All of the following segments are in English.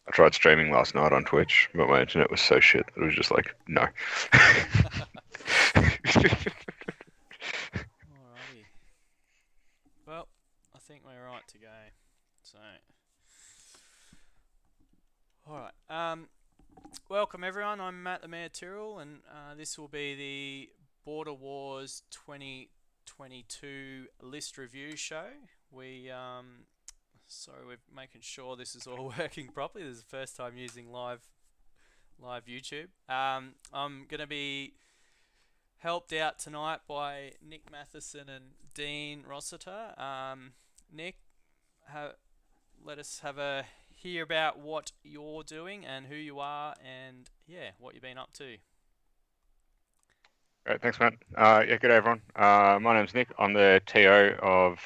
I tried streaming last night on Twitch, but my internet was so shit that it was just like, no. Alrighty. Well, I think we're right to go. So, alright. Welcome everyone. I'm Matt the Mayor Tyrrell, and this will be the Border Wars 2022 list review show. Sorry, we're making sure this is all working properly. This is the first time using live YouTube. I'm going to be helped out tonight by Nick Matheson and Dean Rossiter. Nick, let us have a hear about what you're doing and who you are, and what you've been up to. Great, thanks, Matt. Good day, everyone. My name's Nick. I'm the TO of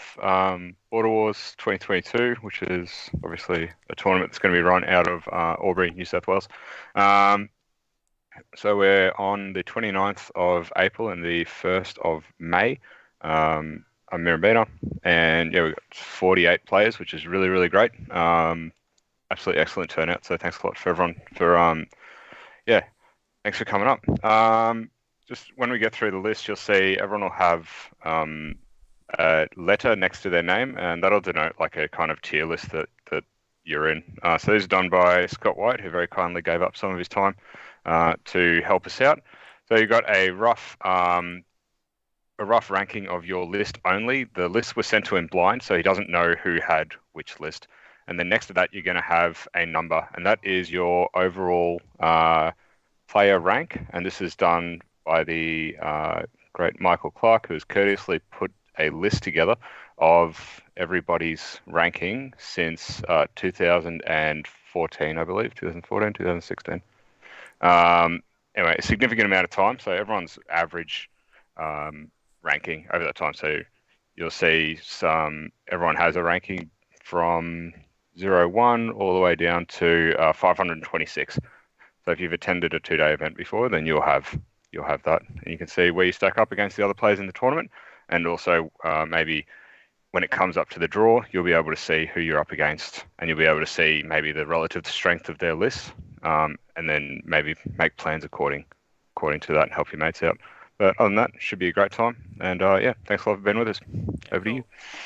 Border Wars 2022, which is obviously a tournament that's going to be run out of Albury, New South Wales. So we're on the 29th of April and the 1st of May. I'm Mirabina, and we've got 48 players, which is really, really great. Absolutely excellent turnout. So thanks a lot for everyone for thanks for coming up. Just when we get through the list, you'll see everyone will have a letter next to their name, and that'll denote like a kind of tier list that you're in. So this is done by Scott White, who very kindly gave up some of his time to help us out. So you've got a rough ranking of your list only. The lists were sent to him blind, so he doesn't know who had which list. And then next to that, you're going to have a number, and that is your overall player rank. And this is done by the great Michael Clark, who has courteously put a list together of everybody's ranking since 2014, I believe, 2014, 2016. Anyway, a significant amount of time. So everyone's average ranking over that time. So you'll see everyone has a ranking from 0-1 all the way down to 526. So if you've attended a 2-day event before, then you'll have that, and you can see where you stack up against the other players in the tournament, and also maybe when it comes up to the draw, you'll be able to see who you're up against, and you'll be able to see maybe the relative strength of their list, and then maybe make plans according to that and help your mates out. But other than that, it should be a great time, and thanks a lot for being with us. Over to you.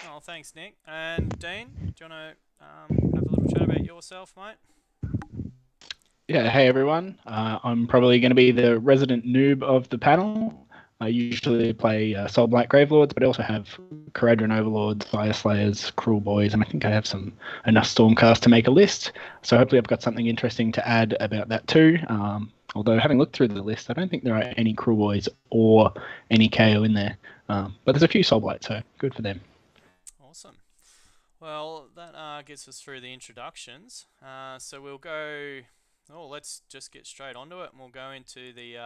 Oh, thanks, Nick. And Dean, do you want to have a little chat about yourself, mate? Yeah, hey everyone. I'm probably going to be the resident noob of the panel. I usually play Soulblight Gravelords, but I also have Caradron Overlords, Fire Slayers, Cruel Boys, and I think I have enough Stormcast to make a list. So hopefully I've got something interesting to add about that too. Although having looked through the list, I don't think there are any Cruel Boys or any KO in there. But there's a few Soulblight, so good for them. Awesome. Well, that gets us through the introductions. So we'll go... Oh, let's just get straight onto it, and we'll go into the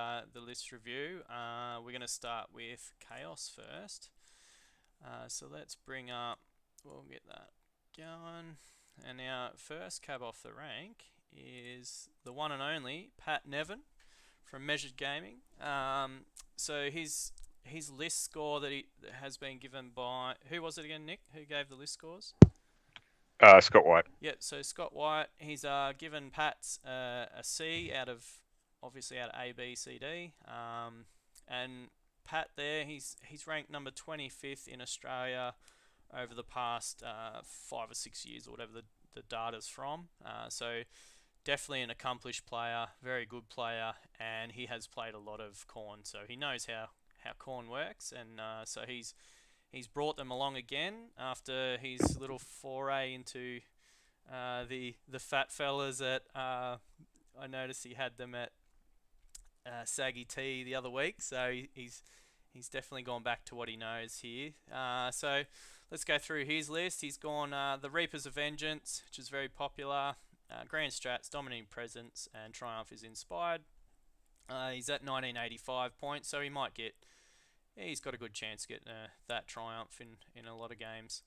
list review. We're going to start with Chaos first. So let's we'll get that going. And our first cab off the rank is the one and only Pat Nevin from Measured Gaming. So his list score that has been given by... Who was it again, Nick? Who gave the list scores? Scott White. Yep, so Scott White, he's given Pat's a C out of A, B, C, D. And Pat there, he's ranked number 25th in Australia over the past 5 or 6 years, or whatever the data's from. So definitely an accomplished player, very good player, and he has played a lot of Khorne, so he knows how Khorne works, and so he's brought them along again after his little foray into the fat fellas at... I noticed he had them at Saggy Tea the other week, so he's definitely gone back to what he knows here. So let's go through his list. He's gone the Reapers of Vengeance, which is very popular, Grand Strats, Dominating Presence, and Triumph is Inspired. He's at 1985 points, so he might get... he's got a good chance getting that Triumph in a lot of games.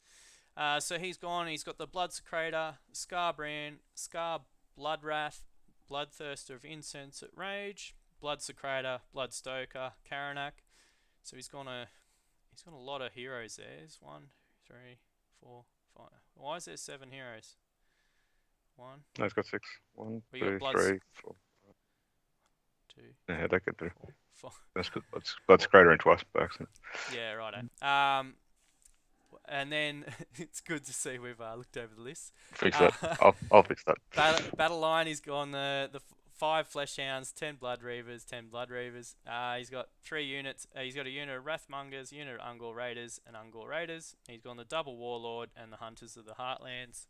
So he's got the Bloodsecrator, Scarbrand, Scar Bloodwrath, Bloodthirster of Insensate Rage, Bloodsecrator, Bloodstoker, Karanak. So he's got a lot of heroes there. There's 1, 3, 4, 5. Why is there 7 heroes? 1. No, he's got 6. 1, Well, you 2, got 3, 4. 2, Yeah, that could be. 4. Let's put Blood's Crater in twice by accident. Yeah, righto. And then it's good to see we've looked over the list. Fix that. I'll fix that. Battle line, he's gone the 5 Fleshhounds, 10 Blood Reavers, 10 Blood Reavers. He's got 3 units. He's got a unit of Wrathmongers, unit of Ungor Raiders, and Ungor Raiders. He's gone the double Warlord and the Hunters of the Heartlands.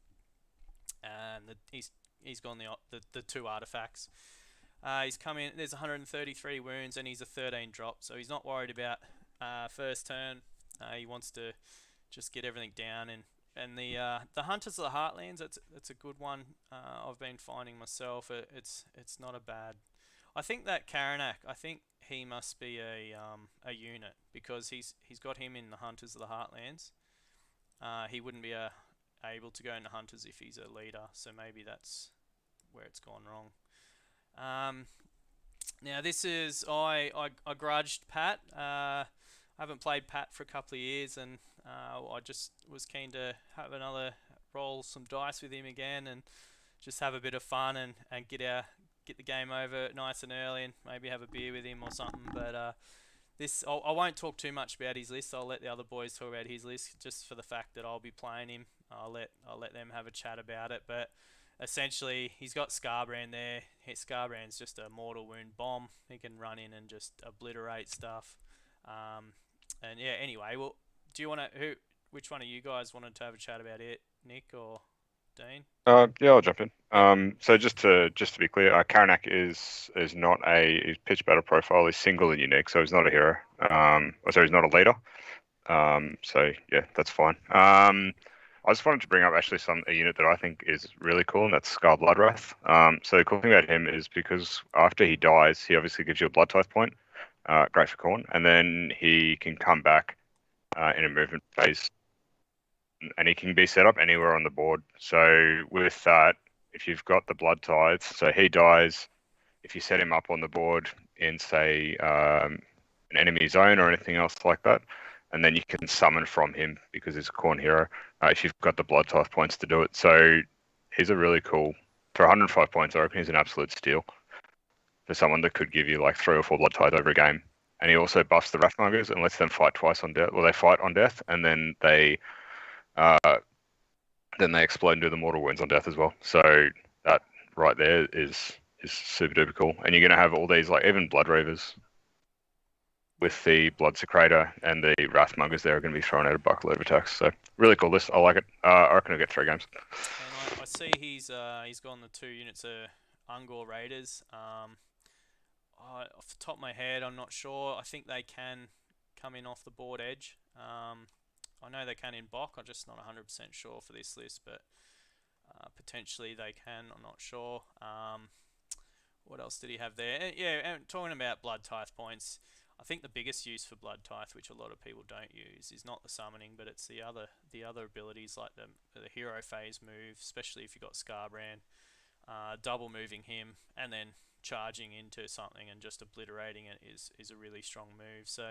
And he's gone the 2 artifacts. He's come in. There's 133 wounds, and he's a 13 drop, so he's not worried about first turn. He wants to just get everything down, and the Hunters of the Heartlands. That's a good one. I've been finding myself. It's not a bad. I think that Karanak. I think he must be a unit because he's got him in the Hunters of the Heartlands. He wouldn't be able to go into Hunters if he's a leader, so maybe that's where it's gone wrong. Now this is I grudged Pat. I haven't played Pat for a couple of years, and I just was keen to have roll some dice with him again, and just have a bit of fun and get the game over nice and early, and maybe have a beer with him or something. But I won't talk too much about his list. I'll let the other boys talk about his list, just for the fact that I'll be playing him. I'll let them have a chat about it, but. Essentially, he's got Scarbrand there. Scarbrand's just a mortal wound bomb. He can run in and just obliterate stuff. And yeah, anyway, well, do you want to? Which one of you guys wanted to have a chat about it, Nick or Dean? Yeah, I'll jump in. So just to be clear, Karanak is not his pitch battle profile is single and unique, so he's not a hero. So he's not a leader. So yeah, that's fine. I just wanted to bring up actually a unit that I think is really cool, and that's Scar Bloodwrath. So the cool thing about him is because after he dies, he obviously gives you a blood tithe point, great for Corn, and then he can come back in a movement phase, and he can be set up anywhere on the board. So with that, if you've got the blood tithes, so he dies, if you set him up on the board in say an enemy zone or anything else like that, and then you can summon from him because he's a Corn hero if you've got the blood tithe points to do it. So he's a really cool, for 105 points, I reckon he's an absolute steal for someone that could give you like 3 or 4 blood tithe over a game. And he also buffs the Wrathmongers and lets them fight twice on death. Well, they fight on death, and then they explode and do the mortal wounds on death as well. So that right there is super duper cool. And you're going to have all these, like even Blood Reavers with the Blood Secretor and the Wrathmongers there are going to be thrown out a buckload of attacks. So really cool list. I like it. I reckon I'll get 3 games. And I see he's gone the 2 units of Ungor Raiders. Off the top of my head, I'm not sure. I think they can come in off the board edge. I know they can in Bok. I'm just not 100% sure for this list, but potentially they can. I'm not sure. What else did he have there? Yeah, and talking about blood tithe points, I think the biggest use for blood tithe, which a lot of people don't use, is not the summoning, but it's the other abilities like the hero phase move, especially if you've got Scarbrand, double moving him, and then charging into something and just obliterating it is a really strong move. So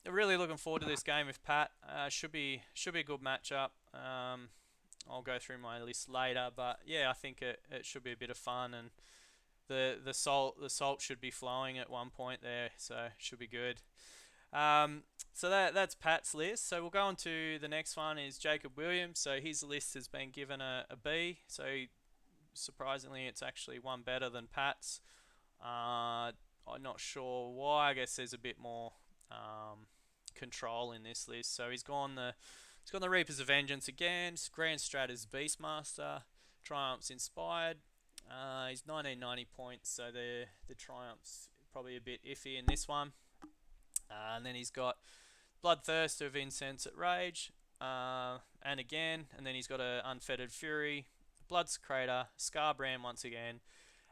really looking forward to this game with Pat. Should be a good matchup. I'll go through my list later, but yeah, I think it should be a bit of fun, and the salt should be flowing at one point there, so it should be good. So that's Pat's list. So we'll go on to the next one is Jacob Williams. So his list has been given a B. So surprisingly, it's actually one better than Pat's. I'm not sure why. I guess there's a bit more control in this list. So he's gone the Reapers of Vengeance again. Grand Strat is Beastmaster. Triumphs Inspired. He's 1990 points, so the Triumph's probably a bit iffy in this one. And then he's got Bloodthirst of Insensate Rage, and then he's got a Unfettered Fury, Blood Secretor, Scarbrand once again,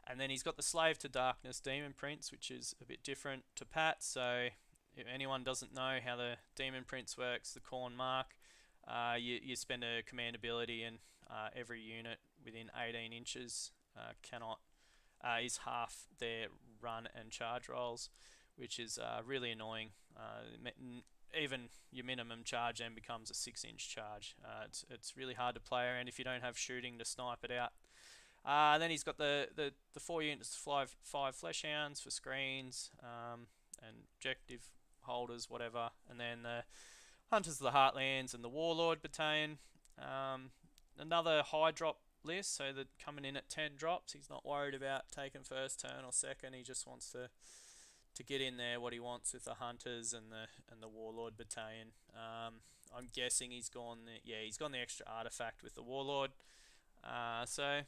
and then he's got the Slave to Darkness Demon Prince, which is a bit different to Pat. So if anyone doesn't know how the Demon Prince works, the Khorne mark, you spend a command ability, and every unit within 18 inches is half their run and charge rolls, which is really annoying. even your minimum charge then becomes a 6-inch charge. It's really hard to play around if you don't have shooting to snipe it out. Then he's got the 4 units, 5 flesh hounds for screens and objective holders, whatever. And then the Hunters of the Heartlands and the Warlord Battalion. Another high drop list, so they're coming in at 10 drops. He's not worried about taking first turn or second. He just wants to get in there what he wants with the Hunters and the Warlord Battalion. I'm guessing he's gone the extra artifact with the Warlord. So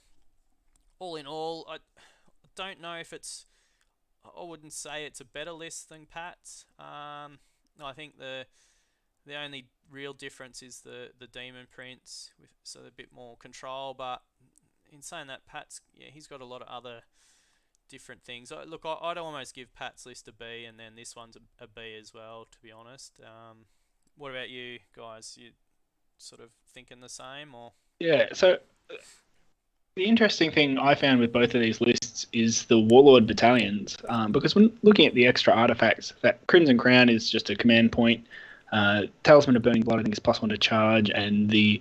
all in all, I don't know if I wouldn't say it's a better list than Pat's. I think the only real difference is the Demon Prince, so a bit more control. But in saying that, Pat's he's got a lot of other different things. Look, I'd almost give Pat's list a B, and then this one's a B as well, to be honest. What about you guys? You sort of thinking the same, or? Yeah, so the interesting thing I found with both of these lists is the Warlord Battalions, because when looking at the extra artifacts, that Crimson Crown is just a command point. Talisman of Burning Blood, I think, is +1 to charge, and the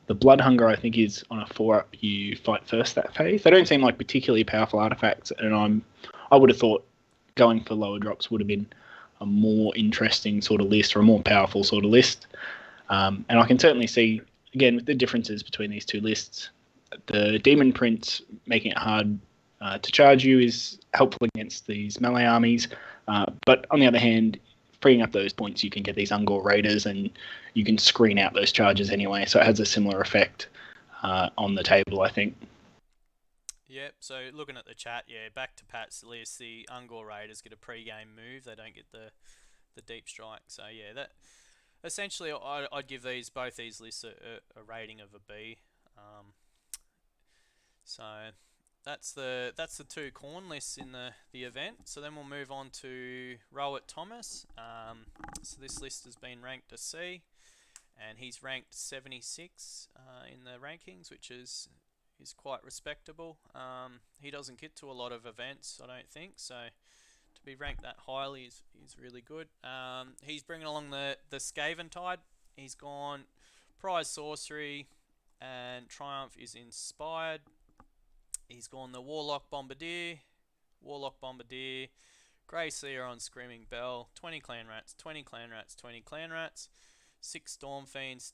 the Blood Hunger, I think, is on a 4-up. You fight first that phase. They don't seem like particularly powerful artifacts, and I would have thought going for lower drops would have been a more interesting sort of list, or a more powerful sort of list. And I can certainly see, again, with the differences between these two lists, the Demon Prince making it hard to charge you is helpful against these melee armies. But on the other hand, freeing up those points, you can get these Ungor Raiders, and you can screen out those charges anyway. So it has a similar effect on the table, I think. Yep, so looking at the chat, back to Pat's list, the Ungor Raiders get a pre-game move. They don't get the deep strike. So, that essentially, I'd give both these lists a rating of a B. So that's the two corn lists in the event. So then we'll move on to Rowett Thomas. So this list has been ranked a C, and he's ranked 76 in the rankings, which is quite respectable. He doesn't get to a lot of events, I don't think, so to be ranked that highly is really good. He's bringing along the Skaven Tide. He's gone Prize Sorcery, and Triumph is Inspired. He's gone the Warlock Bombardier, Grey Seer on Screaming Bell, 20 Clan Rats, 20 Clan Rats, 20 Clan Rats, 6 Storm Fiends,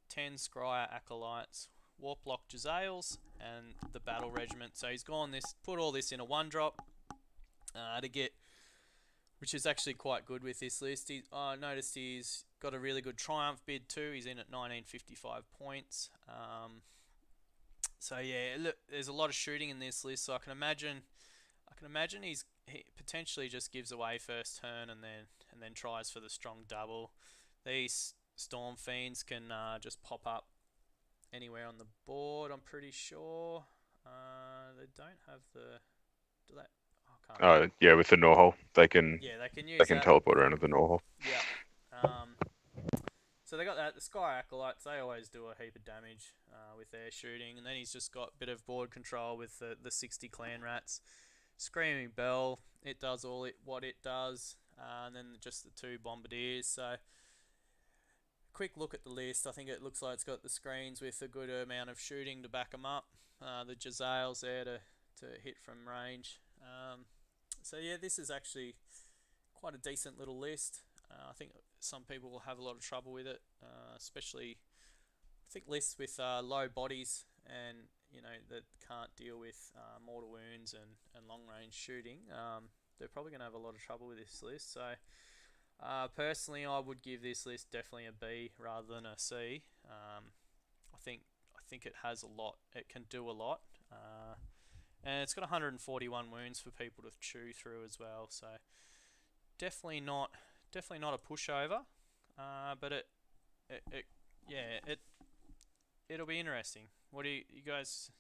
10 Scryer Acolytes, Warplock Jezzails, and the Battle Regiment. So he's gone put all this in a 1-drop to get, which is actually quite good with this list. I noticed he's got a really good Triumph bid too. He's in at 1955 points. So look, there's a lot of shooting in this list. So I can imagine he potentially just gives away first turn and then tries for the strong double. These Storm Fiends can just pop up anywhere on the board, I'm pretty sure. They don't have do they? Oh, I can't with the Norhole, they can teleport around with the Norhole. Yeah. So they got that. The Sky Acolytes, they always do a heap of damage with their shooting, and then he's just got a bit of board control with the 60 Clan Rats. Screaming Bell, it does what it does, and then just the 2 Bombardiers. So quick look at the list. I think it looks like it's got the screens with a good amount of shooting to back them up. The Jezzails there to hit from range. So this is actually quite a decent little list. I think some people will have a lot of trouble with it, especially I think lists with low bodies and that can't deal with mortal wounds and long range shooting. They're probably going to have a lot of trouble with this list. So personally, I would give this list definitely a B rather than a C. I think it has a lot. It can do a lot, and it's got 141 wounds for people to chew through as well. So definitely not a pushover, but it'll be interesting. What do you guys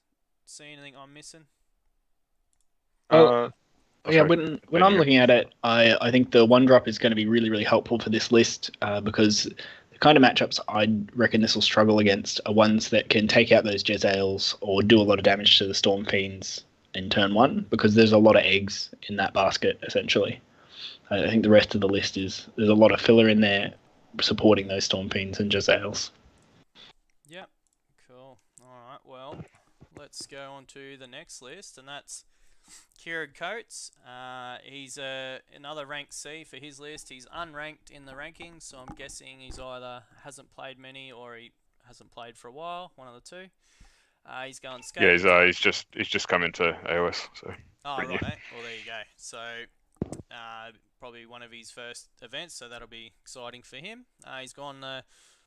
see? Anything I'm missing? When I'm looking at it, I think the 1-drop is going to be really, really helpful for this list because the kind of matchups I reckon this will struggle against are ones that can take out those Jezzails or do a lot of damage to the Storm Fiends in turn 1, because there's a lot of eggs in that basket, essentially. I think the rest of the list there's a lot of filler in there supporting those Storm Fiends and Jezzails. Yep, cool. Alright, well, let's go on to the next list, and that's Kieran Coates. He's another rank C for his list. He's unranked in the rankings, so I'm guessing he's either hasn't played many or he hasn't played for a while, one of the two. He's going skate. Yeah, he's just come into AOS, so. Oh, right, eh? Well, there you go. So, probably one of his first events, so that'll be exciting for him. He's gone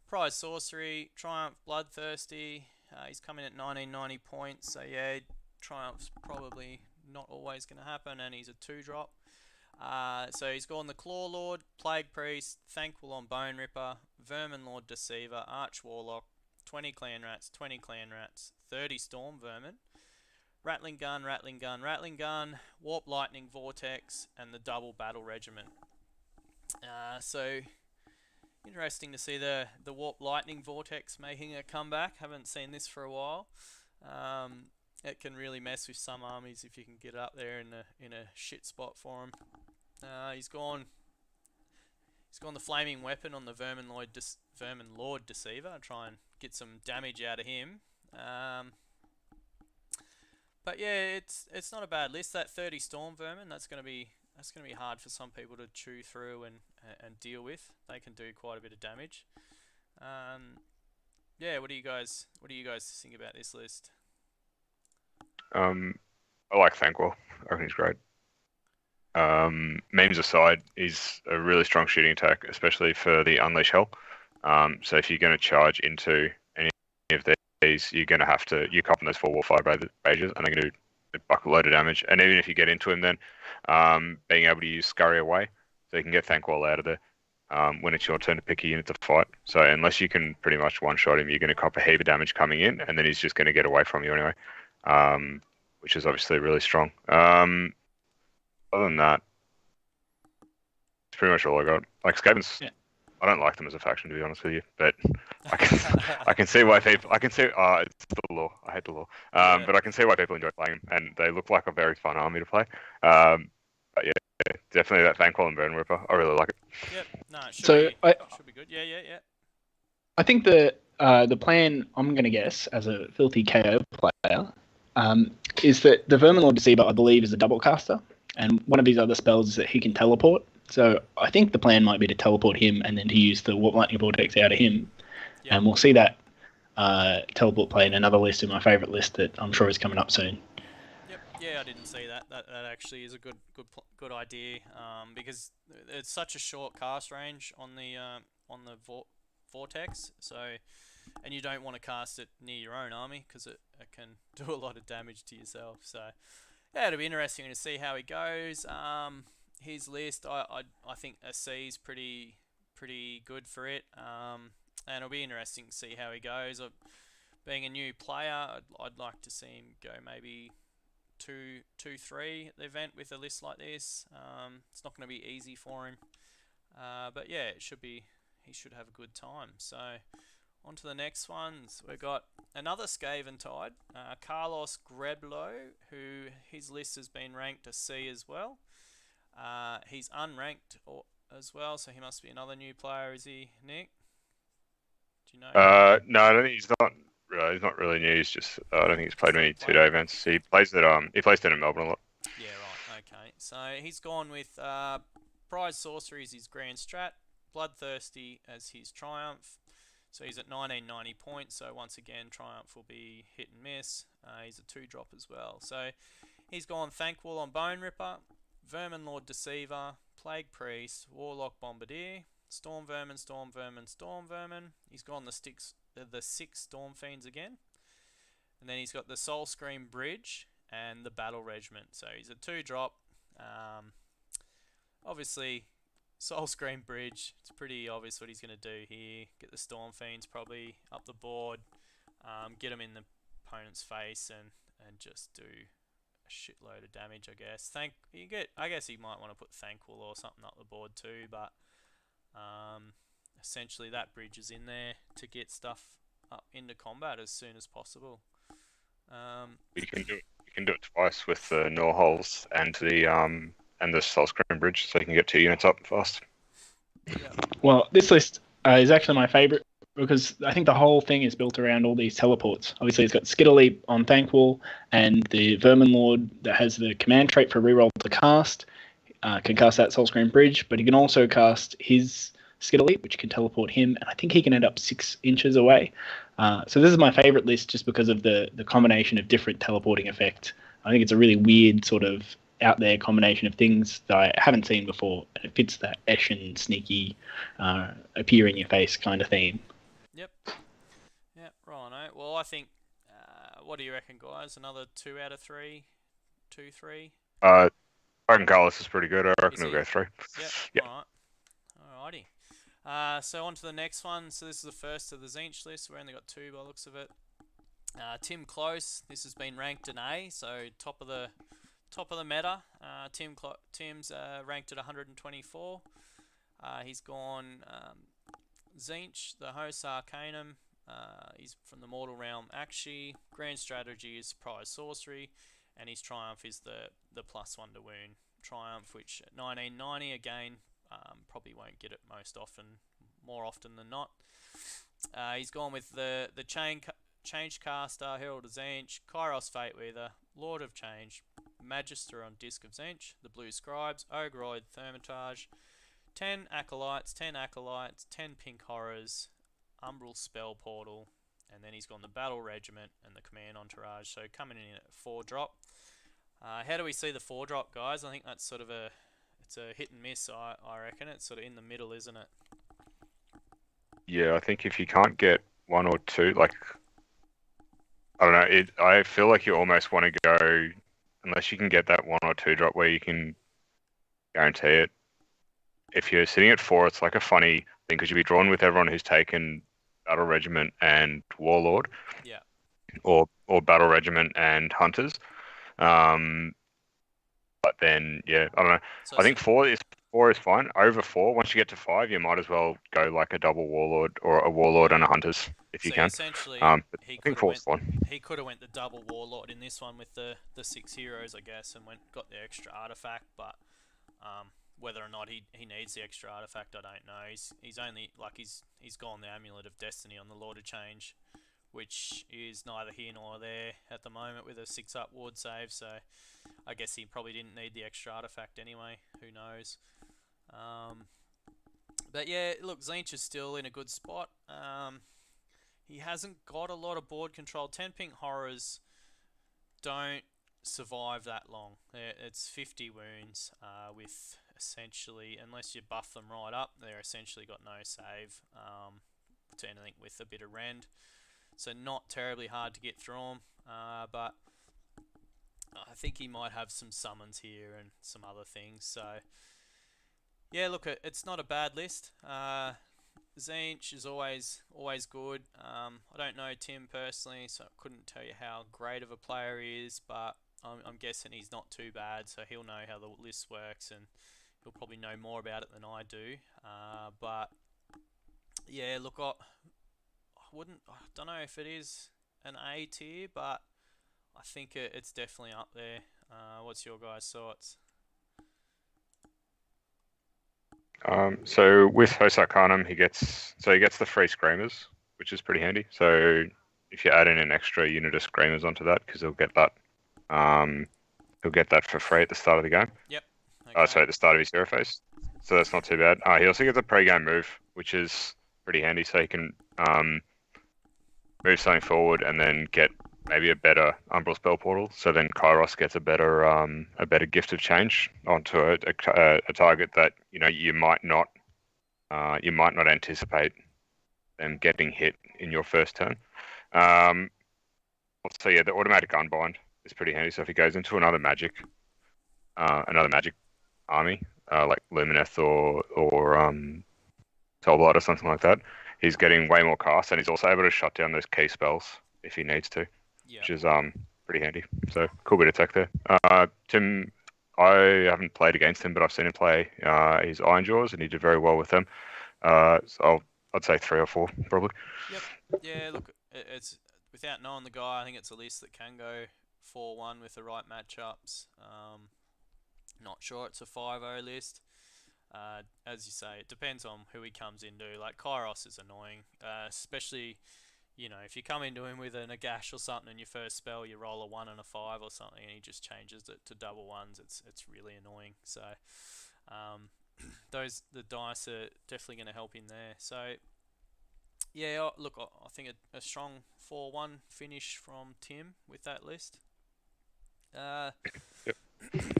Prize Sorcery, Triumph, Bloodthirsty. He's coming at 1990 points, so yeah, Triumph's probably not always going to happen, and he's a 2-drop. So he's gone the Claw Lord, Plague Priest, Thankful on Bone Ripper, Vermin Lord Deceiver, Arch Warlock, 20 Clan Rats, 30 Storm Vermin, Rattling Gun, Warp Lightning Vortex, and the Double Battle Regiment. So interesting to see the Warp Lightning Vortex making a comeback. Haven't seen this for a while. It can really mess with some armies if you can get up there in a shit spot for him. He's gone the Flaming Weapon on the Vermin Lord Deceiver. Try and get some damage out of him. But yeah, it's not a bad list. That 30 Storm Vermin, that's gonna be hard for some people to chew through and deal with. They can do quite a bit of damage. Yeah, what do you guys think about this list? I like Thankwell. I reckon he's great. Memes aside, he's a really strong shooting attack, especially for the Unleash Hell. So if you're going to charge into any of these, you're going to have to copping those 4 Warfire Rages, and they're going to do a bucket load of damage. And even if you get into him, then being able to use Scurry Away, so you can get Thankwell out of there when it's your turn to pick a unit to fight. So unless you can pretty much one-shot him, you're going to cop a heap of damage coming in, and then he's just going to get away from you anyway. Which is obviously really strong. Other than that, it's pretty much all I got. Like Skavens, yeah. I don't like them as a faction, to be honest with you, but I can see why people. it's the law. I hate the law. But I can see why people enjoy playing them, and they look like a very fun army to play. But yeah, definitely that Thankwell and Burn Ripper. I really like it. Yep. No, it should be good. Yeah. I think the plan, I'm going to guess, as a filthy KO player, is that the Vermin Lord Deceiver, I believe, is a double caster, and one of his other spells is that he can teleport. So I think the plan might be to teleport him and then to use the Warp Lightning Vortex out of him. Yep. And we'll see that teleport play in another list, in my favourite list that I'm sure is coming up soon. Yep. Yeah, I didn't see that. That actually is a good idea, because it's such a short cast range on the Vortex, so. And you don't want to cast it near your own army because it can do a lot of damage to yourself. So yeah, it'll be interesting to see how he goes. His list, I think a C is pretty good for it. And it'll be interesting to see how he goes. Being a new player, I'd like to see him go maybe 2-3 at the event with a list like this. It's not going to be easy for him, but yeah, he should have a good time. So. On to the next ones. We've got another Skaven Tide, Carlos Greblow, who his list has been ranked a C as well. He's unranked as well, so he must be another new player, is he, Nick? Do you know? No, I don't think he's not. He's not really new. He's just I don't think he's played many 2-day events. He plays down in Melbourne a lot. Yeah, right. Okay, so he's gone with Prize Sorcery as his Grand Strat, Bloodthirsty as his Triumph. So he's at 1990 points, so once again, Triumph will be hit and miss. He's a 2-drop as well. So he's gone Thankwell on Bone Ripper, Vermin Lord Deceiver, Plague Priest, Warlock Bombardier, Storm Vermin. He's gone the 6 Storm Fiends again. And then he's got the Soul Scream Bridge and the Battle Regiment. So he's a 2-drop. Obviously, Soul Scream Bridge, it's pretty obvious what he's going to do here. Get the Storm Fiends probably up the board, get them in the opponent's face and just do a shitload of damage, I guess. I guess he might want to put Thankwell or something up the board too, but essentially that bridge is in there to get stuff up into combat as soon as possible. You can do it twice with the Norholes and and the Soul Screen Bridge, so you can get 2 units up fast. Yeah. Well, this list is actually my favourite because I think the whole thing is built around all these teleports. Obviously, it's got Skitter Leap on Thankwall, and the Vermin Lord that has the command trait for reroll to cast can cast that Soul Screen Bridge, but he can also cast his Skitter Leap, which can teleport him, and I think he can end up 6 inches away. So this is my favourite list just because of the combination of different teleporting effects. I think it's a really weird sort of out there combination of things that I haven't seen before, and it fits that Eshin sneaky, appear in your face kind of theme. Yep. Yep. Right. Well, I think. What do you reckon, guys? Another 2 out of 3, 2, 3. I reckon Carlos is pretty good. I reckon he'll go 3. Yep. Alright. Alrighty. So on to the next one. So this is the first of the Zinch list. We only got 2 by the looks of it. Tim Close. This has been ranked an A, so top of the meta. Tim's ranked at 124. He's gone Zinch, the host Arcanum. He's from the Mortal Realm Akshi. Grand strategy is Surprise Sorcery, and his Triumph is the +1 to wound Triumph, which at 1990 again probably won't get it more often than not. He's gone with the Change Caster, Herald of Zinch, Kairos Fateweaver, Lord of Change, Magister on Disc of Zinch, the Blue Scribes, Ogroid Thermitage, 10 Acolytes, 10 Pink Horrors, Umbral Spell Portal, and then he's gone the Battle Regiment and the Command Entourage, so coming in at 4-drop. How do we see the 4-drop, guys? I think that's sort of it's a hit and miss, I reckon. It's sort of in the middle, isn't it? Yeah, I think if you can't get 1 or 2, like, I don't know, I feel like you almost want to go, unless you can get that 1 or 2 drop where you can guarantee it. If you're sitting at 4, it's like a funny thing because you'll be drawn with everyone who's taken Battle Regiment and Warlord. Yeah. Or Battle Regiment and Hunters. But then, yeah, I don't know. So I think 4 is fine. Over 4, once you get to 5, you might as well go like a double Warlord or a Warlord and a Hunters if you can. Essentially, he could have went the double Warlord in this one with the 6 heroes, I guess, and got the extra artifact. But whether or not he needs the extra artifact, I don't know. He's only he's gone the Amulet of Destiny on the Lord of Change, which is neither here nor there at the moment with a 6-up ward save, so I guess he probably didn't need the extra artifact anyway. Who knows? But yeah, look, Zinch is still in a good spot. He hasn't got a lot of board control. 10 Pink Horrors don't survive that long. It's 50 wounds with essentially, unless you buff them right up, they're essentially got no save to anything with a bit of rend. So not terribly hard to get through them, but I think he might have some summons here and some other things. So yeah, look, it's not a bad list. Zinch is always good. I don't know Tim personally, so I couldn't tell you how great of a player he is, but I'm guessing he's not too bad, so he'll know how the list works and he'll probably know more about it than I do. But yeah, look, I don't know if it is an A tier, but I think it's definitely up there. What's your guys' thoughts? So with Host Arcanum, he gets the free Screamers, which is pretty handy. So if you add in an extra unit of Screamers onto that, because he'll get that for free at the start of the game. Yep. Okay. So at the start of his hero phase. So that's not too bad. He also gets a pre-game move, which is pretty handy. So he can move something forward and then get maybe a better Umbral Spell Portal. So then Kairos gets a better Gift of Change onto a target that you might not anticipate them getting hit in your first turn. So yeah, the automatic Unbind is pretty handy. So if he goes into another magic army, like Lumineth or Soulblight or something like that, he's getting way more cast, and he's also able to shut down those key spells if he needs to, which is pretty handy. So cool bit of tech there. Tim, I haven't played against him, but I've seen him play his Iron Jaws, and he did very well with them. So I'd say 3 or 4 probably. Yep. Yeah. Look, it's without knowing the guy, I think it's a list that can go 4-1 with the right matchups. Not sure it's a 5-0 list. As you say, it depends on who he comes into. Like, Kairos is annoying, especially, if you come into him with a Nagash or something in your first spell, you roll a 1 and a 5 or something, and he just changes it to double ones. It's really annoying. So, the dice are definitely going to help in there. So, yeah, look, I think a strong 4-1 finish from Tim with that list. Yep.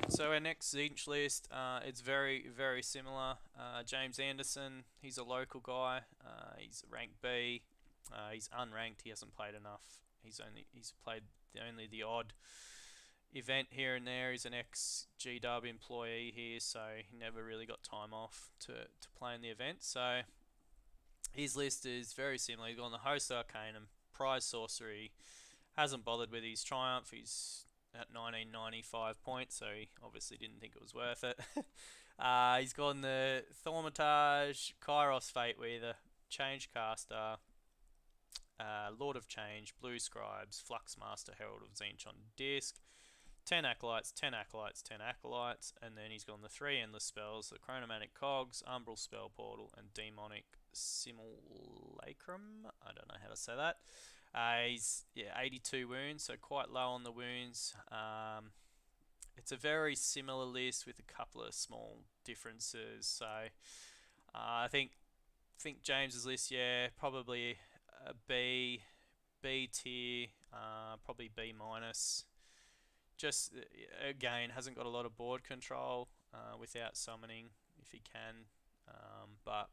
So our next Zinch list, it's very, very similar. James Anderson, he's a local guy. He's rank B. He's unranked. He hasn't played enough. He's played only the odd event here and there. He's an ex-GW employee here, so he never really got time off to play in the event. So his list is very similar. He's gone the Host Arcanum, Prize Sorcery. Hasn't bothered with his Triumph. He's at 1995 points, so he obviously didn't think it was worth it. He's gone the Thaumaturge, Kairos Fate Weaver, Change Caster, Lord of Change, Blue Scribes, Fluxmaster, Herald of Zinch on disc, 10 Acolytes, 10 Acolytes, 10 Acolytes, and then he's gone the 3 Endless Spells, the Chronomantic Cogs, Umbral Spell Portal, and Demonic Simulacrum. I don't know how to say that. He's 82 wounds, so quite low on the wounds. It's a very similar list with a couple of small differences. So I think James's list, probably a B tier, probably B minus. Just again, hasn't got a lot of board control without summoning if he can, but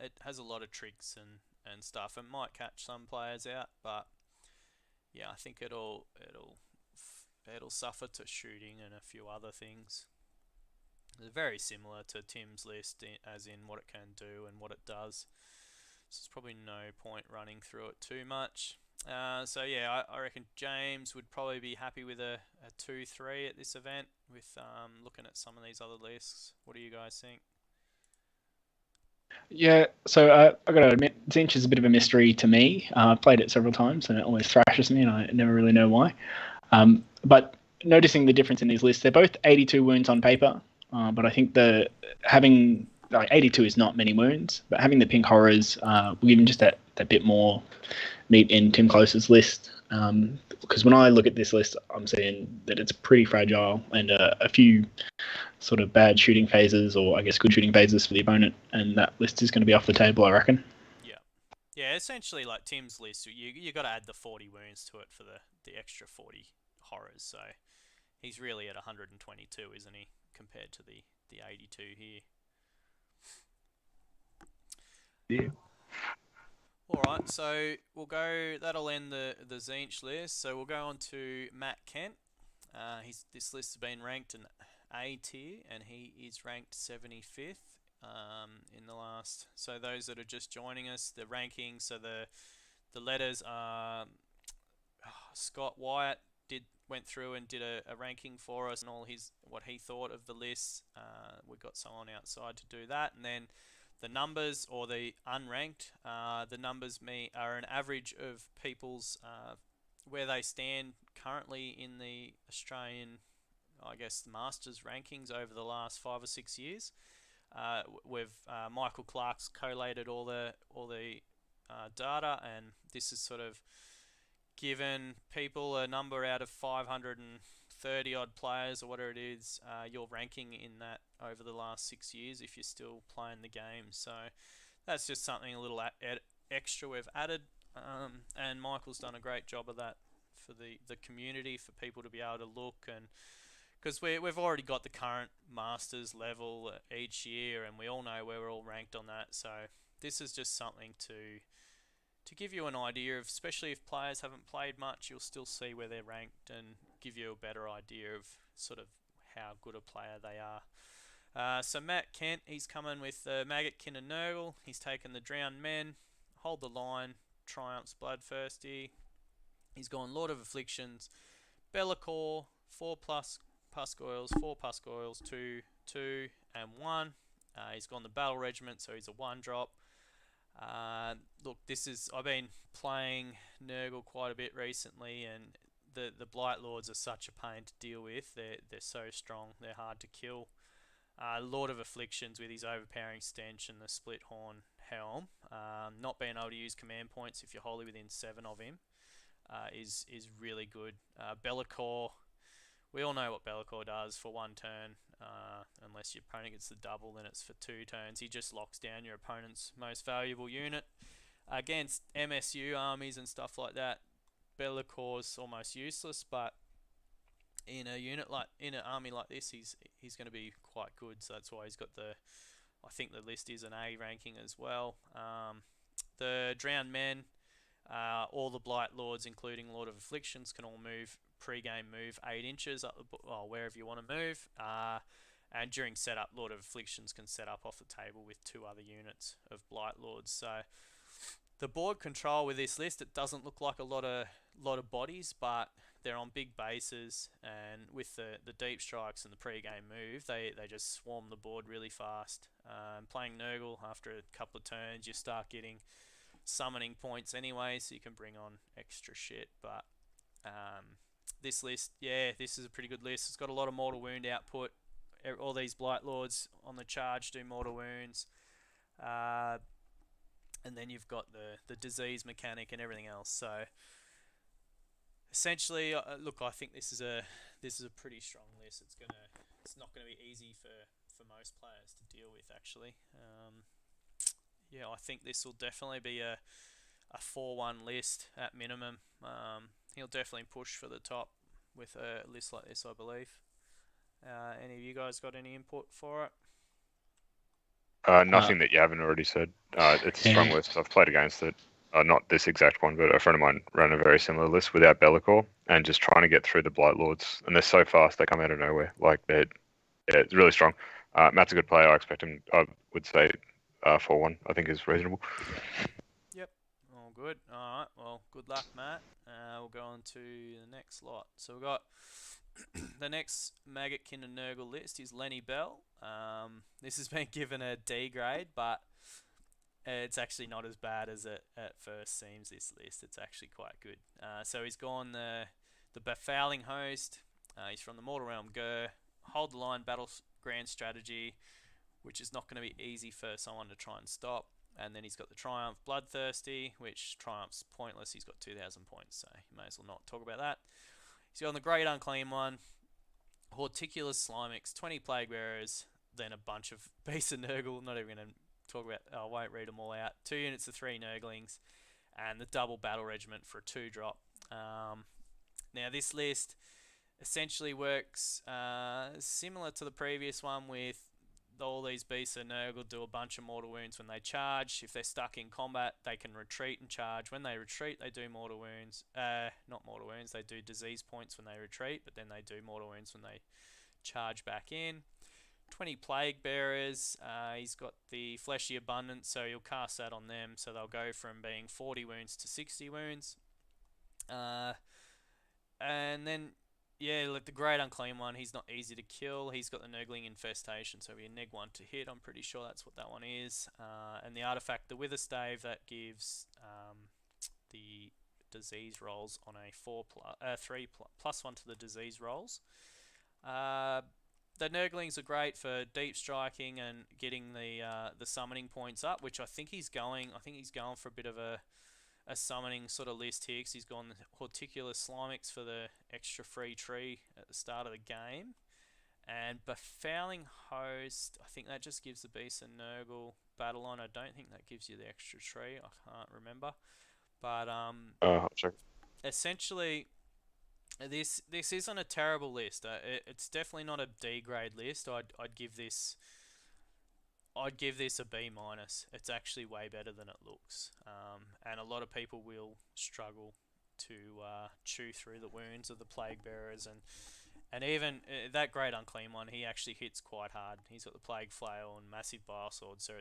it has a lot of tricks and stuff, and might catch some players out, but yeah, I think it'll suffer to shooting and a few other things. It's very similar to Tim's list, as in what it can do and what it does. So there's probably no point running through it too much. So yeah, I reckon James would probably be happy with a 2-3 at this event. With looking at some of these other lists, what do you guys think? Yeah, so I got to admit, Zinch is a bit of a mystery to me. I've played it several times, and it always thrashes me, and I never really know why. But noticing the difference in these lists, they're both 82 wounds on paper, but I think having 82 is not many wounds, but having the Pink Horrors will give him just that bit more meat in Tim Close's list. Because when I look at this list, I'm seeing that it's pretty fragile, and a few sort of bad shooting phases, or I guess good shooting phases for the opponent, and that list is going to be off the table, I reckon. Yeah, essentially like Tim's list, you got to add the 40 wounds to it for the extra 40 horrors, so he's really at 122, isn't he, compared to the 82 here. Yeah. Alright, so that'll end the Zinch list, so we'll go on to Matt Kent. This list has been ranked an A tier, and he is ranked 75th in the last. So those that are just joining us, the rankings, so the letters are Scott Wyatt went through and did a ranking for us and all what he thought of the list. We've got someone outside to do that, and then the numbers, or the unranked, the numbers are an average of people's where they stand currently in the Australian, I guess, Masters rankings over the last 5 or 6 years. Michael Clark's collated all the data, and this is sort of given people a number out of 530 odd players or whatever it is, your ranking in that over the last 6 years if you're still playing the game. So that's just something a little extra we've added, and Michael's done a great job of that for the community, for people to be able to look, and because we've already got the current Masters level each year, and we all know where we're all ranked on that. So this is just something to give you an idea of, especially if players haven't played much, you'll still see where they're ranked and give you a better idea of sort of how good a player they are. So Matt Kent, he's coming with Maggot, Kin and Nurgle. He's taken the Drowned Men, Hold the Line, Triumph's Bloodthirsty. He's gone Lord of Afflictions, Be'lakor, 4 plus Puscoils, 4 Puscoils, 2, 2, and 1. He's gone the Battle Regiment, so he's a 1-drop. Look, I've been playing Nurgle quite a bit recently, and the Blight Lords are such a pain to deal with. They're so strong. They're hard to kill. Lord of Afflictions with his overpowering stench and the split horn helm. Not being able to use command points if you're wholly within 7 of him is really good. Be'lakor, we all know what Be'lakor does for 1 turn. Unless your opponent gets the double, then it's for 2 turns. He just locks down your opponent's most valuable unit. Against MSU armies and stuff like that, Be'lakor's almost useless, but in an army like this, he's going to be quite good. So that's why he's got I think the list is an A ranking as well. The Drowned Men, all the Blight Lords, including Lord of Afflictions, can all pre-game move 8 inches up wherever you want to move. And during setup, Lord of Afflictions can set up off the table with 2 other units of Blight Lords. So the board control with this list, it doesn't look like a lot of bodies, but they're on big bases, and with the deep strikes and the pre-game move, they just swarm the board really fast. Playing Nurgle, after a couple of turns, you start getting summoning points anyway, so you can bring on extra shit. But this list, this is a pretty good list. It's got a lot of mortal wound output. All these Blight Lords on the charge do mortal wounds. And then you've got the disease mechanic and everything else. So essentially, look, I think this is a pretty strong list. It's not gonna be easy for most players to deal with, actually. I think this will definitely be a 4-1 list at minimum. He'll definitely push for the top with a list like this, I believe. Any of you guys got any input for it? Nothing that you haven't already said. It's a strong list. I've played against it. Not this exact one, but a friend of mine ran a very similar list without Be'lakor and just trying to get through the Blight Lords. And they're so fast, they come out of nowhere. It's really strong. Matt's a good player. I expect him, I would say 4-1, I think is reasonable. Yep. All good. All right. Well, good luck, Matt. We'll go on to the next lot. So we've got the next Maggotkin and Nurgle list is Lenny Bell. This has been given a D grade, but it's actually not as bad as it at first seems, this list. It's actually quite good. So he's gone the Befouling Host. He's from the Mortal Realm Gur. Hold the line battleground strategy, which is not going to be easy for someone to try and stop. And then he's got the Triumph Bloodthirsty, which Triumph's pointless. He's got 2,000 points, so you may as well not talk about that. He's got the Great Unclean One, Horticulous Slimix, 20 Plague Bearers, then a bunch of Beasts of Nurgle. Not even going to talk about, I won't read them all out. 2 units of 3 Nurglings, and the double Battle Regiment for a 2-drop. Now this list essentially works similar to the previous one, with all these Beasts of Nurgle do a bunch of mortal wounds when they charge. If they're stuck in combat, they can retreat and charge. When they retreat, they do mortal wounds. Not mortal wounds, they do disease points when they retreat, but then they do mortal wounds when they charge back in. 20 Plague Bearers. He's got the Fleshy Abundance, so he'll cast that on them, so they'll go from being 40 wounds to 60 wounds. And then the Great Unclean One, he's not easy to kill. He's got the Nurgling Infestation, so he'll be a neg 1 to hit. I'm pretty sure that's what that one is. And the artifact, the Wither Stave, that gives the disease rolls on a 3 plus 1 to the disease rolls. The Nurglings are great for deep striking and getting the summoning points up, which I think he's going for a bit of a summoning sort of list here, because he's gone Horticulous Slimix for the extra free tree at the start of the game, and Befouling Host, I think that just gives the Beast and Nurgle battle on. I don't think that gives you the extra tree. I can't remember, but Sure. Essentially, this isn't a terrible list. It's definitely not a D grade list. I'd give this a B minus. It's actually way better than it looks, and a lot of people will struggle to chew through the wounds of the Plague Bearers, and even that Great Unclean One, he actually hits quite hard. He's got the Plague Flail and Massive Bile Sword, so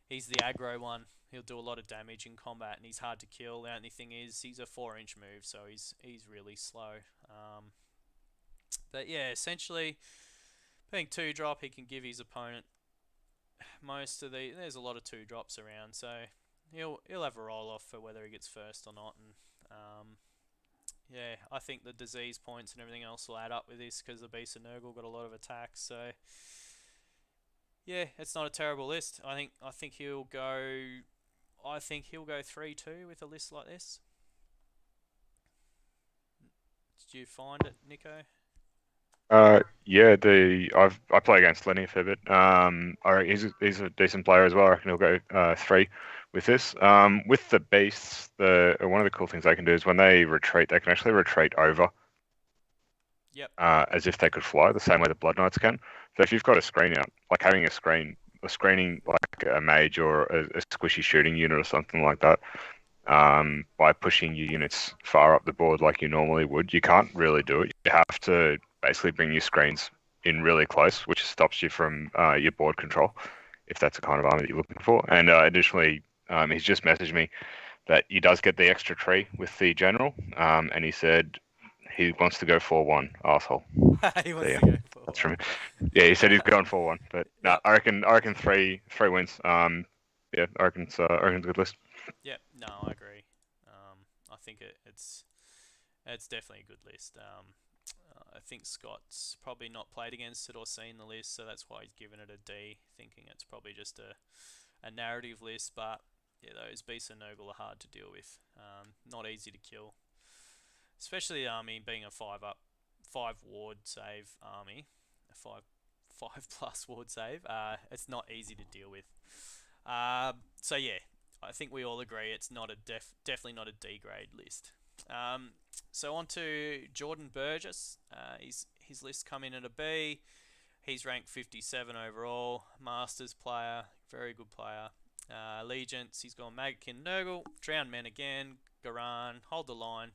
he's the aggro one. He'll do a lot of damage in combat, and he's hard to kill. The only thing is he's a 4-inch move, so he's really slow. But yeah, essentially, being 2-drop, he can give his opponent there's a lot of 2-drops around, so he'll have a roll off for whether he gets first or not, and Yeah, I think the disease points and everything else will add up with this because the Beast of Nurgle got a lot of attacks. So yeah, it's not a terrible list. I think he'll go. I think he'll go 3-2 with a list like this. Did you find it, Nico? Yeah, I play against Lenny a fair bit. He's a decent player as well. I reckon he'll go 3 with this. With the beasts, one of the cool things they can do is when they retreat, they can actually retreat over. Yep. As if they could fly, the same way the Blood Knights can. So if you've got a screen out, like having a screening like a mage or a squishy shooting unit or something like that, by pushing your units far up the board like you normally would, you can't really do it. You have to basically bring your screens in really close, which stops you from your board control, if that's the kind of army that you're looking for. And additionally, he's just messaged me that he does get the extra tree with the general, and he said he wants to go 4-1, asshole. He wants So, yeah, to go for that's from him. Yeah, he said he's going 4-1, but no, Yep. I reckon three wins. Yeah, I reckon it's a good list. Yep. No, I agree. I think it's definitely a good list. I think Scott's probably not played against it or seen the list, so that's why he's given it a D, thinking it's probably just a narrative list. But yeah, those Beasts of Nurgle are hard to deal with. Not easy to kill, especially the army being a 5 ward save army, a 5 plus ward save. It's not easy to deal with. So yeah, I think we all agree it's not a definitely not a D grade list. So on to Jordan Burgess. His list come in at a B. He's ranked 57 overall. Masters player, very good player. Allegiance, he's gone Magickin Nurgle, Drowned Men again, Garan, Hold the Line,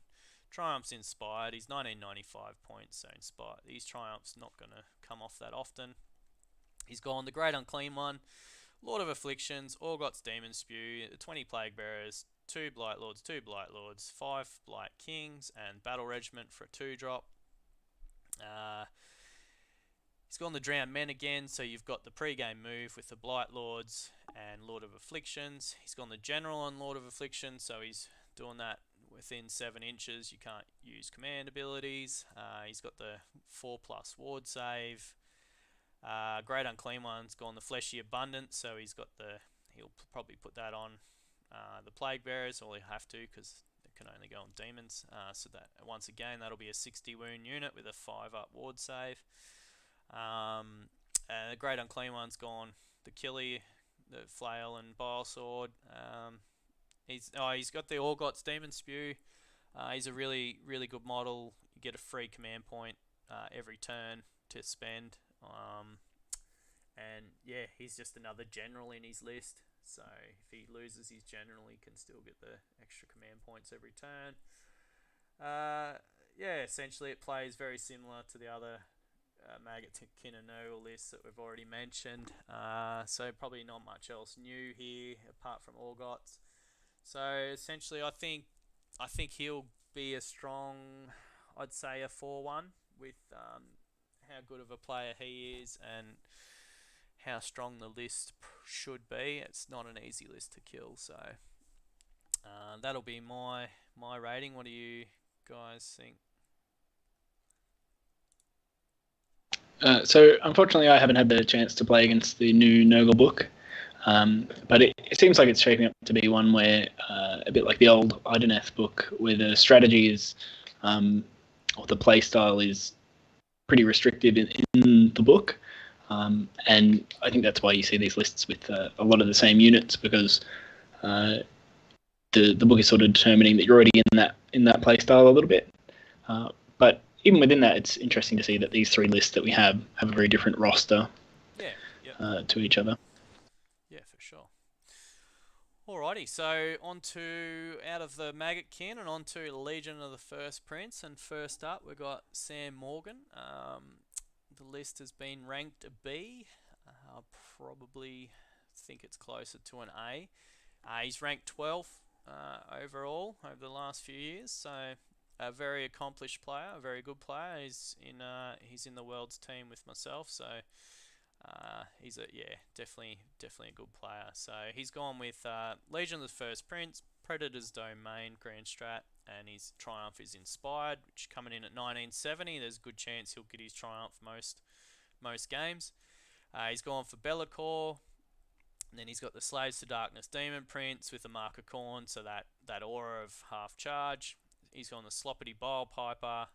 Triumphs Inspired. He's 1995 points, so Inspired. These Triumphs not going to come off that often. He's gone the Great Unclean One, Lord of Afflictions, Orgot's Demon Spew, 20 Plague Bearers, 2 Blight Lords, 2 Blight Lords, 5 Blight Kings, and Battle Regiment for a 2-drop. He's gone the Drowned Men again, so you've got the pre-game move with the Blight Lords and Lord of Afflictions. He's gone the General on Lord of Afflictions, so he's doing that within 7 inches. You can't use command abilities. He's got the 4+ ward save. Great Unclean One's gone the Fleshy Abundance, so he'll probably put that on the Plague Bearers, or he'll have to because it can only go on demons. So that once again, that'll be a 60 wound unit with a 5-up ward save. The Great Unclean One's gone the Killian, the Flail and Bile Sword. He's got the Orgot's Demon Spew. He's a really, really good model. You get a free command point every turn to spend. And yeah, he's just another general in his list. So if he loses his general, he can still get the extra command points every turn. Yeah, essentially it plays very similar to the other Magickin and Nurgle lists that we've already mentioned. So probably not much else new here apart from Orgots. So essentially, I think he'll be a strong, I'd say a 4-1 with how good of a player he is and how strong the list should be. It's not an easy list to kill, so that'll be my rating. What do you guys think? So unfortunately, I haven't had the chance to play against the new Nurgle book, but it seems like it's shaping up to be one where a bit like the old Ideneth book, where the strategy is, or the play style is pretty restrictive in the book, and I think that's why you see these lists with a lot of the same units, because the book is sort of determining that you're already in that play style a little bit, but even within that, it's interesting to see that these 3 lists that we have a very different roster to each other. Yeah, for sure. Alrighty, so on to out of the Magickin and on to Legion of the First Prince. And first up, we've got Sam Morgan. The list has been ranked a B. I probably think it's closer to an A. He's ranked 12th overall over the last few years, so a very accomplished player, a very good player. He's in the Worlds team with myself, so definitely a good player. So he's gone with Legion of the First Prince, Predator's Domain Grand Strat, and his Triumph is Inspired, which coming in at 1970. There's a good chance he'll get his Triumph most games. He's gone for Be'lakor, and then he's got the Slaves to Darkness Demon Prince with the Mark of Khorne, so that aura of half charge. He's gone the Sloppity Bile Piper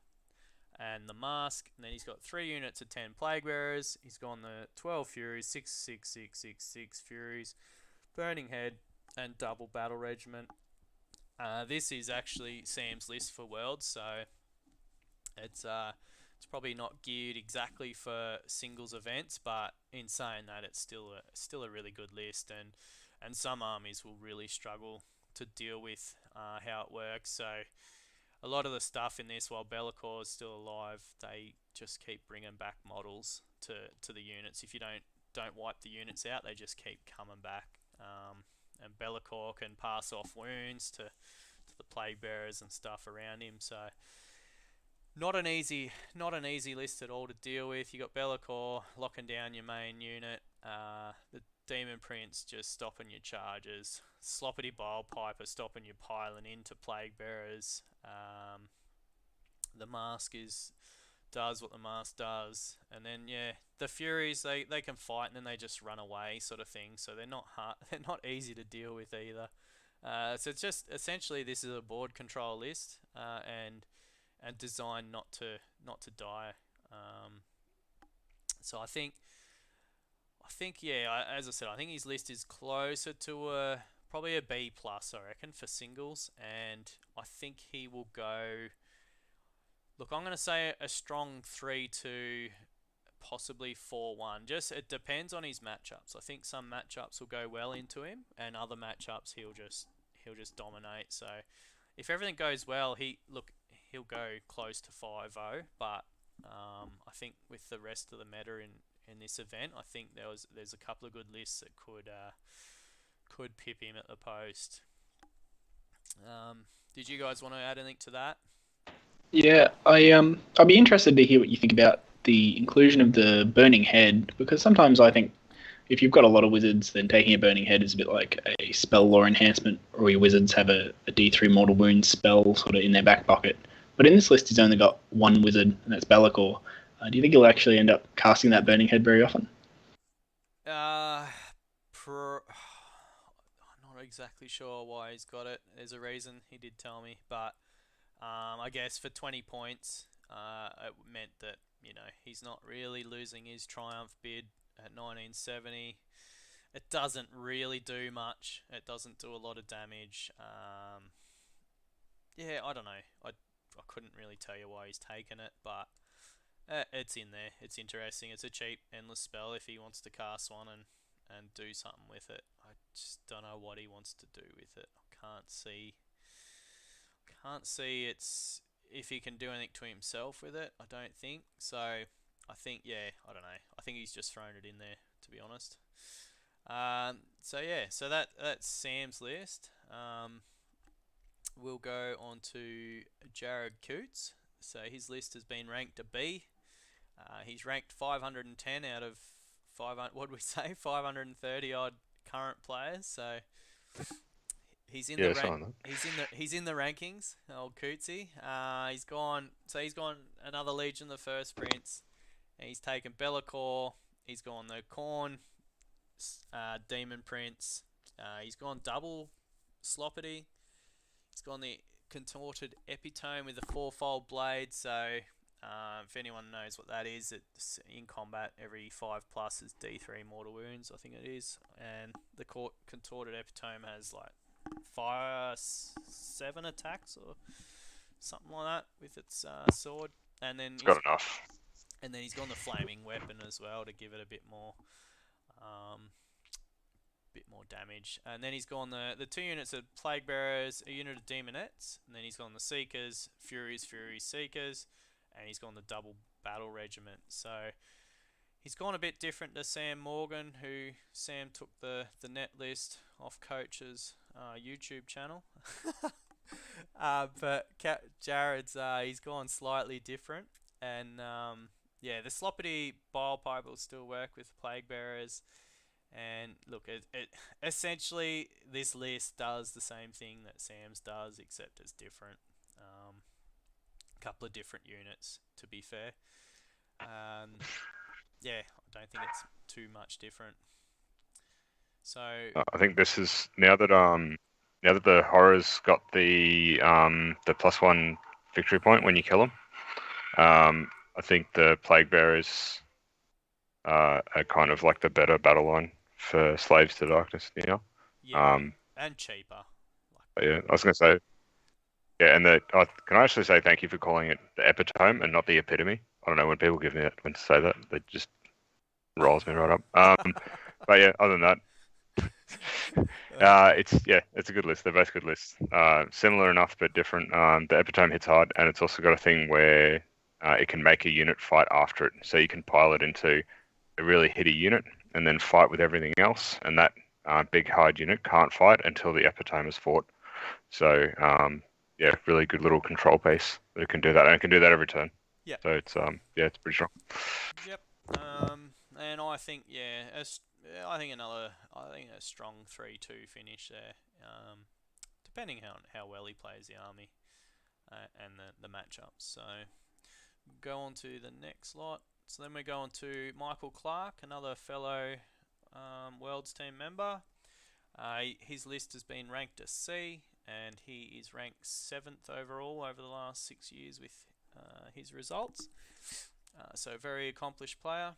and the Mask, and then he's got 3 units of 10 Plague Bearers. He's gone the 12 Furies, 6 Furies, Burning Head, and Double Battle Regiment. This is actually Sam's list for Worlds, so it's probably not geared exactly for singles events, but in saying that, it's still a really good list, and some armies will really struggle to deal with how it works. So a lot of the stuff in this, while Be'lakor is still alive, they just keep bringing back models to the units. If you don't wipe the units out, they just keep coming back. And Be'lakor can pass off wounds to the Plague Bearers and stuff around him. So not an easy list at all to deal with. You got Be'lakor locking down your main unit. The Demon Prince just stopping your charges. Sloppity Bile Piper stopping you piling into Plague Bearers. The Mask does what the Mask does, and then the Furies they can fight and then they just run away sort of thing. So they're not easy to deal with either. So it's just essentially this is a board control list, and designed not to die. So I think as I said, I think his list is closer to probably a B plus, I reckon, for singles, and I think he will go. Look, I'm going to say a strong 3-2, possibly 4-1. Just it depends on his matchups. I think some matchups will go well into him, and other matchups he'll just dominate. So if everything goes well, he'll go close to 5-0. But I think with the rest of the meta in this event, I think there's a couple of good lists that could pip him at the post. Did you guys want to add anything to that? Yeah, I'd be interested to hear what you think about the inclusion of the Burning Head, because sometimes I think if you've got a lot of wizards, then taking a Burning Head is a bit like a spell lore enhancement, or your wizards have a D3 Mortal Wound spell sort of in their back pocket. But in this list, he's only got one wizard, and that's Be'lakor. Do you think he'll actually end up casting that Burning Head very often? I'm not exactly sure why he's got it. There's a reason, he did tell me, but I guess for 20 points, it meant that he's not really losing his Triumph bid at 1970. It doesn't really do much. It doesn't do a lot of damage. I don't know. I couldn't really tell you why he's taken it, but it's in there. It's interesting. It's a cheap, endless spell if he wants to cast one and do something with it. I just don't know what he wants to do with it. I can't see it's if he can do anything to himself with it. I don't think so. I think I don't know. I think he's just thrown it in there, to be honest. So that's Sam's list. We'll go on to Jared Cootes. So his list has been ranked a B. He's ranked 510 out of 530 odd current players. So he's in the rankings. Old Cootesy. He's gone another Legion, the First Prince. And he's taken Be'lakor. He's gone the Khorne, Demon Prince. He's gone double Sloppity. He's gone the Contorted Epitome with a 4-fold blade. So if anyone knows what that is, it's in combat every 5+ is D3 mortal wounds, I think it is. And the Contorted Epitome has like 7 attacks or something like that with its sword. And then it's got enough. And then he's gone the Flaming Weapon as well to give it a bit more damage. And then he's gone the 2 units of Plague Bearers, a unit of Demonettes, and then he's gone the Seekers, Furies, Seekers, and he's gone the Double Battle Regiment. So he's gone a bit different to Sam Morgan, who Sam took the net list off Coach's YouTube channel. But Jared's he's gone slightly different, and the Sloppity Bile Pipe will still work with Plague Bearers, And look, it essentially this list does the same thing that Sam's does, except it's different. A couple of different units, to be fair. Yeah, I don't think it's too much different. So I think this is now that the horrors got the +1 victory point when you kill them. I think the plague bearers are kind of like the better battle line for slaves to darkness. yeah, and cheaper. Yeah, I was gonna say. Yeah, and can I actually say thank you for calling it the epitome and not the epitome? I don't know when people give me that when to say that, it just rolls me right up. But yeah, other than that, it's a good list. They're both good lists. Similar enough but different. The epitome hits hard, and it's also got a thing where it can make a unit fight after it, so you can pile it into a really hitty unit and then fight with everything else, and that big hard unit can't fight until the epitome is fought. So yeah, really good little control piece that can do that, and it can do that every turn. Yeah. So it's it's pretty strong. Yep. And I think I think a strong 3-2 finish there. Depending how well he plays the army, and the matchups. So go on to the next lot. So then we go on to Michael Clark, another fellow Worlds team member. His list has been ranked a C, and he is ranked 7th overall over the last 6 years with his results. So a very accomplished player.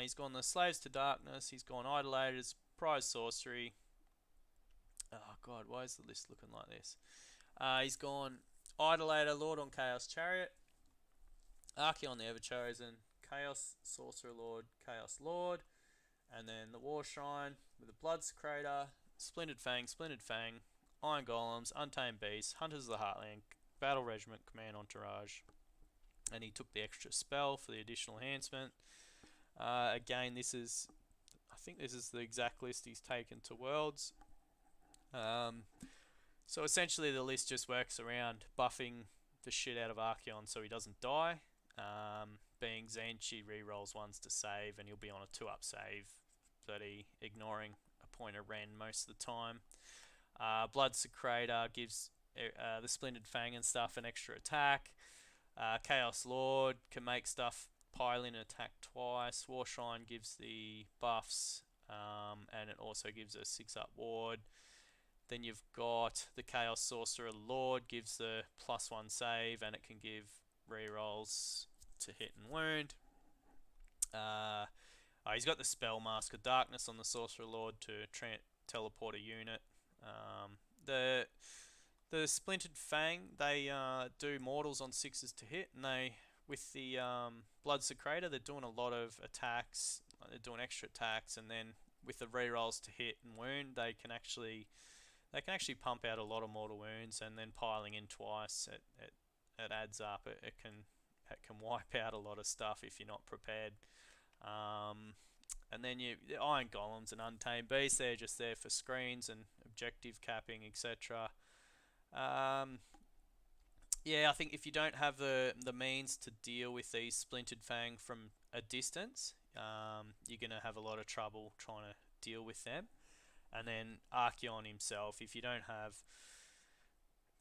He's gone the Slaves to Darkness, he's gone Idolators, Prize Sorcery. Oh god, why is the list looking like this? He's gone Idolator, Lord on Chaos Chariot, Archeon the Everchosen, Chaos Sorcerer Lord, Chaos Lord, and then the War Shrine with the Blood Secretor, Splintered Fang, Iron Golems, Untamed Beasts, Hunters of the Heartland, Battle Regiment, Command Entourage, and he took the extra spell for the additional enhancement. Again, I think this is the exact list he's taken to Worlds. So essentially the list just works around buffing the shit out of Archeon so he doesn't die. Being Zenchi rerolls ones to save, and he'll be on a 2-up save, ignoring a point of Ren most of the time. Blood Secretor gives the Splintered Fang and stuff an extra attack. Chaos Lord can make stuff pile in and attack twice. War Shrine gives the buffs, and it also gives a 6-up ward. Then you've got the Chaos Sorcerer Lord, gives the +1 save, and it can give rerolls to hit and wound. He's got the Spell Mask of Darkness on the Sorcerer Lord to teleport a unit. The Splintered Fang, they do mortals on 6s to hit, and with the Blood Secretor, they're doing a lot of attacks. They're doing extra attacks, and then with the rerolls to hit and wound, they can actually pump out a lot of mortal wounds, and then piling in twice, it adds up. It can wipe out a lot of stuff if you're not prepared. And then the Iron Golems and Untamed Beasts, they're just there for screens and objective capping, etc. Yeah, I think if you don't have the means to deal with these Splintered Fang from a distance, you're going to have a lot of trouble trying to deal with them. And then Archeon himself, if you don't have,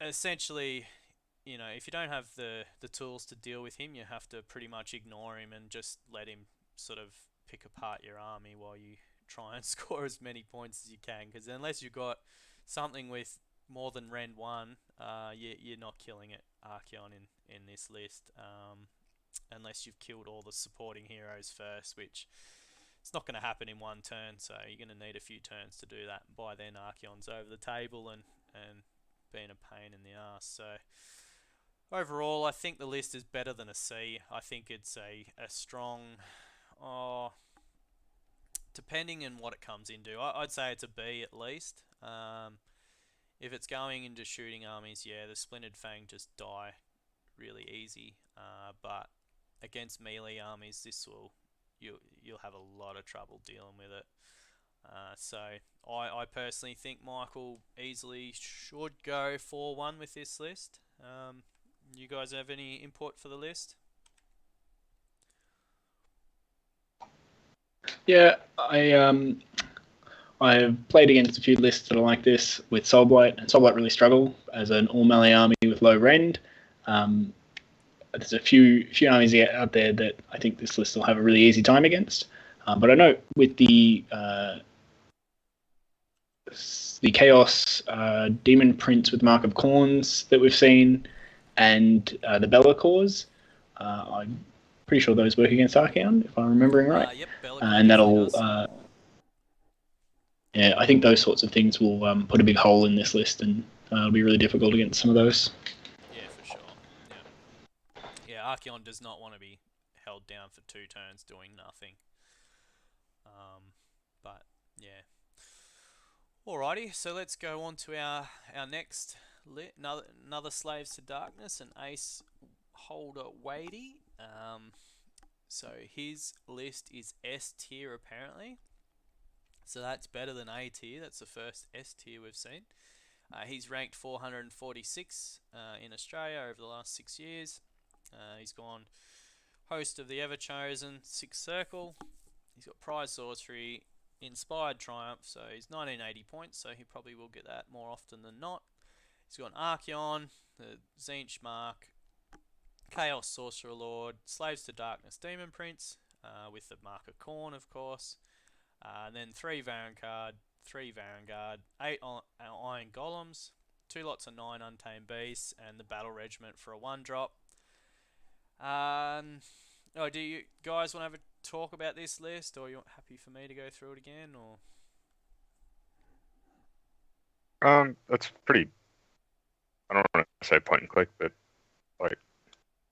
essentially, if you don't have the tools to deal with him, you have to pretty much ignore him and just let him sort of pick apart your army while you try and score as many points as you can. Because unless you've got something with more than Rend 1, you're not killing it, Archeon, in this list. Unless you've killed all the supporting heroes first, which it's not going to happen in one turn, so you're going to need a few turns to do that. And by then, Archeon's over the table and being a pain in the ass. So overall, I think the list is better than a C. I think it's a strong, depending on what it comes into, I'd say it's a B at least. If it's going into shooting armies, yeah, the Splintered Fang just die really easy. But against melee armies, you'll have a lot of trouble dealing with it. So I personally think Michael easily should go 4-1 with this list. You guys have any input for the list? Yeah, I I've played against a few lists that are like this with Soulblight, and Soulblight really struggle as an all-melee army with low rend. There's a few armies out there that I think this list will have a really easy time against. But I know with the Chaos Demon Prince with Mark of Corns that we've seen, and the Be'lakors, I'm pretty sure those work against Archaon, if I'm remembering right. Yep, and that'll, I think those sorts of things will put a big hole in this list, and it'll be really difficult against some of those. Yeah, for sure. Yeah, Archaon does not want to be held down for 2 turns doing nothing. But yeah. Alrighty, so let's go on to our next another Slaves to Darkness, an Ace Holder Wadey. So his list is S tier apparently. So that's better than A tier. That's the first S tier we've seen. He's ranked 446 in Australia over the last 6 years. He's gone host of the Ever Chosen, Sixth Circle. He's got Prize Sorcery, Inspired Triumph, so he's 1980 points, so he probably will get that more often than not. He's got an Archaon, the Tzeentch Mark, Chaos Sorcerer Lord, Slaves to Darkness Demon Prince, with the Mark of Khorne, of course. And then 3 Vanguard, 8 Iron Golems, 2 lots of 9 Untamed Beasts, and the Battle Regiment for a 1-drop. Do you guys want to have a talk about this list, or are you happy for me to go through it again, or? That's pretty. I don't want to say point and click, but like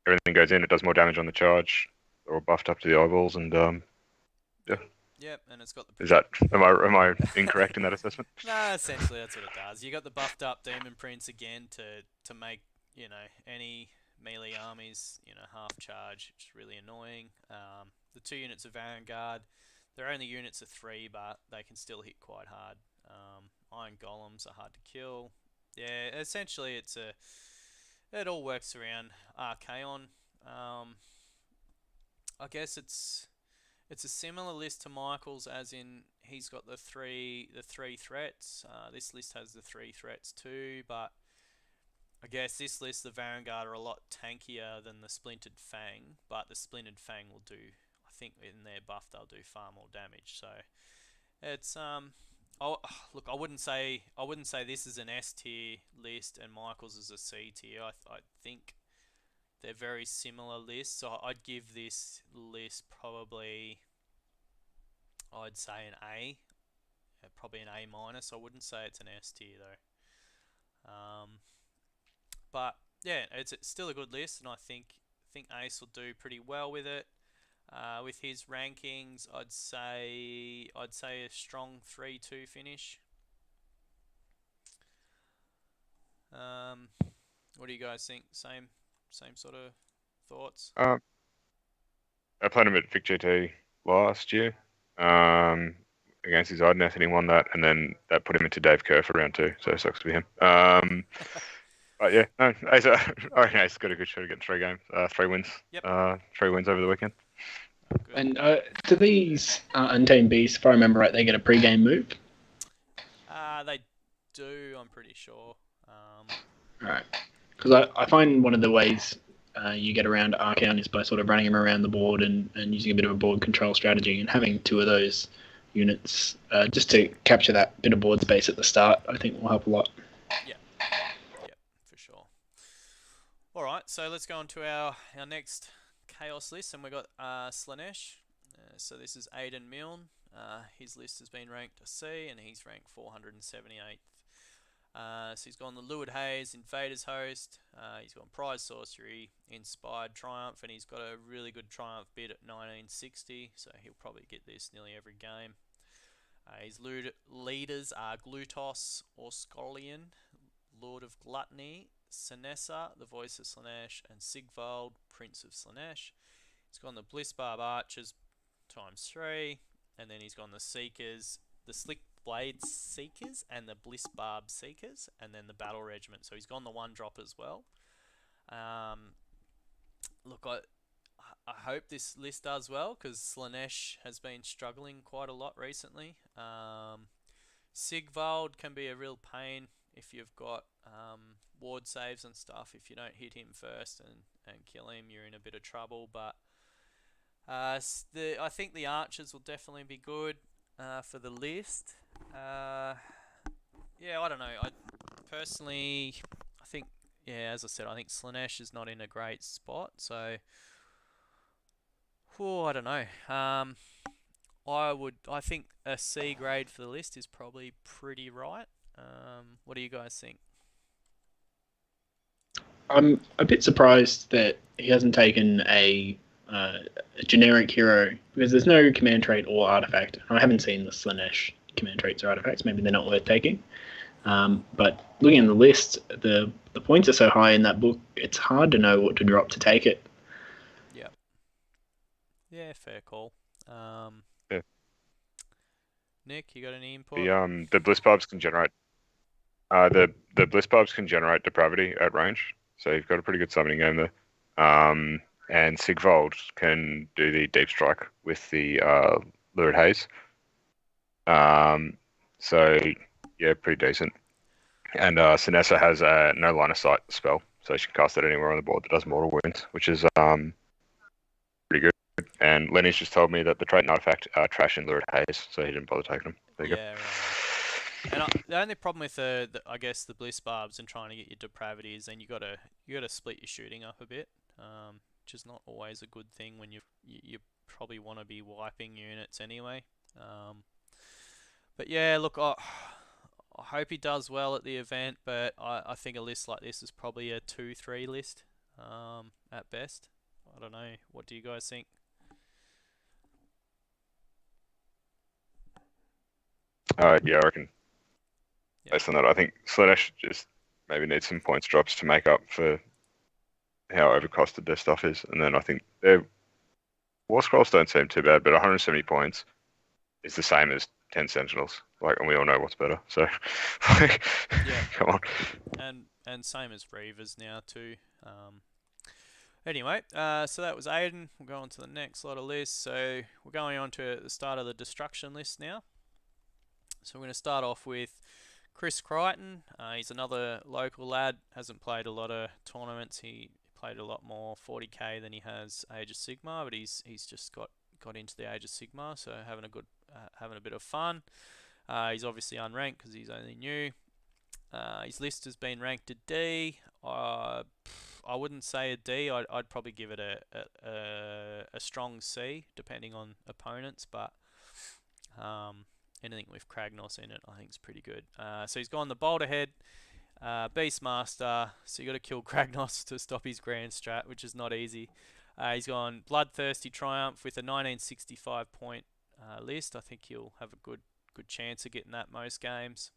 everything goes in, it does more damage on the charge. They're all buffed up to the eyeballs, and yeah. Yep, and it's got the. Is that am I incorrect in that assessment? No, essentially that's what it does. You got the buffed up Demon Prince again to make any melee armies half charge, which is really annoying. The 2 units of Vanguard, they're only units of 3, but they can still hit quite hard. Iron Golems are hard to kill. Yeah, essentially it all works around Archaon. I guess it's a similar list to Michael's, as in he's got the three threats. This list has the 3 threats too, but I guess this list, the Vanguard are a lot tankier than the Splintered Fang, but the Splintered Fang will do, I think in their buff they'll do far more damage. So it's look, I wouldn't say this is an S tier list and Michael's is a C tier. I think they're very similar lists. So I'd give this list probably, I'd say an A, probably an A minus. I wouldn't say it's an S tier though. But yeah, it's still a good list, and I think Ace will do pretty well with it. With his rankings, I'd say a strong 3-2 finish. What do you guys think? Same sort of thoughts? I played him at Vic GT last year against his Idoneth, and he won that, and then that put him into Dave Kerr for round 2, so it sucks to be him. But yeah, no, Ace, I reckon Ace got a good shot at getting 3 wins. Yep. 3 wins over the weekend. And do these Untamed Beasts, if I remember right, they get a pre-game move? They do, I'm pretty sure. Right. Because I find one of the ways you get around Archaon is by sort of running him around the board and using a bit of a board control strategy, and having 2 of those units just to capture that bit of board space at the start, I think will help a lot. Yeah, for sure. All right, so let's go on to our next Chaos list, and we've got Slaanesh. So this is Aiden Milne. His list has been ranked a C, and he's ranked 478th. So he's gone the Lured Haze, Invader's Host. He's got Prize Sorcery, Inspired Triumph, and he's got a really good Triumph bid at 1960, so he'll probably get this nearly every game. His leaders are Glutos, Orskolian, Lord of Gluttony, Sinessa, the Voice of Slaanesh, and Sigvald, Prince of Slaanesh. He's gone the Blissbarb Archers ×3, and then he's gone the Seekers, the Slick Blade Seekers, and the Blissbarb Seekers, and then the Battle Regiment. So he's gone the 1-drop as well. Look, I hope this list does well, because Slaanesh has been struggling quite a lot recently. Sigvald can be a real pain if you've got ward saves and stuff. If you don't hit him first and kill him, you're in a bit of trouble. But I think the archers will definitely be good for the list. Yeah, I don't know. I personally, I think, yeah, as I said, I think Slanesh is not in a great spot. So, I don't know. I think a C grade for the list is probably pretty right. What do you guys think? I'm a bit surprised that he hasn't taken a generic hero, because there's no command trait or artifact. I haven't seen the Slanesh command traits or artifacts. Maybe they're not worth taking. But looking at the list, the points are so high in that book, it's hard to know what to drop to take it. Yeah, fair call. Yeah. Nick, you got any input? The bliss barbs can generate. The bliss barbs can generate depravity at range, so you've got a pretty good summoning game there. And Sigvald can do the deep strike with the lurid haze. So yeah, pretty decent. And Sinessa has a no line of sight spell, so she can cast it anywhere on the board that does mortal wounds, which is pretty good. And Lenny's just told me that the trait and artifact are trash in lurid haze, so he didn't bother taking them. There you go. Right. And the only problem with I guess the bliss barbs and trying to get your depravity is then you gotta split your shooting up a bit, which is not always a good thing when you probably want to be wiping units anyway. But yeah, look, I hope he does well at the event, but I think a list like this is probably a 2-3 list at best. I don't know. What do you guys think? Yeah, I reckon. Based on that, I think Slanesh just maybe needs some points drops to make up for how overcosted their stuff is. And then I think their War Scrolls don't seem too bad, but 170 points is the same as 10 Sentinels. And we all know what's better. So, come on. And same as Reavers now too. Anyway, so that was Aiden. We'll go on to the next lot of lists. So we're going on to the start of the destruction list now. So we're going to start off with Chris Crichton. He's another local lad. Hasn't played a lot of tournaments. He played a lot more 40k than he has Age of Sigmar, but he's just got into the Age of Sigmar, so having a bit of fun. He's obviously unranked because he's only new. His list has been ranked a D. I wouldn't say a D. I'd probably give it a strong C, depending on opponents. But anything with Kragnos in it, I think is pretty good. So he's gone the Boulder Head, Beastmaster. So you got to kill Kragnos to stop his Grand Strat, which is not easy. He's gone Bloodthirsty Triumph with a 1965 point list. I think he'll have a good chance of getting that most games.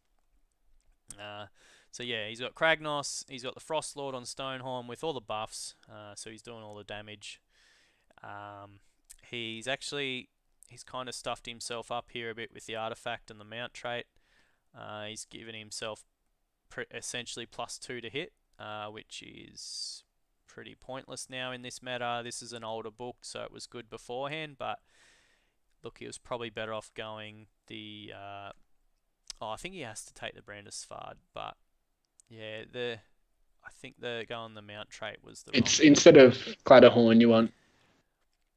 So yeah, he's got Kragnos, he's got the Frostlord on Stonehorn with all the buffs, so he's doing all the damage. He's kind of stuffed himself up here a bit with the artifact and the mount trait. He's given himself essentially +2 to hit, which is pretty pointless now in this meta. This is an older book, so it was good beforehand, but look, he was probably better off going the I think he has to take the Brandisfard, but yeah, I think going the mount trait was the It's wrong. Instead of Cladderhorn, you want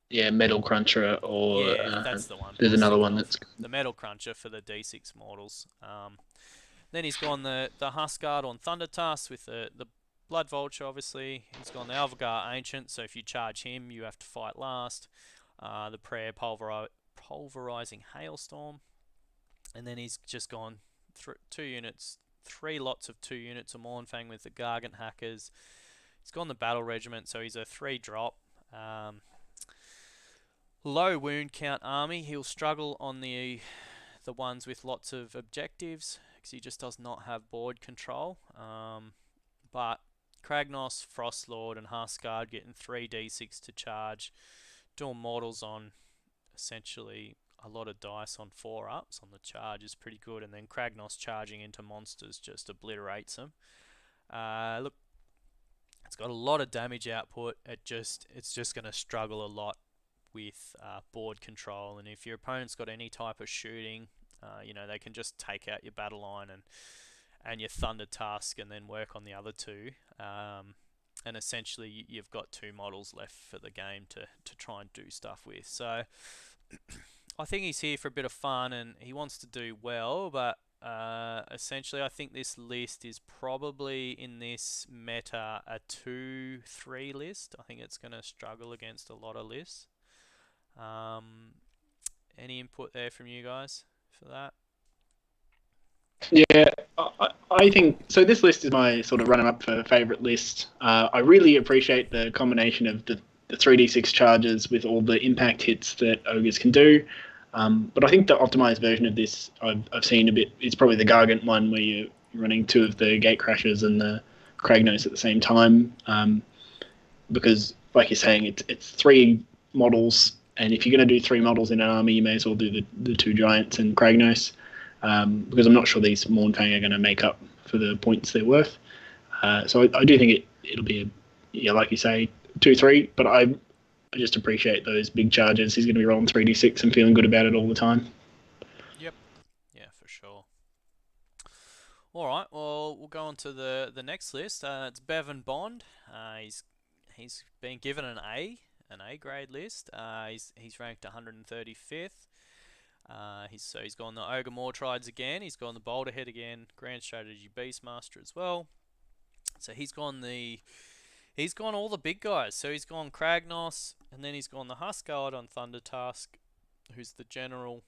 Metal Cruncher, or that's the one. There's another one that's the Metal Cruncher for the D6 mortals. Then he's gone the Huskard on Thunder Tusk with the Blood Vulture, obviously. He's gone the Alvagar Ancient, so if you charge him, you have to fight last. The Prayer Pulverizing Hailstorm. And then he's just gone 3 lots of 2 units of Mournfang with the Gargant Hackers. He's gone the Battle Regiment, so he's a 3-drop. Low wound count army. He'll struggle on the ones with lots of objectives because he just does not have board control. But Kragnos, Frostlord, and Huskard getting 3d6 to charge, doing mortals on essentially a lot of dice on 4-ups on the charge is pretty good, and then Kragnos charging into monsters just obliterates them. Look, it's got a lot of damage output. It's just going to struggle a lot with board control, and if your opponent's got any type of shooting, They can just take out your battle line and your Thunder Tusk and then work on the other two. And essentially you've got 2 models left for the game to try and do stuff with. So I think he's here for a bit of fun and he wants to do well, but essentially I think this list is probably in this meta a 2-3 list. I think it's going to struggle against a lot of lists. Any input there from you guys for that? Yeah, I think so. This list is my sort of runner-up for favourite list. I really appreciate the combination of the 3d6 charges with all the impact hits that ogres can do. But I think the optimized version of this I've seen a bit is probably the Gargant one, where you're running 2 of the Gate Crashers and the Kragnos at the same time. Because, like you're saying, it's 3 models, and if you're going to do 3 models in an army, you may as well do the 2 Giants and Kragnos. Because I'm not sure these Mournfang are going to make up for the points they're worth. So I do think it'll be, like you say, 2-3, but I just appreciate those big charges. He's going to be rolling 3d6 and feeling good about it all the time. Yep. Yeah, for sure. All right, well, we'll go on to the next list. It's Bevan Bond. He's been given an A grade list. He's ranked 135th. He's gone the Ogre Mawtrides again. He's gone the Boulder Head again. Grand Strategy Beastmaster as well. So he's gone all the big guys. So he's gone Kragnos, and then he's gone the Huskard on Thunder Tusk, who's the general,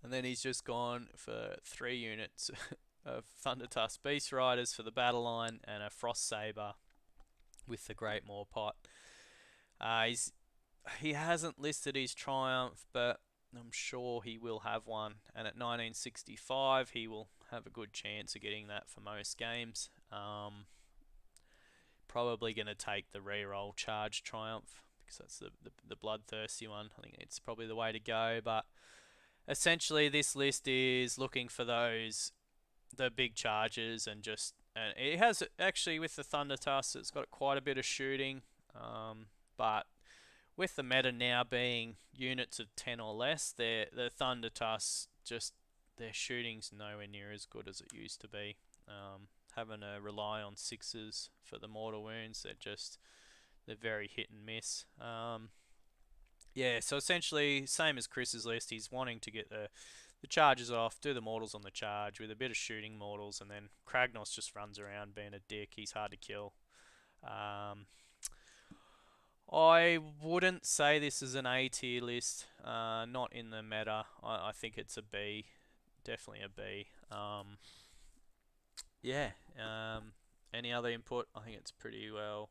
and then he's just gone for 3 units of Thunder Tusk Beast Riders for the battle line and a Frost Saber with the Great Moorpot. He hasn't listed his Triumph, but I'm sure he will have one, and at 1965 he will have a good chance of getting that for most games. Probably going to take the reroll charge Triumph, because that's the bloodthirsty one. I think it's probably the way to go, but essentially this list is looking for the big charges, and it has actually, with the Thunder Tusk, it's got quite a bit of shooting, but with the meta now being units of 10 or less, the Thunder Tusks, just their shooting's nowhere near as good as it used to be. Having to rely on 6s for the mortal wounds, they're very hit and miss. So essentially, same as Chris's list, he's wanting to get the charges off, do the mortals on the charge with a bit of shooting mortals, and then Kragnos just runs around being a dick. He's hard to kill. I wouldn't say this is an A tier list, not in the meta. I think it's a B, definitely a B. Any other input? I think it's pretty well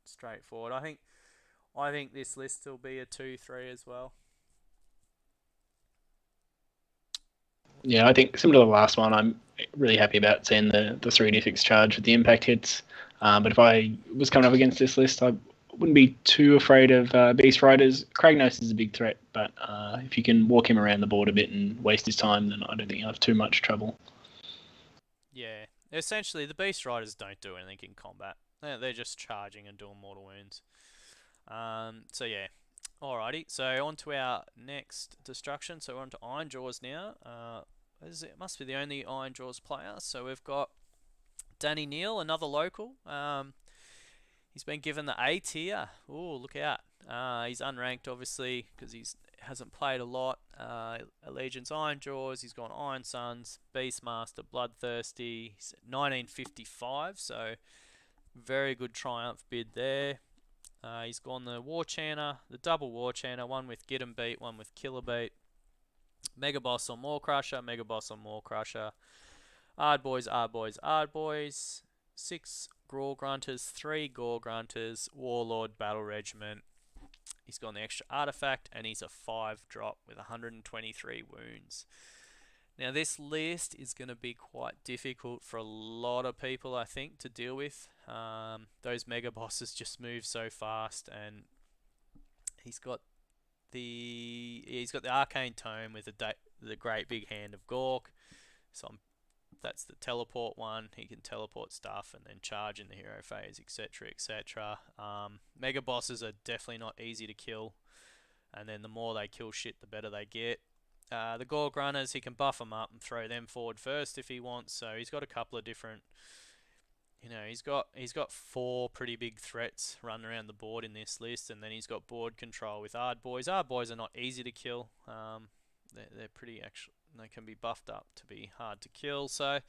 straightforward. I think this list will be a 2-3 as well. Yeah, I think similar to the last one, I'm really happy about seeing the 3d6 charge with the impact hits. But if I was coming up against this list, I wouldn't be too afraid of Beast Riders. Kragnos is a big threat, but if you can walk him around the board a bit and waste his time, then I don't think you'll have too much trouble. Yeah, essentially the Beast Riders don't do anything in combat. They're just charging and doing mortal wounds. Alrighty, so on to our next destruction. So we're on to Ironjaws now. It must be the only Ironjaws player. So we've got Danny Neal, another local. He's been given the A tier. Ooh, look out. He's unranked, obviously, because he hasn't played a lot. Allegiance Ironjaws. He's gone Iron Suns, Beastmaster, Bloodthirsty. He's at 1955, so very good Triumph bid there. He's gone the War Chanter, the double War Chanter, one with Get 'em Beat, one with Killer Beat. Mega Boss on Maw Crusher, Mega Boss on Maw Crusher. Ard Boys, 6 Graw Grunters, 3 Gore Grunters, Warlord Battle Regiment. He's got the extra artifact, and he's a 5-drop with 123 wounds. Now this list is going to be quite difficult for a lot of people, I think, to deal with. Those mega bosses just move so fast, and he's got the Arcane Tome with the great big hand of Gork. So that's the teleport one. He can teleport stuff and then charge in the hero phase, etc., etc. Mega bosses are definitely not easy to kill, and then the more they kill shit, the better they get. The Gorg runners, he can buff them up and throw them forward first if he wants. So he's got a couple of different. He's got 4 pretty big threats running around the board in this list, and then he's got board control with Ard Boys. Ard Boys are not easy to kill. They're pretty actually. They can be buffed up to be hard to kill. So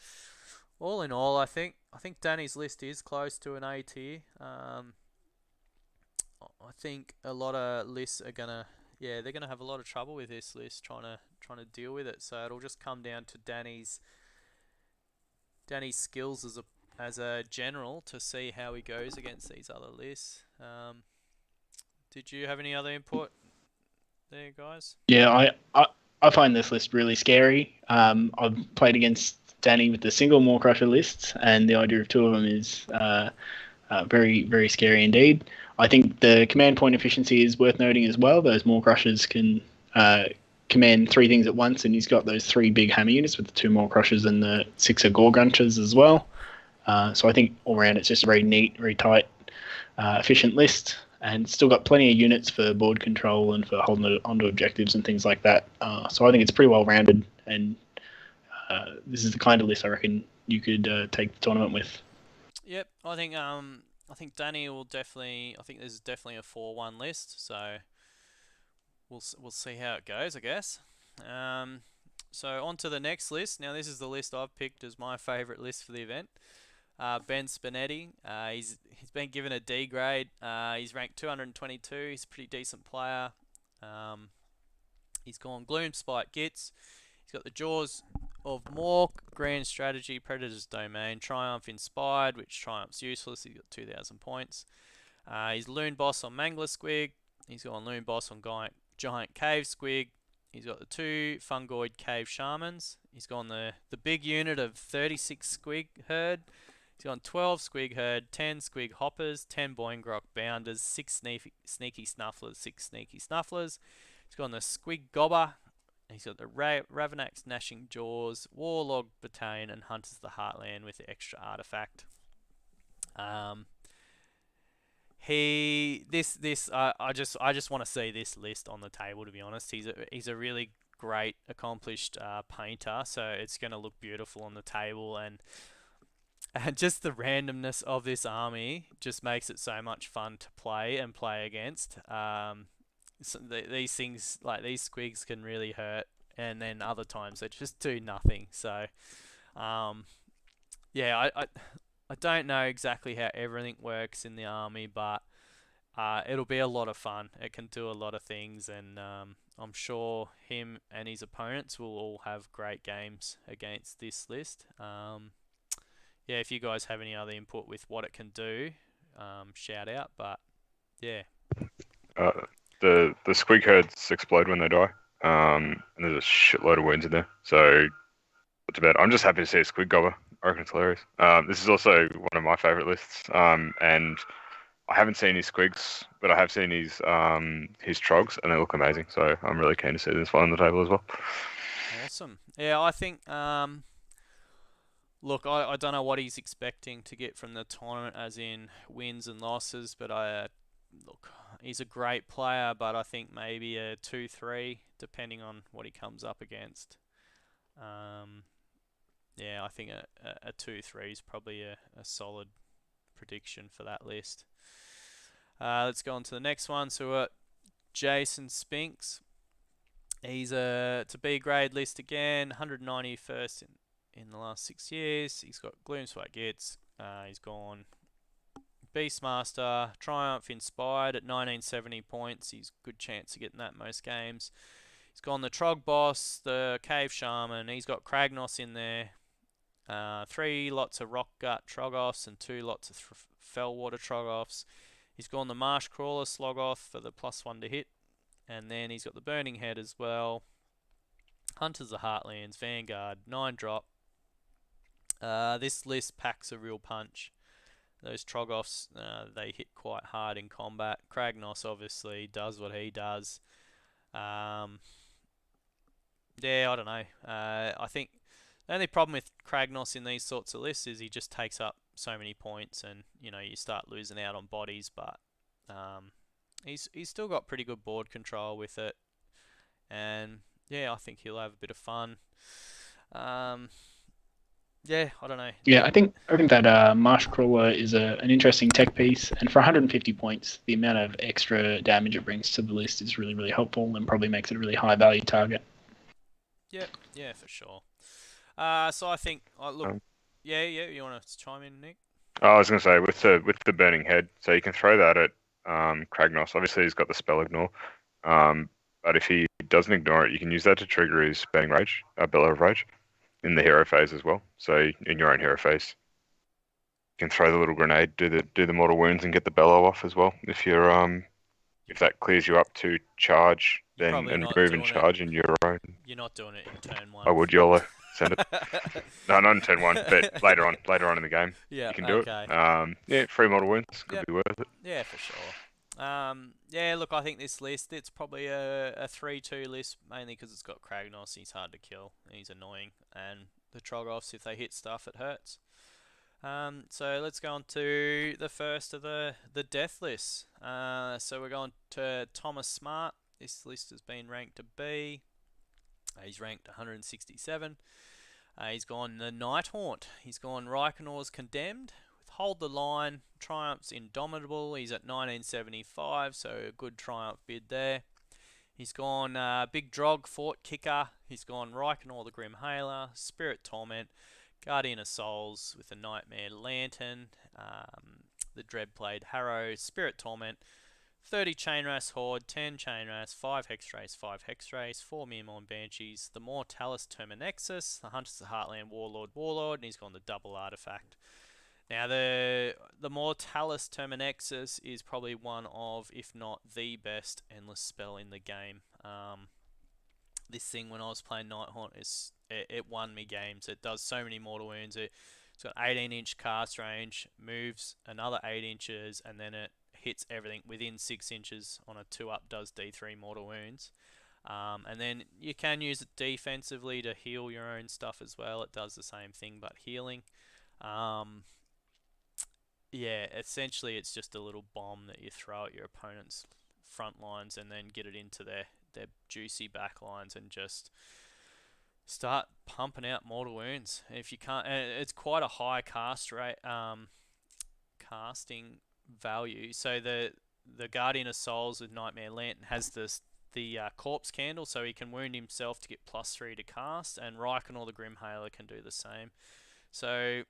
all in all, I think Danny's list is close to an A tier. I think a lot of lists are gonna, they're gonna have a lot of trouble with this list trying to deal with it. So it'll just come down to Danny's skills as a general to see how he goes against these other lists. Did you have any other input there, guys? Yeah, I find this list really scary. I've played against Danny with the single Maw Crusher lists, and the idea of 2 of them is very, very scary indeed. I think the command point efficiency is worth noting as well. Those Maw Crushers can command 3 things at once, and he's got those 3 big hammer units with the 2 Maw Crushers and the 6 Gore Grunchers as well. So I think all around it's just a very neat, very tight, efficient list, and still got plenty of units for board control and for holding it onto objectives and things like that. So I think it's pretty well rounded, and this is the kind of list I reckon you could take the tournament with. Yep, I think Danny will definitely. I think this is definitely a 4-1 list, so we'll see how it goes, I guess. So on to the next list. Now this is the list I've picked as my favourite list for the event. Ben Spanetti. He's been given a D grade. He's ranked 222. He's a pretty decent player. He's gone Gloom, Spite, Gits. He's got the Jaws of Mork, Grand Strategy, Predator's Domain, Triumph Inspired, which Triumph's useless. He's got 2,000 points. He's Loon Boss on Mangler Squig. He's got Loon Boss on Giant Cave Squig. He's got the 2 Fungoid Cave Shamans. He's gone the big unit of 36 Squig Herd. He's gone 12 Squig Herd, 10 Squig Hoppers, 10 Boingrok Bounders, 6 Sneaky Snufflers, 6 Sneaky Snufflers. He's gone the Squig Gobber. He's got the Ravanax Gnashing Jaws, Warlord Battalion, and Hunters the Heartland with the extra artifact. I just want to see this list on the table, to be honest. He's a really great, accomplished painter, so it's going to look beautiful on the table, and just the randomness of this army just makes it so much fun to play against. These things, like these squigs, can really hurt, and then other times they just do nothing. So, I don't know exactly how everything works in the army, but it'll be a lot of fun. It can do a lot of things, and I'm sure him and his opponents will all have great games against this list. If you guys have any other input with what it can do, shout out. But yeah. The squig herds explode when they die, and there's a shitload of wounds in there. So what's about? I'm just happy to see a squig gobber. I reckon it's hilarious. This is also one of my favourite lists, and I haven't seen his squigs, but I have seen his trogs, and they look amazing. So I'm really keen to see this one on the table as well. Awesome. Yeah, I think. Look, I don't know what he's expecting to get from the tournament, as in wins and losses, but look, he's a great player, but I think maybe a 2-3, depending on what he comes up against. I think a 2-3 is probably a solid prediction for that list. Let's go on to the next one. So Jason Spinks. He's it's a B grade list again, 191st in the last 6 years. He's got Gloomspite Gits. He's gone Beastmaster, Triumph Inspired at 1970 points. He's a good chance of getting that most games. He's gone the Trog Boss, the Cave Shaman. He's got Kragnos in there. 3 lots of Rock Gut Trogoffs and 2 lots of Fellwater Trogoffs. He's gone the Marsh Crawler Slogoff for the +1 to hit. And then he's got the Burning Head as well. Hunters of Heartlands, Vanguard, 9 drop. This list packs a real punch. Those Trogoffs, they hit quite hard in combat. Kragnos obviously does what he does. I don't know. I think the only problem with Kragnos in these sorts of lists is he just takes up so many points, and you start losing out on bodies. But he's still got pretty good board control with it, and yeah, I think he'll have a bit of fun. Yeah, I don't know. Yeah, I think that Marsh Crawler is an interesting tech piece, and for 150 points, the amount of extra damage it brings to the list is really, really helpful, and probably makes it a really high value target. Yep, yeah, for sure. So I think, look, yeah, you want to chime in, Nick? I was going to say with the burning head, so you can throw that at Kragnos. Obviously, he's got the spell ignore, but if he doesn't ignore it, you can use that to trigger his burning rage, bellow of rage, in the hero phase as well. So in your own hero phase, you can throw the little grenade, do the mortal wounds, and get the bellow off as well. If that clears you up to charge, then and move and charge in your own. You're not doing it in turn 1. I would YOLO send it. No, not in turn 1, but later on in the game, yeah, you can do it. Yeah, 3 mortal wounds could be worth it. Yeah, for sure. Yeah, look, I think this list, it's probably a 3-2 list, mainly because it's got Kragnos. He's hard to kill. He's annoying, and the Troggoths, if they hit stuff, it hurts. So let's go on to the first of the death lists. So we're going to Thomas Smart. This list has been ranked a B. He's ranked 167. He's gone the Night Haunt. He's gone Reichenor's Condemned. With Hold the Line, Triumph's Indomitable. He's at 1975, so a good Triumph bid there. He's gone Big Drog, Fort Kicker. He's gone Reichenor the Grim Hailer, Spirit Torment, Guardian of Souls with the Nightmare Lantern, the Dreadblade Harrow, Spirit Torment, 30 Chainrace Horde, 10 Chainrace, 5 Hexrace, 5 Hexrace, 4 Mirmorn Banshees, the Mortalis Terminexus, the Hunters of the Heartland Warlord, and he's gone the double artifact. Now the Mortalis Terminexus is probably one of, if not the best endless spell in the game. This thing, when I was playing Night Haunt, it won me games. It does so many mortal wounds. It's got 18-inch cast range, moves another 8 inches, and then it hits everything within 6 inches on a 2-up, does D3 mortal wounds. And then you can use it defensively to heal your own stuff as well. It does the same thing but healing. Yeah, essentially it's just a little bomb that you throw at your opponent's front lines and then get it into their juicy back lines and just start pumping out mortal wounds. If you can't, it's quite a high cast rate, casting value. So the Guardian of Souls with Nightmare Lantern has the Corpse Candle, so he can wound himself to get +3 to cast, and Reichenor the Grim Hailer can do the same. So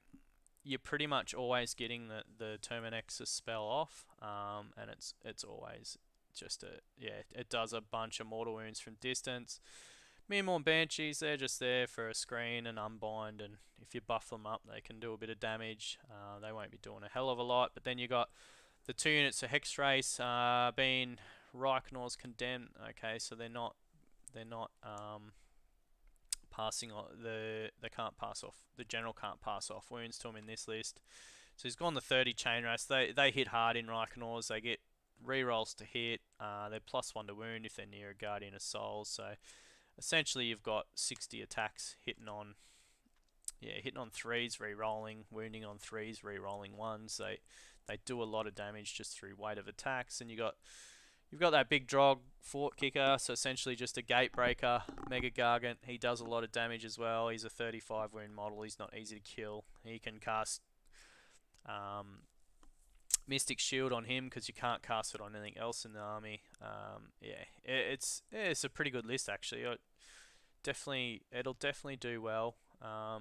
you're pretty much always getting the Terminexus spell off, and it's always just it does a bunch of mortal wounds from distance. Mirmorn Banshees, they're just there for a screen and unbind, and if you buff them up, they can do a bit of damage. They won't be doing a hell of a lot, but then you got the 2 units of Hexrace being Reichenor's Condemned. Okay, so they're not passing on they can't pass off. The general can't pass off wounds to them in this list. So he's gone the 30 Chainrace. They hit hard in Reichenor's. They get rerolls to hit. They're +1 to wound if they're near a Guardian of Souls. So essentially you've got 60 attacks hitting on 3s, re-rolling, wounding on 3s, re-rolling 1s. They do a lot of damage just through weight of attacks, and you've got that Big Drog Fort Kicker, so essentially just a Gatebreaker, Mega Gargant. He does a lot of damage as well. He's a 35 wound model. He's not easy to kill. He can cast Mystic Shield on him because you can't cast it on anything else in the army. It's a pretty good list actually. It'll definitely do well. I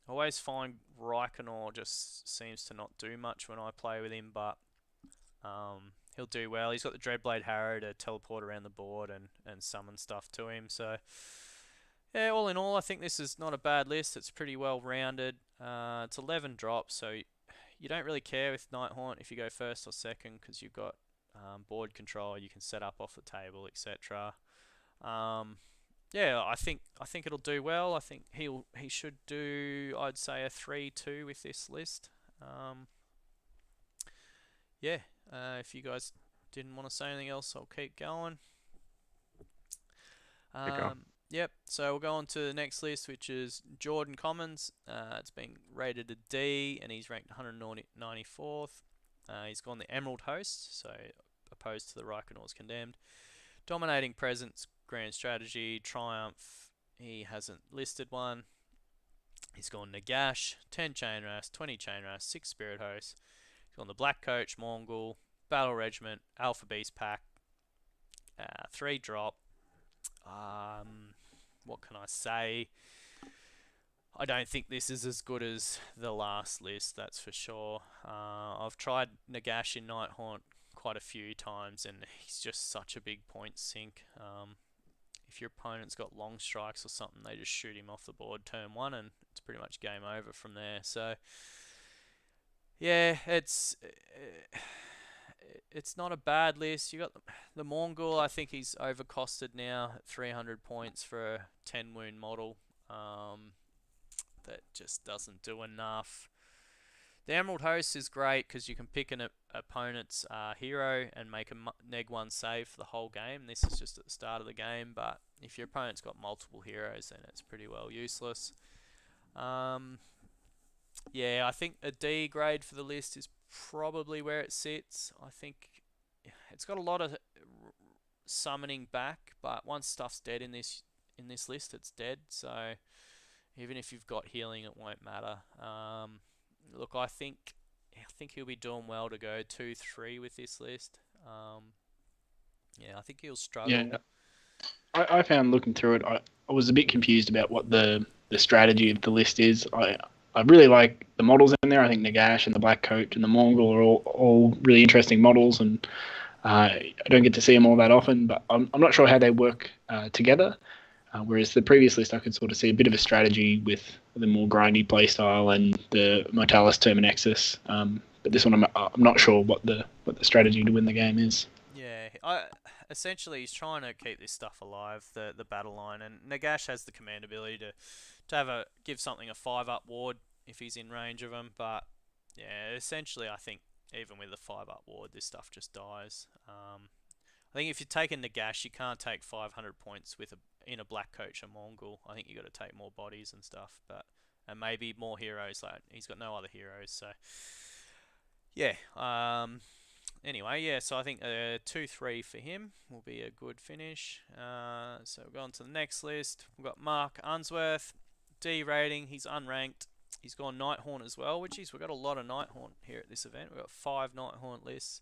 always find Reikenor just seems to not do much when I play with him, but he'll do well. He's got the Dreadblade Harrow to teleport around the board and summon stuff to him. So yeah, all in all, I think this is not a bad list. It's pretty well rounded. It's 11 drops, so you don't really care with Night Haunt if you go first or second because you've got board control. You can set up off the table, etc. Yeah, I think it'll do well. I think he should do, I'd say, a 3-2 with this list. Yeah, if you guys didn't want to say anything else, I'll keep going. Yep, so we'll go on to the next list, which is Jordan Commons. It's been rated a D, and he's ranked 194th. He's gone the Emerald Host, so opposed to the Reichenor's Condemned. Dominating Presence, Grand Strategy, Triumph, he hasn't listed one. He's gone Nagash, 10 Chain Ras, 20 Chain Ras, 6 Spirit Hosts. He's gone the Black Coach, Mongol, Battle Regiment, Alpha Beast Pack, 3 drop. What can I say? I don't think this is as good as the last list, that's for sure. I've tried Nagash in Nighthaunt quite a few times, and he's just such a big point sink. If your opponent's got long strikes or something, they just shoot him off the board turn 1, and it's pretty much game over from there. So, yeah, it's not a bad list. You got the Mongol. I think he's overcosted now at 300 points for a 10 wound model. That just doesn't do enough. The Emerald Host is great because you can pick an opponent's hero and make a neg 1 save for the whole game. This is just at the start of the game, but if your opponent's got multiple heroes, then it's pretty well useless. Yeah, I think a D grade for the list is probably where it sits. I think it's got a lot of summoning back, but once stuff's dead in this list, it's dead. So even if you've got healing, it won't matter. Look, I think he'll be doing well to go 2-3 with this list. Yeah, I think he'll struggle. Yeah, I found looking through it, I was a bit confused about what the strategy of the list is. I really like the models in there. I think Nagash and the Black Coat and the Mongol are all really interesting models, and I don't get to see them all that often, but I'm not sure how they work together. Whereas the previous list, I could sort of see a bit of a strategy with the more grindy playstyle and the Mortalis Terminexus. But this one, I'm not sure what the strategy to win the game is. Yeah, essentially he's trying to keep this stuff alive, the battle line, and Nagash has the command ability to give something a 5-up ward if he's in range of him. But yeah, essentially I think even with a 5-up ward, this stuff just dies. I think if you're taking Nagash, you can't take 500 points in a Black Coach or Mongol. I think you got to take more bodies and stuff, and maybe more heroes. Like he's got no other heroes, so yeah. Anyway, yeah. So I think 2-3 for him will be a good finish. So we'll go on to the next list. We've got Mark Unsworth, D rating. He's unranked. He's gone Nighthaunt as well, which is we've got a lot of Nighthaunt here at this event. We've got 5 Nighthaunt lists.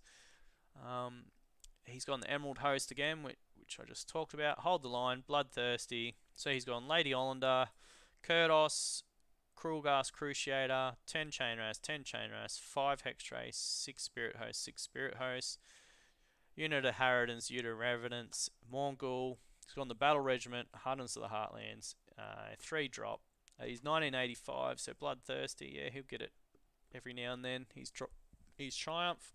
He's gone the Emerald Host again, which I just talked about. Hold the Line, Bloodthirsty. So he's gone Lady Ollander, Kurdos, Cruelghast Cruciator, 10 Chain Ras, 10 Chain Ras, 5 Hex Trace, 6 Spirit Hosts, 6 Spirit Hosts, Unit of Harridans, Unit of Revenants, Mongol. He's gone the Battle Regiment, Hardens of the Heartlands, 3 drop. He's 1985, so Bloodthirsty. Yeah, he'll get it every now and then. He's Triumph.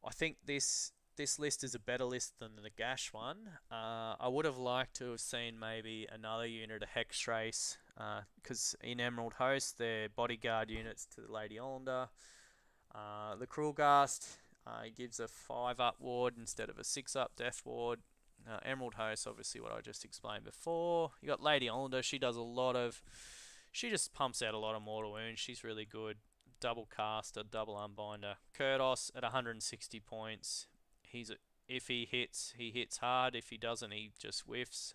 I think this list is a better list than the Nagash one. I would have liked to have seen maybe another unit of Hex Trace, because in Emerald Host they're bodyguard units to the Lady Ollander. The Cruelghast gives a 5-up ward instead of a 6-up death ward. Emerald Host, obviously what I just explained before. You got Lady Ollander. She just pumps out a lot of mortal wounds. She's really good. Double caster, double unbinder. Kurdos at 160 points. If he hits hard. If he doesn't, he just whiffs.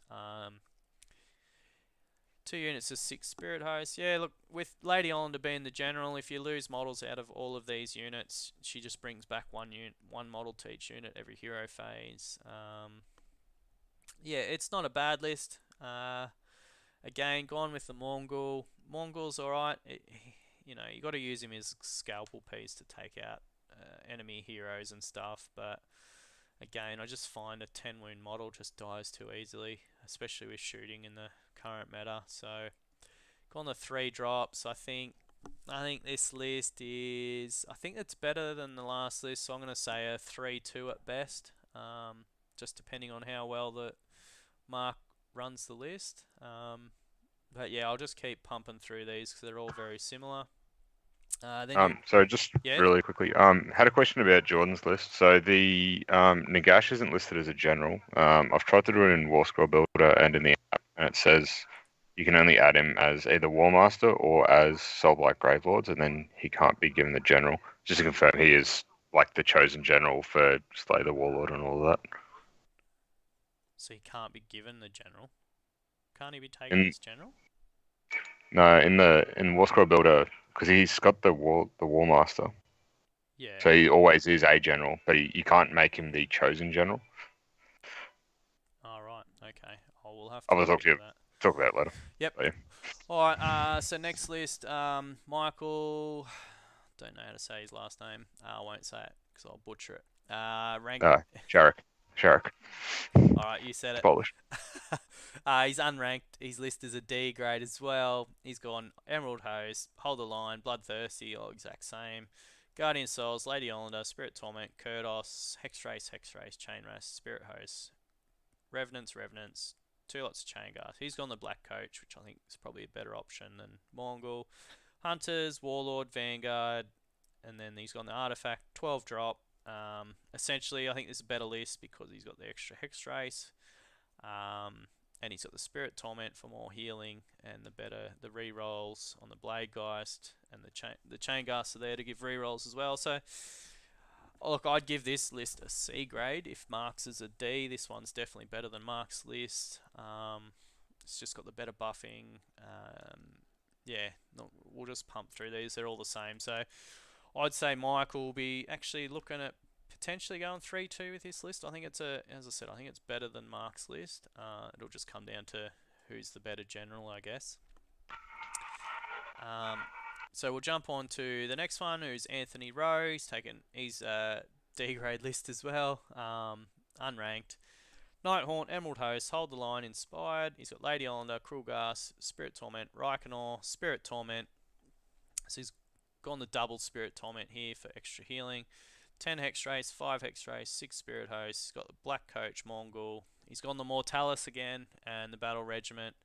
2 units of 6 Spirit Hosts. Yeah, look, with Lady Ollander being the general, if you lose models out of all of these units, she just brings back one model to each unit every hero phase. Yeah, it's not a bad list. Again, gone with the Mongol. Mongol's alright. You got to use him as scalpel piece to take out enemy heroes and stuff, but again, I just find a 10 wound model just dies too easily, especially with shooting in the current meta. So, gone the 3 drops. I think this list is, I think it's better than the last list, so I'm going to say a 3-2 at best, just depending on how well the Mark runs the list. But yeah, I'll just keep pumping through these because they're all very similar. So just really quickly, had a question about Jordan's list. So the Nagash isn't listed as a general. I've tried to do it in War Scroll Builder and in the app, and it says you can only add him as either War Master or as Soulblight Gravelords, and then he can't be given the general. Just to confirm, he is like the chosen general for Slay the Warlord and all of that. so he can't be given the general. Can't he be taken In as general? no, in War Scroll Builder, because he's got the War Master, Yeah. so he always is a general, but you can't make him the chosen general. All right. Okay. I will have to I'll look talk to you. into that. Talk about it later. Yep. So, yeah. All right. So next list, Michael. Don't know how to say his last name. I won't say it because I'll butcher it. Rank. Shark. All right, you said it. Polish. He's unranked. His list is a D grade as well. He's gone Emerald Host, Hold the Line, Bloodthirsty, all exact same. Guardian Souls, Lady Islander, Spirit Torment, Kurdos, Hexrace, Chain Race, Spirit Host, Revenants, two lots of Chain Guard. He's gone the Black Coach, which I think is probably a better option than Mongol. Hunters, Warlord, Vanguard, and then he's gone the Artifact, 12 drop. Essentially, I think this is a better list because he's got the extra Hexrace. And he's got the Spirit Torment for more healing and the rerolls on the Blade Geist, and the Chain Ghasts are there to give rerolls as well. So, look, I'd give this list a C grade. If Mark's is a D, this one's definitely better than Mark's list. It's just got the better buffing. We'll just pump through these. They're all the same. So, I'd say Michael will be actually looking at potentially going 3-2 with this list. I think as I said, I think it's better than Mark's list. It'll just come down to who's the better general, I guess. So we'll jump on to the next one, who's Anthony Rowe. He's a D grade list as well, unranked. Nighthaunt, Emerald Host, Hold the Line, Inspired. He's got Lady Islander, Cruel Gas, Spirit Torment, Reikenor, Spirit Torment. So he's gone the double Spirit Torment here for extra healing. 10 Hexrace, 5 Hexrace, 6 Spirit Hosts. He's got the Black Coach, Mongol. He's gone the Mortalis again and the Battle Regiment.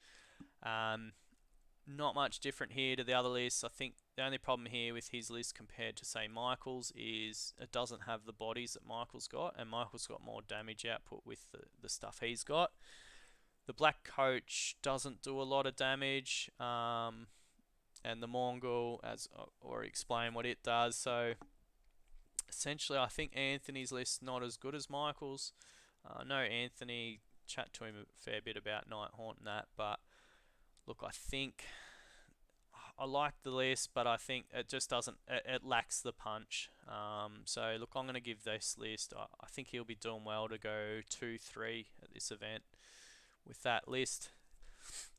Not much different here to the other lists. I think the only problem here with his list compared to, say, Michael's is it doesn't have the bodies that Michael's got, and Michael's got more damage output with the stuff he's got. The Black Coach doesn't do a lot of damage, and the Mongol, as I already explained what it does. So essentially, I think Anthony's list not as good as Michael's. I know Anthony, chat to him a fair bit about Nighthaunt and that, but look, I think I like the list, but I think it just doesn't, it lacks the punch. So look, I'm going to give this list, I think he'll be doing well to go 2-3 at this event with that list.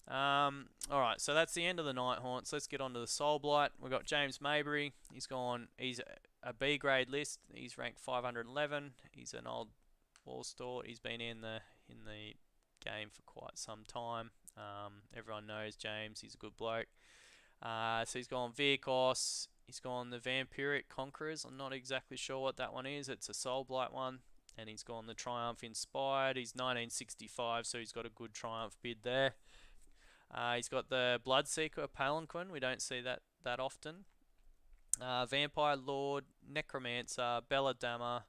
Alright, so that's the end of the Nighthaunts. Let's get on to the Soul Blight. We've got James Mabry. He's a B grade list. He's ranked 511. He's an old war stalwart. He's been in the game for quite some time. Everyone knows James. He's a good bloke. So he's gone Virkos. He's gone the Vampiric Conquerors. I'm not exactly sure what that one is. It's a Soul Blight one. And he's gone the Triumph Inspired. He's 1965, so he's got a good Triumph bid there. He's got the Bloodseeker Palanquin. We don't see that often. Vampire Lord, Necromancer, Belladamma,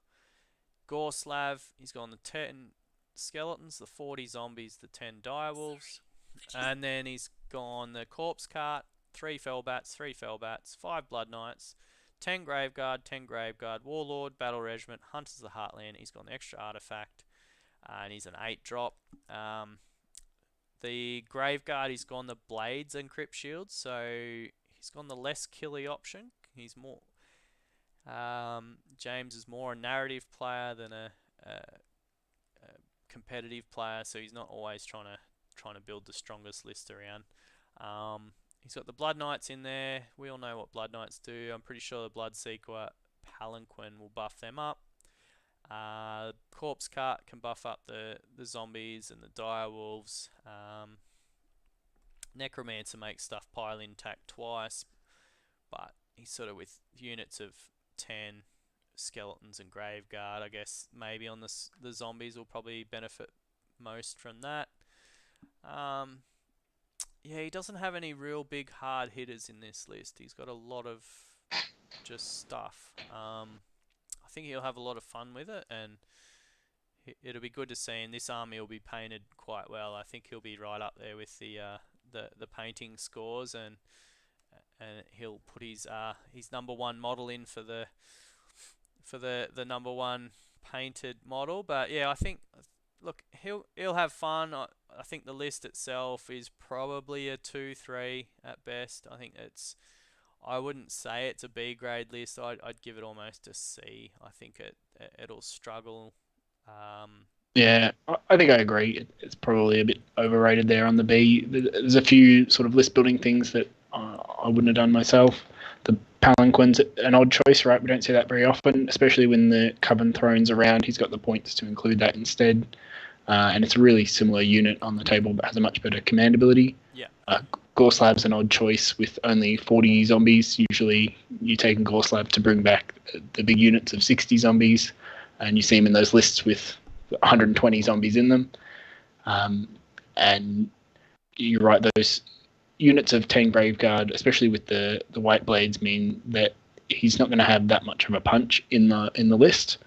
Gorslav. He's gone the 10 Skeletons, the 40 Zombies, the 10 Direwolves. And then he's gone the Corpse Cart, 3 Fellbats, 5 Blood Knights, 10 Graveguard, Warlord, Battle Regiment, Hunters of the Heartland. He's gone the extra artifact, and he's an 8 drop. The Graveguard, he's gone the Blades and Crypt Shields, so he's gone the less killy option. He's more James is more a narrative player than a competitive player, so he's not always trying to build the strongest list around. He's got the Blood Knights in there. We all know what Blood Knights do. I'm pretty sure the Bloodseeker Palanquin will buff them up. Corpse Cart can buff up the zombies and the direwolves. Necromancer makes stuff pile intact twice, but he's sort of with units of 10 skeletons and Graveguard. I guess maybe on the zombies will probably benefit most from that. Yeah, he doesn't have any real big hard hitters in this list. He's got a lot of just stuff. I think he'll have a lot of fun with it, and it'll be good to see. And this army will be painted quite well. I think he'll be right up there with the painting scores, and he'll put his number one model in for the number one painted model. But yeah, I think look, he'll have fun. I think the list itself is probably a 2-3 at best. I think I wouldn't say it's a B grade list. I'd give it almost a C. I think it'll struggle. Yeah, I think I agree. It's probably a bit overrated there on the B. There's a few sort of list building things that I wouldn't have done myself. The palanquin's an odd choice, right? We don't see that very often, especially when the Coven Throne's around. He's got the points to include that instead. And it's a really similar unit on the table, but has a much better command ability. Yeah. Gorslab's an odd choice with only 40 zombies. Usually you take Gorslab to bring back the big units of 60 zombies, and you see him in those lists with 120 zombies in them. And you're right, those units of 10 Graveguard, especially with the White Blades, mean that he's not going to have that much of a punch in the list,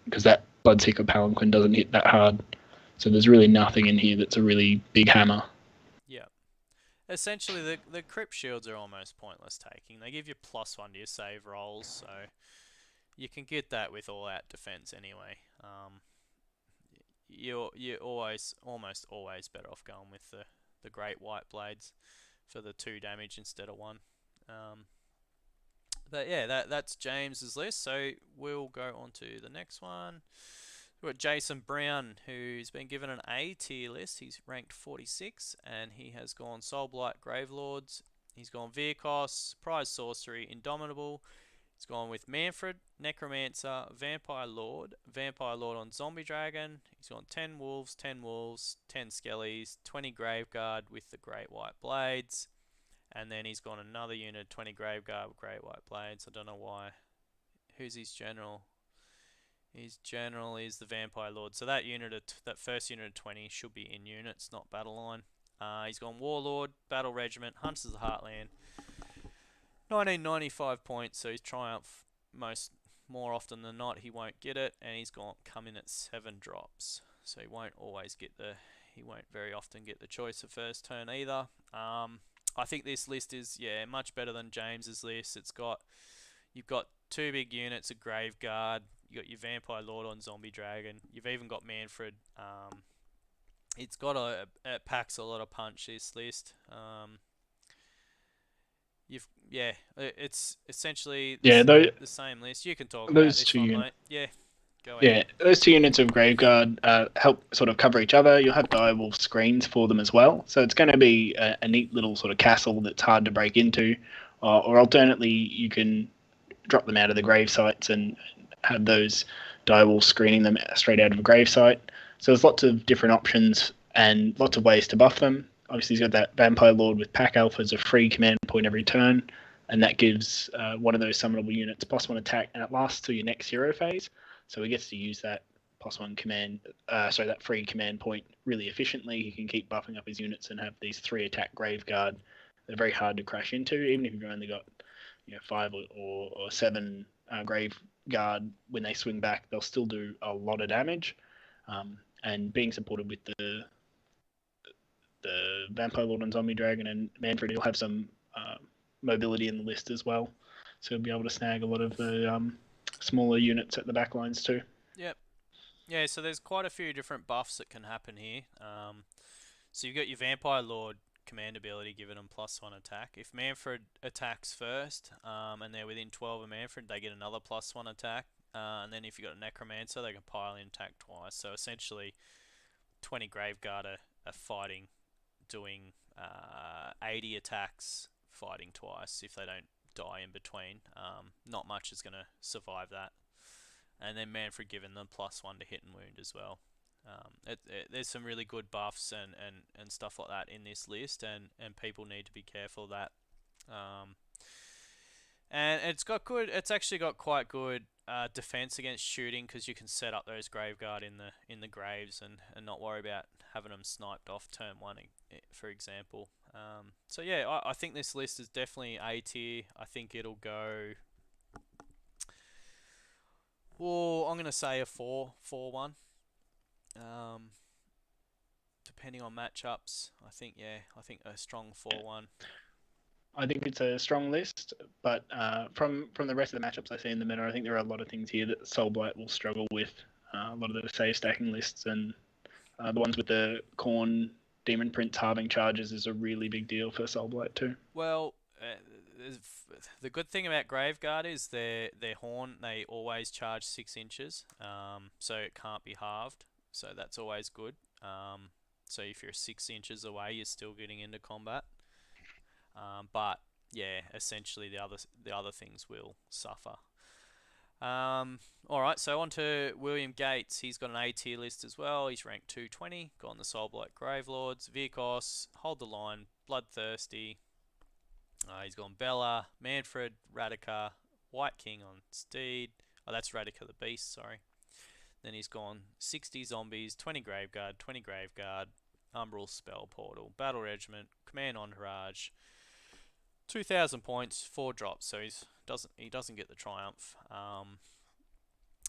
because that Bloodseeker Palanquin doesn't hit that hard. So there's really nothing in here that's a really big hammer. Yeah. Essentially, the Crypt Shields are almost pointless taking. They give you +1 to your save rolls, so you can get that with all-out defense anyway. You're almost always better off going with the Great White Blades for the 2 damage instead of 1. But yeah, that's James's list. So we'll go on to the next one. We've got Jason Brown, who's been given an A tier list. He's ranked 46, and he has gone Soulblight Gravelords. He's gone Virkos, Prize Sorcery, Indomitable. He's gone with Manfred, Necromancer, Vampire Lord on Zombie Dragon. He's gone 10 Wolves, 10 Skellies, 20 Graveguard with the Great White Blades. And then he's gone another unit, 20 Graveguard with Great White Blades. I don't know why. Who's his general? His general is the Vampire Lord. So that first unit of 20 should be in units, not battle line. He's gone Warlord, Battle Regiment, Hunters of the Heartland. 1995 points, so he's triumph more often than not. He won't get it, and he's come in at 7 drops, so he won't very often get the choice of first turn either. I think this list is much better than James's list. You've got 2 big units of Graveguard. You got your Vampire Lord on Zombie Dragon. You've even got Manfred. It packs a lot of punch, this list. It's essentially the same list. You can talk about this one, mate. Yeah, go ahead. Yeah, those 2 units of Graveguard help sort of cover each other. You'll have direwolf screens for them as well, so it's going to be a neat little sort of castle that's hard to break into. Or alternately, you can drop them out of the grave sites and have those direwolves screening them straight out of a grave site. So there's lots of different options and lots of ways to buff them. Obviously, he's got that Vampire Lord with Pack Alpha as a free command point every turn, and that gives one of those summonable units +1 attack, and it lasts till your next hero phase. So he gets to use that +1 command, that free command point really efficiently. He can keep buffing up his units and have these 3 attack Graveguard. They're very hard to crash into, even if you've only got 5 or 7 Graveguard. When they swing back, they'll still do a lot of damage. And being supported with the Vampire Lord and Zombie Dragon and Manfred, he'll have some mobility in the list as well. So he'll be able to snag a lot of the smaller units at the back lines too. Yep. Yeah, so there's quite a few different buffs that can happen here. So you've got your Vampire Lord command ability giving them +1 attack. If Manfred attacks first, and they're within 12 of Manfred, they get another +1 attack. And then if you've got a Necromancer, they can pile in attack twice. So essentially, 20 Graveguard are fighting, doing 80 attacks, fighting twice if they don't die in between. Not much is going to survive that. And then Manfred giving them +1 to hit and wound as well. There's some really good buffs and stuff like that in this list, and people need to be careful of that. And it's actually got quite good defense against shooting, because you can set up those Graveguard in the graves and not worry about having them sniped off turn 1, for example. So yeah, I think this list is definitely A tier. I think it'll go. Well, I'm gonna say a 4-1. Depending on matchups, I think a strong 4-1. I think it's a strong list, but from the rest of the matchups I see in the meta, I think there are a lot of things here that Soulblight will struggle with. A lot of the save stacking lists and the ones with the Khorne Demon Prince halving charges is a really big deal for Soulblight too. Well, the good thing about Graveguard is their horn, they always charge 6 inches, so it can't be halved, so that's always good. So if you're 6 inches away, you're still getting into combat. But yeah, essentially the other things will suffer. Alright, so on to William Gates. He's got an A tier list as well. He's ranked 220, got on the Soulblight Gravelords, Virkos, Hold the Line, Bloodthirsty. He's gone Bella, Manfred, Radica, White King on Steed. Oh, that's Radica the Beast, sorry. Then he's gone 60 Zombies, 20 Graveguard, 20 Graveguard, Umbral Spell Portal, Battle Regiment, Command Entourage, 2,000 points, 4 drops, so he doesn't get the Triumph.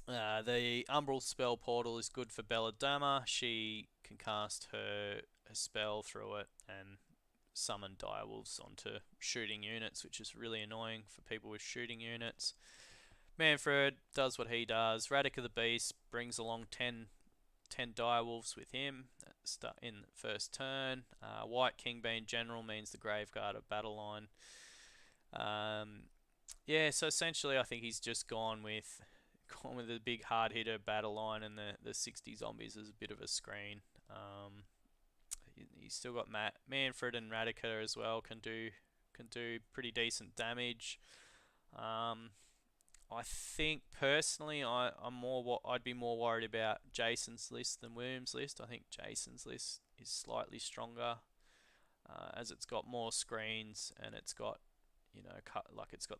The Umbral Spell Portal is good for Belladama. She can cast her spell through it and summon direwolves onto shooting units, which is really annoying for people with shooting units. Manfred does what he does. Radica the Beast brings along 10 direwolves with him in the first turn. White King being general means the Graveguard of Battle Line. Yeah, so essentially I think he's just gone with the big hard hitter Battle Line, and the 60 Zombies as a bit of a screen. He's still got Manfred and Radica as well, can do pretty decent damage. I think personally I'd be more worried about Jason's list than William's list. I think Jason's list is slightly stronger, as it's got more screens and it's got it's got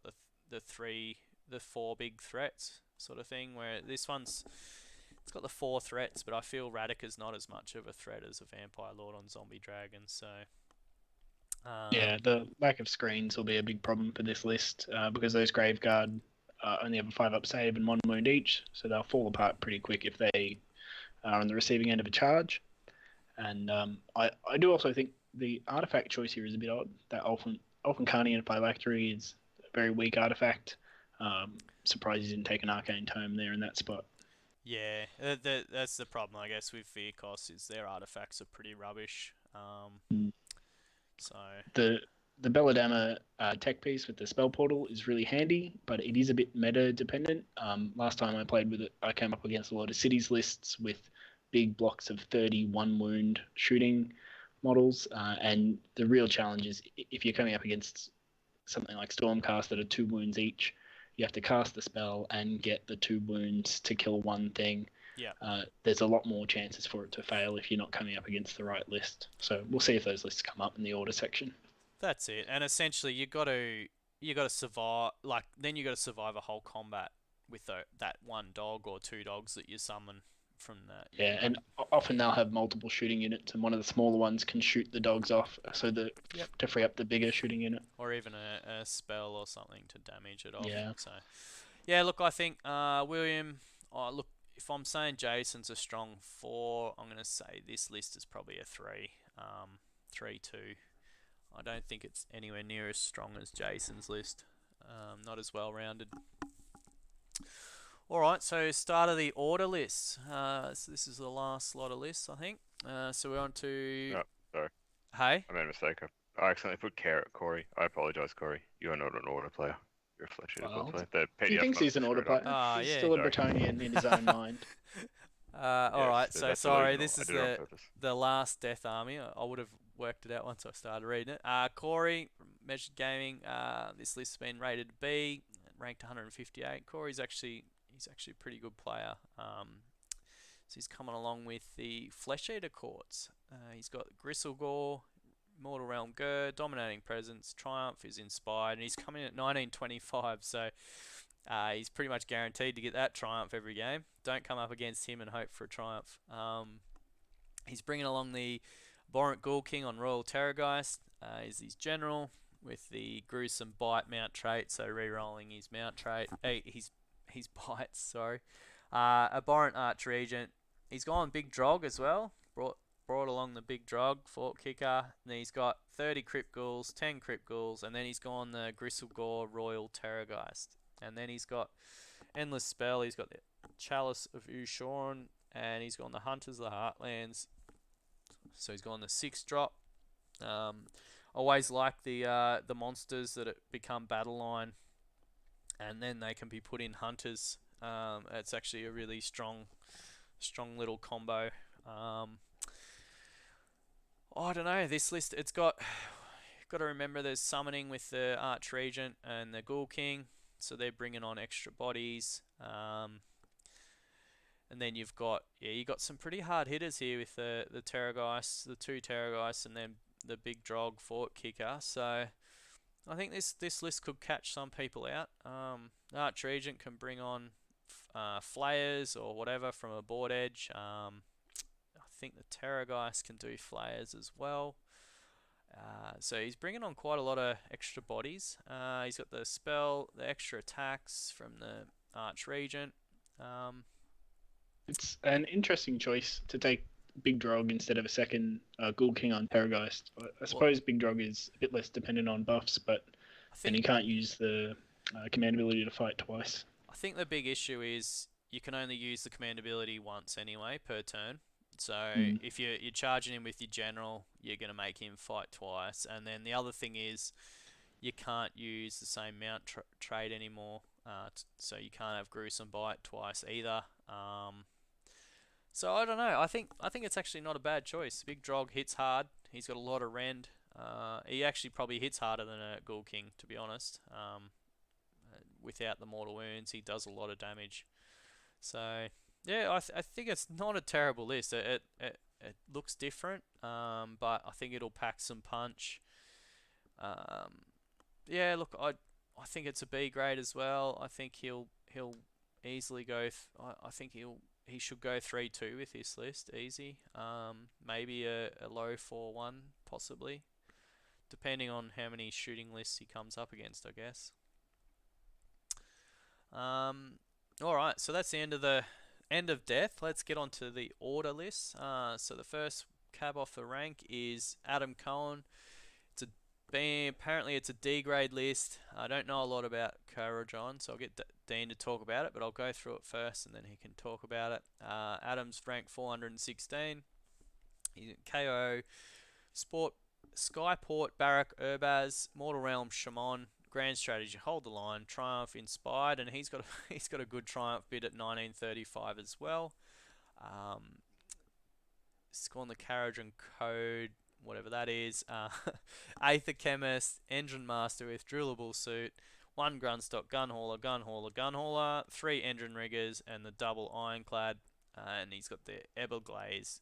the 4 big threats sort of thing, where this one's it's got the 4 threats, but I feel Radica's not as much of a threat as a Vampire Lord on Zombie Dragon, so yeah, the lack of screens will be a big problem for this list, because those Graveguard only have a 5-up save and 1 wound each, so they'll fall apart pretty quick if they are on the receiving end of a charge. And I do also think the artifact choice here is a bit odd. That Ulfencarnian Phylactery is a very weak artifact. Surprised he didn't take an Arcane Tome there in that spot. Yeah, that's the problem, I guess, with Virkos, is their artifacts are pretty rubbish. So the Belladama tech piece with the spell portal is really handy, but it is a bit meta dependent. Last time I played with it, I came up against a lot of cities lists with big blocks of 31 wound shooting models, and the real challenge is if you're coming up against something like Stormcast that are 2 wounds each, you have to cast the spell and get the 2 wounds to kill one thing. Yeah. There's a lot more chances for it to fail if you're not coming up against the right list. So we'll see if those lists come up in the order section. That's it. And essentially you got to survive, then you got to survive a whole combat with that 1 dog or 2 dogs that you summon from that. Yeah, and often they'll have multiple shooting units, and one of the smaller ones can shoot the dogs off, so to free up the bigger shooting unit. Or even a spell or something to damage it off. Yeah. So, yeah, look, I think William. Look, if I'm saying Jason's a strong 4, I'm going to say this list is probably a 3, 3-2. I don't think it's anywhere near as strong as Jason's list. Not as well rounded. Alright, so start of the order list. So this is the last lot of lists, I think. So we're on to... Oh, sorry. Hey? I made a mistake. I accidentally put Corey. I apologise, Corey. You are not an order player. You're a flesh-eater player. The He PDF thinks he's an order player. He's still a Bretonian in his own mind. Alright, so sorry, this is the last Death Army. I would have worked it out once I started reading it. Corey, Measured Gaming, this list's been rated B, ranked 158. Corey's actually a pretty good player. So he's coming along with the Flesh Eater Courts. He's got Gristlegore, Mortal Realm Gur, Dominating Presence, Triumph is Inspired, and he's coming in at 1925, so he's pretty much guaranteed to get that Triumph every game. Don't come up against him and hope for a Triumph. He's bringing along the Abhorrent Ghoul King on Royal Terrorgeist. Is his general with the Gruesome Bite mount trait, so re-rolling his mount trait, his bites, sorry. Abhorrent Archregent. He's gone Big Drog as well. Brought along the Big Drog, Fort Kicker. And he's got 30 Crypt Ghouls, 10 Crypt Ghouls, and then he's gone the Gristlegore Royal Terrorgeist. And then he's got Endless Spell. He's got the Chalice of Ushoran, and he's gone the Hunters of the Heartlands. So he's gone the 6-drop. Always like the monsters that become battle line, and then they can be put in Hunters. It's actually a really strong little combo. I don't know, this list, you've got to remember there's summoning with the Archregent and the Ghoul King, so they're bringing on extra bodies. And then you've got some pretty hard hitters here with the Terrorgeist, the 2 Terrorgeists, and then the big Drog Fort Kicker. So I think this list could catch some people out. The Archregent can bring on Flayers or whatever from a board edge. I think the Terrorgeist can do Flayers as well. So he's bringing on quite a lot of extra bodies. He's got the spell, the extra attacks from the Archregent. It's an interesting choice to take Big Drog instead of a second Ghoul King on Terrorgeist. I suppose Big Drog is a bit less dependent on buffs, but then he can't use the command ability to fight twice. I think the big issue is you can only use the command ability once anyway per turn. So if you're charging him with your general, you're going to make him fight twice. And then the other thing is you can't use the same mount trait anymore. So you can't have Gruesome Bite twice either. So I don't know. I think it's actually not a bad choice. Big Drog hits hard. He's got a lot of rend. He actually probably hits harder than a Ghoul King, to be honest. Without the mortal wounds, he does a lot of damage. So yeah, I think it's not a terrible list. It looks different, but I think it'll pack some punch. Yeah, look, I think it's a B grade as well. I think he'll easily go. I think he should go 3-2 with this list, easy. Maybe a low 4-1 possibly, depending on how many shooting lists he comes up against, I guess. All right, so that's the end of death. Let's get on to the order list. So the first cab off the rank is Adam Cohen. Apparently it's a D grade list. I don't know a lot about Karajan, so I'll get Dean to talk about it, but I'll go through it first and then he can talk about it. Adam's ranked 416. He's KO, Sport, Skyport, Barak, Urbaz, Mortal Realm, Shimon, Grand Strategy, Hold the Line, Triumph, Inspired, and he's got a good Triumph bid at 1935 as well. Scorn the Carriage and Code, whatever that is. Aether Chemist, Engine Master with Drillable Suit, 1 Grunstock, Gunhauler, 3 Engine Riggers, and the double Ironclad. And he's got the Everblaze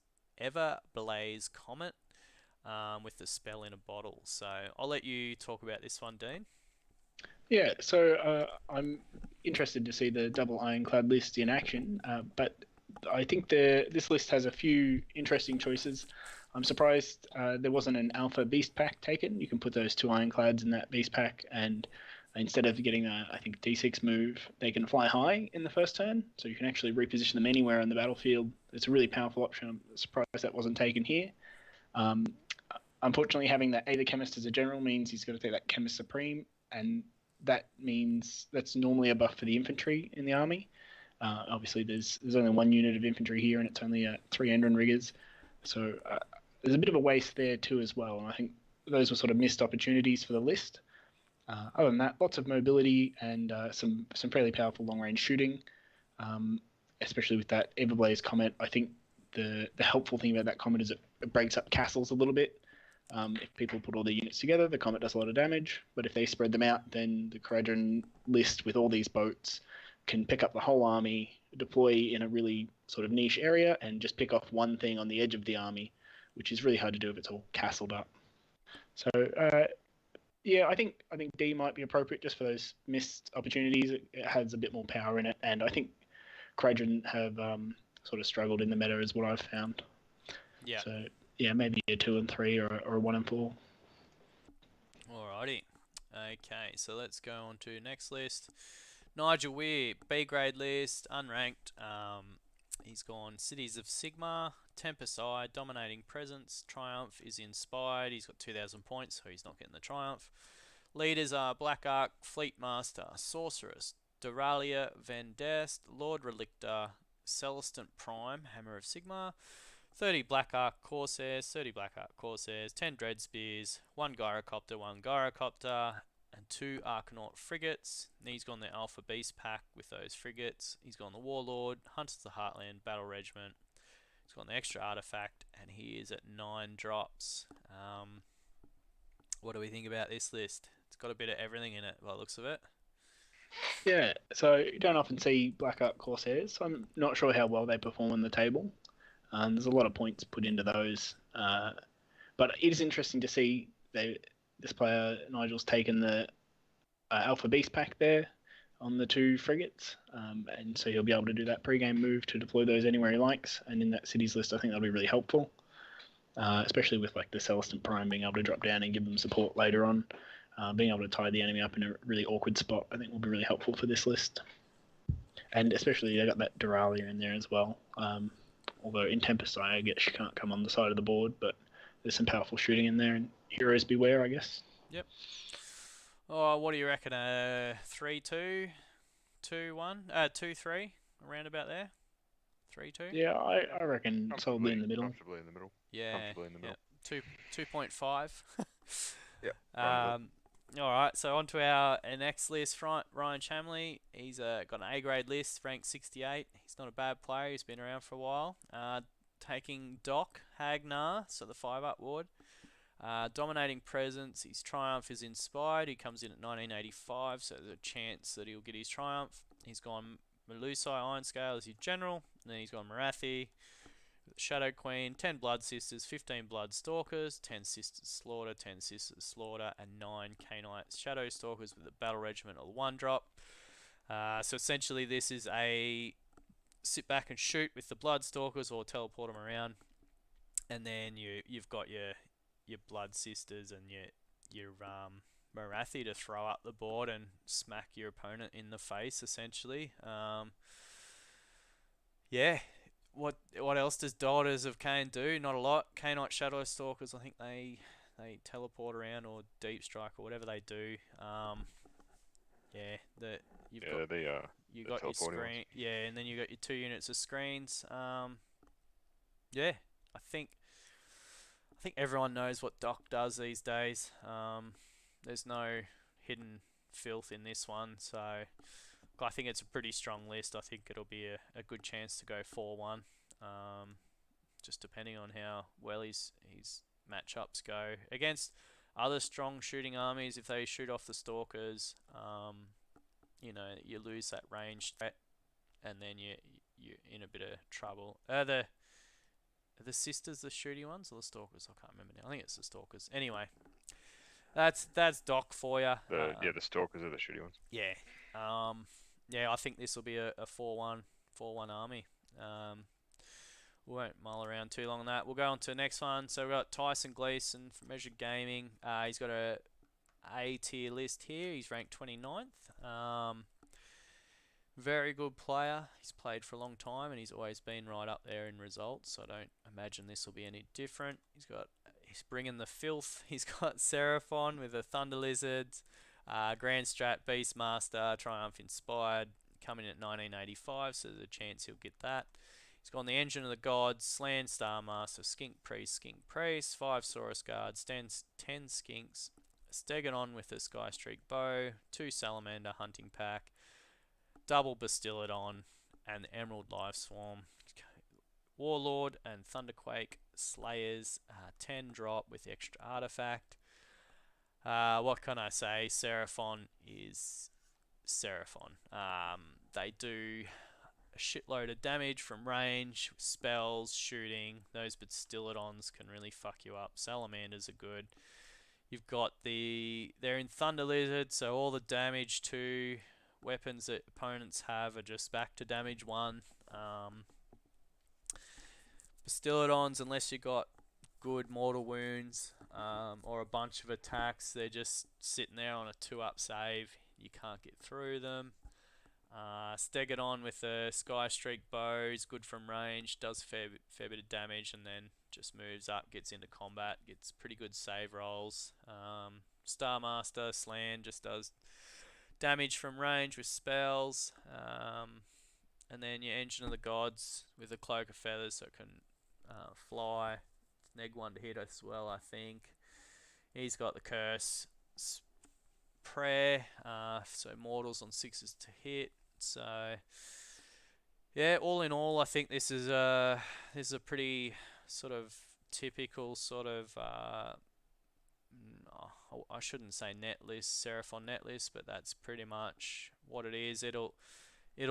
Comet with the spell in a bottle. So I'll let you talk about this one, Dean. Yeah, so I'm interested to see the double Ironclad list in action, but I think this list has a few interesting choices. I'm surprised there wasn't an Alpha Beast Pack taken. You can put those 2 Ironclads in that Beast Pack, and instead of getting I think D6 move, they can fly high in the first turn, so you can actually reposition them anywhere on the battlefield. It's a really powerful option. I'm surprised that wasn't taken here. Unfortunately, having that Aether Chemist as a general means he's got to take that Chemist Supreme, and that means that's normally a buff for the infantry in the army. Obviously, there's only 1 unit of infantry here, and it's only 3 Endrin Riggers. So there's a bit of a waste there too as well, and I think those were sort of missed opportunities for the list. Other than that, lots of mobility and some fairly powerful long-range shooting, especially with that Everblaze Comet. I think the helpful thing about that Comet is it breaks up castles a little bit. If people put all their units together, the Comet does a lot of damage, but if they spread them out, then the Karajan list with all these boats can pick up the whole army, deploy in a really sort of niche area, and just pick off one thing on the edge of the army, which is really hard to do if it's all castled up. So, yeah, I think D might be appropriate just for those missed opportunities. It has a bit more power in it, and I think Karajan have sort of struggled in the meta, is what I've found. Yeah. So, yeah, maybe a 2 and 3 or a 1 and 4. Alrighty. Okay, so let's go on to next list. Nigel Weir, B grade list, unranked. He's gone Cities of Sigmar, Tempest Eye, Dominating Presence, Triumph is Inspired. He's got 2,000 points, so he's not getting the Triumph. Leaders are Black Ark, Fleet Master, Sorceress, Doralia Van Dest, Lord Relictor, Celestant Prime, Hammer of Sigma, 30 Black Ark Corsairs, 10 Dread Spears, 1 Gyrocopter, 1 Gyrocopter, and 2 Arcanaut Frigates. And he's gone the Alpha Beast pack with those frigates. He's gone the Warlord, Hunters of the Heartland, Battle Regiment. He's got an extra artifact, and he is at 9 drops. What do we think about this list? It's got a bit of everything in it by the looks of it. Yeah, so you don't often see Black Ark Corsairs, so I'm not sure how well they perform on the table. There's a lot of points put into those, but it is interesting to see this player, Nigel's taken the Alpha Beast pack there on the 2 frigates, and so he'll be able to do that pre-game move to deploy those anywhere he likes, and in that cities list I think that'll be really helpful, especially with like the Celestant Prime being able to drop down and give them support later on. Being able to tie the enemy up in a really awkward spot I think will be really helpful for this list, and especially they got that Doralia in there as well. Although in Tempest I guess she can't come on the side of the board, but there's some powerful shooting in there, and heroes beware, I guess. Yep. Oh, what do you reckon? 3-2, 2-1, 2-3, around about there. 3-2. Yeah, I reckon solidly in the middle. Comfortably in the middle. Yeah. Comfortably in the middle. 2.5. Yeah. All right, so on to our next list. Ryan Chamlee. He's got an A-grade list, ranked 68. He's not a bad player. He's been around for a while. Taking Doc Hagnar, so the 5-up ward. Dominating presence. His triumph is inspired. He comes in at 1985, so there's a chance that he'll get his triumph. He's gone Melusai Ironscale as his general. And then he's gone Marathi, Shadow Queen, 10 Blood Sisters, 15 Blood Stalkers, 10 Sisters Slaughter, 10 Sisters Slaughter, and 9 Cainite Shadow Stalkers with a Battle Regiment or 1-drop. So essentially this is a sit back and shoot with the Blood Stalkers or teleport them around. And then you've got your Blood Sisters and your Marathi to throw up the board and smack your opponent in the face, essentially. Yeah. What else does Daughters of Cain do? Not a lot. Cainite Shadow Stalkers, I think they teleport around or deep strike or whatever they do. You've got your screen. Ones. Yeah, and then you got your 2 units of screens. I think everyone knows what Doc does these days. There's no hidden filth in this one, so I think it's a pretty strong list. I think it'll be a good chance to go 4-1, just depending on how well his matchups go against other strong shooting armies. If they shoot off the Stalkers, you lose that range threat, and then you're in a bit of trouble. Are the Sisters the shooting ones or the Stalkers? I can't remember now. I think it's the Stalkers. Anyway, that's Doc for you. The Stalkers are the shooting ones. Yeah. I think this will be a 4-1 army. We won't mull around too long on that. We'll go on to the next one. So we've got Tyson Gleeson from Measured Gaming. He's got a A-tier list here. He's ranked 29th. Very good player. He's played for a long time and he's always been right up there in results. So I don't imagine this will be any different. He's bringing the filth. He's got Seraphon with a Thunder Lizard. Grand Strat, Beastmaster, Triumph Inspired, coming in at 1985, so there's a chance he'll get that. He's got the Engine of the Gods, Slan Starmaster, Skink Priest, 5 Saurus Guards, 10 Skinks, Stegodon with a Skystreak Bow, 2 Salamander Hunting Pack, double Bastillodon, and the Emerald Life Swarm. Warlord and Thunderquake Slayers, 10 drop with extra artifact. What can I say? Seraphon is Seraphon. They do a shitload of damage from range, spells, shooting. Those Bastillodons can really fuck you up. Salamanders are good. You've got they're in Thunder Lizard, so all the damage to weapons that opponents have are just back to damage 1. Bastillodons, unless you got good mortal wounds or a bunch of attacks, they're just sitting there on a 2-up save. You can't get through them. Stegodon with a Skystreak Bow is good from range, does fair bit of damage, and then just moves up, gets into combat, gets pretty good save rolls. Starmaster Slan just does damage from range with spells, and then your Engine of the Gods with a Cloak of Feathers, so it can fly. It's neg 1 to hit as well, I think. He's got the Curse Prayer, so mortals on 6s to hit. So yeah, all in all, I think this is a pretty sort of typical sort of I shouldn't say net list, Seraphon net list, but that's pretty much what it is. It'll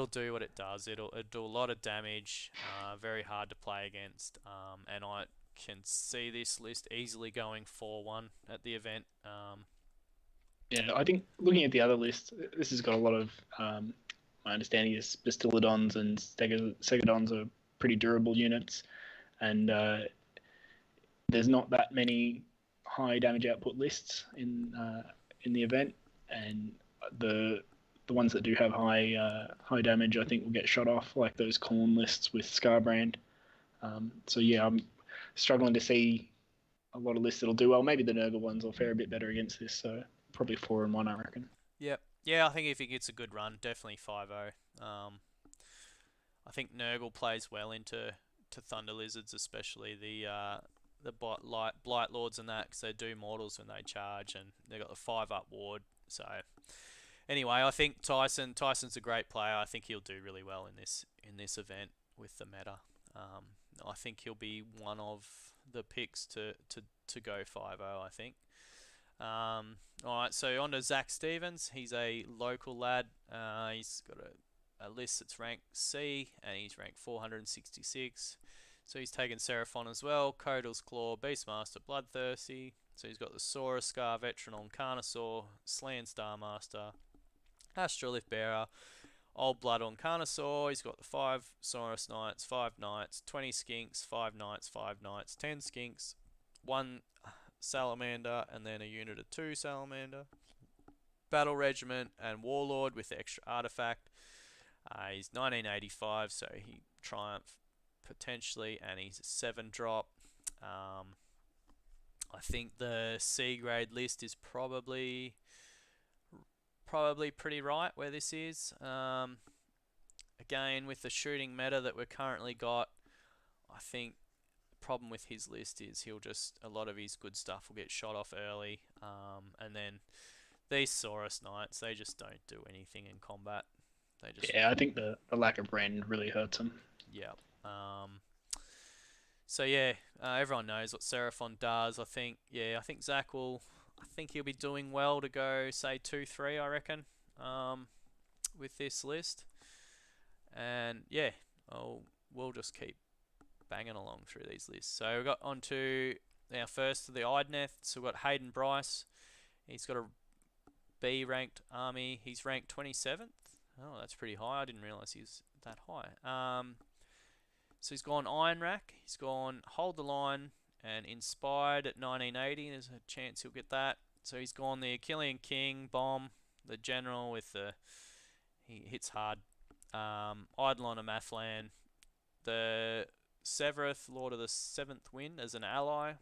do what it does. It'll do a lot of damage, very hard to play against, and I can see this list easily going 4-1 at the event. Yeah, I think looking at the other list, this has got a lot of, my understanding is Bastillodons and Stegodons are pretty durable units, and there's not that many high damage output lists in the event, and the ones that do have high damage, I think, will get shot off, like those Khorne lists with Scarbrand. So yeah, I'm struggling to see a lot of lists that'll do well. Maybe the Nurgle ones will fare a bit better against this, so probably 4-1, I reckon. Yep. Yeah, I think if he gets a good run, definitely 5-0. I think Nurgle plays well into Thunder Lizards, especially the Blight Lords and that, because they do mortals when they charge, and they got the 5-up ward. So anyway, I think Tyson's a great player. I think he'll do really well in this event with the meta. I think he'll be one of the picks to go 5-0, I think. Alright, so on to Zack Stevens. He's a local lad. He's got a list that's ranked C, and he's ranked 466. So he's taken Seraphon as well. Codal's Claw, Beastmaster, Bloodthirsty. So he's got the Sora Scar, Veteran Carnosaur, Slan Starmaster, Astrolith Bearer, Old Blood on Carnosaur. He's got the 5 Saurus Knights, 5 Knights, 20 Skinks, 5 Knights, 5 Knights, 10 Skinks, 1 Salamander, and then a unit of 2 Salamander. Battle Regiment and Warlord with the extra artifact. He's 1985, so he Triumph potentially, and he's a 7 drop. I think the C grade list is probably pretty right where this is. Again, with the shooting meta that we're currently got, I think the problem with his list is a lot of his good stuff will get shot off early, and then these Saurus Knights, they just don't do anything in combat. I think the lack of rend really hurts him. Yeah. So yeah, everyone knows what Seraphon does. I think Zack will. I think he'll be doing well to go say 2-3. I reckon. With this list, and yeah, we'll just keep banging along through these lists. So we got onto our first of the Idneth. So we've got Hayden Bryce. He's got a B ranked army. He's ranked 27th. Oh, that's pretty high. I didn't realise he was that high. So he's gone Iron Rack. He's gone Hold the Line and Inspired at 1980. There's a chance he'll get that. So he's gone the Killian King Bomb, the General with he hits hard. Eidolon of Mathlan, the Severeth, Lord of the Seventh Wind as an ally.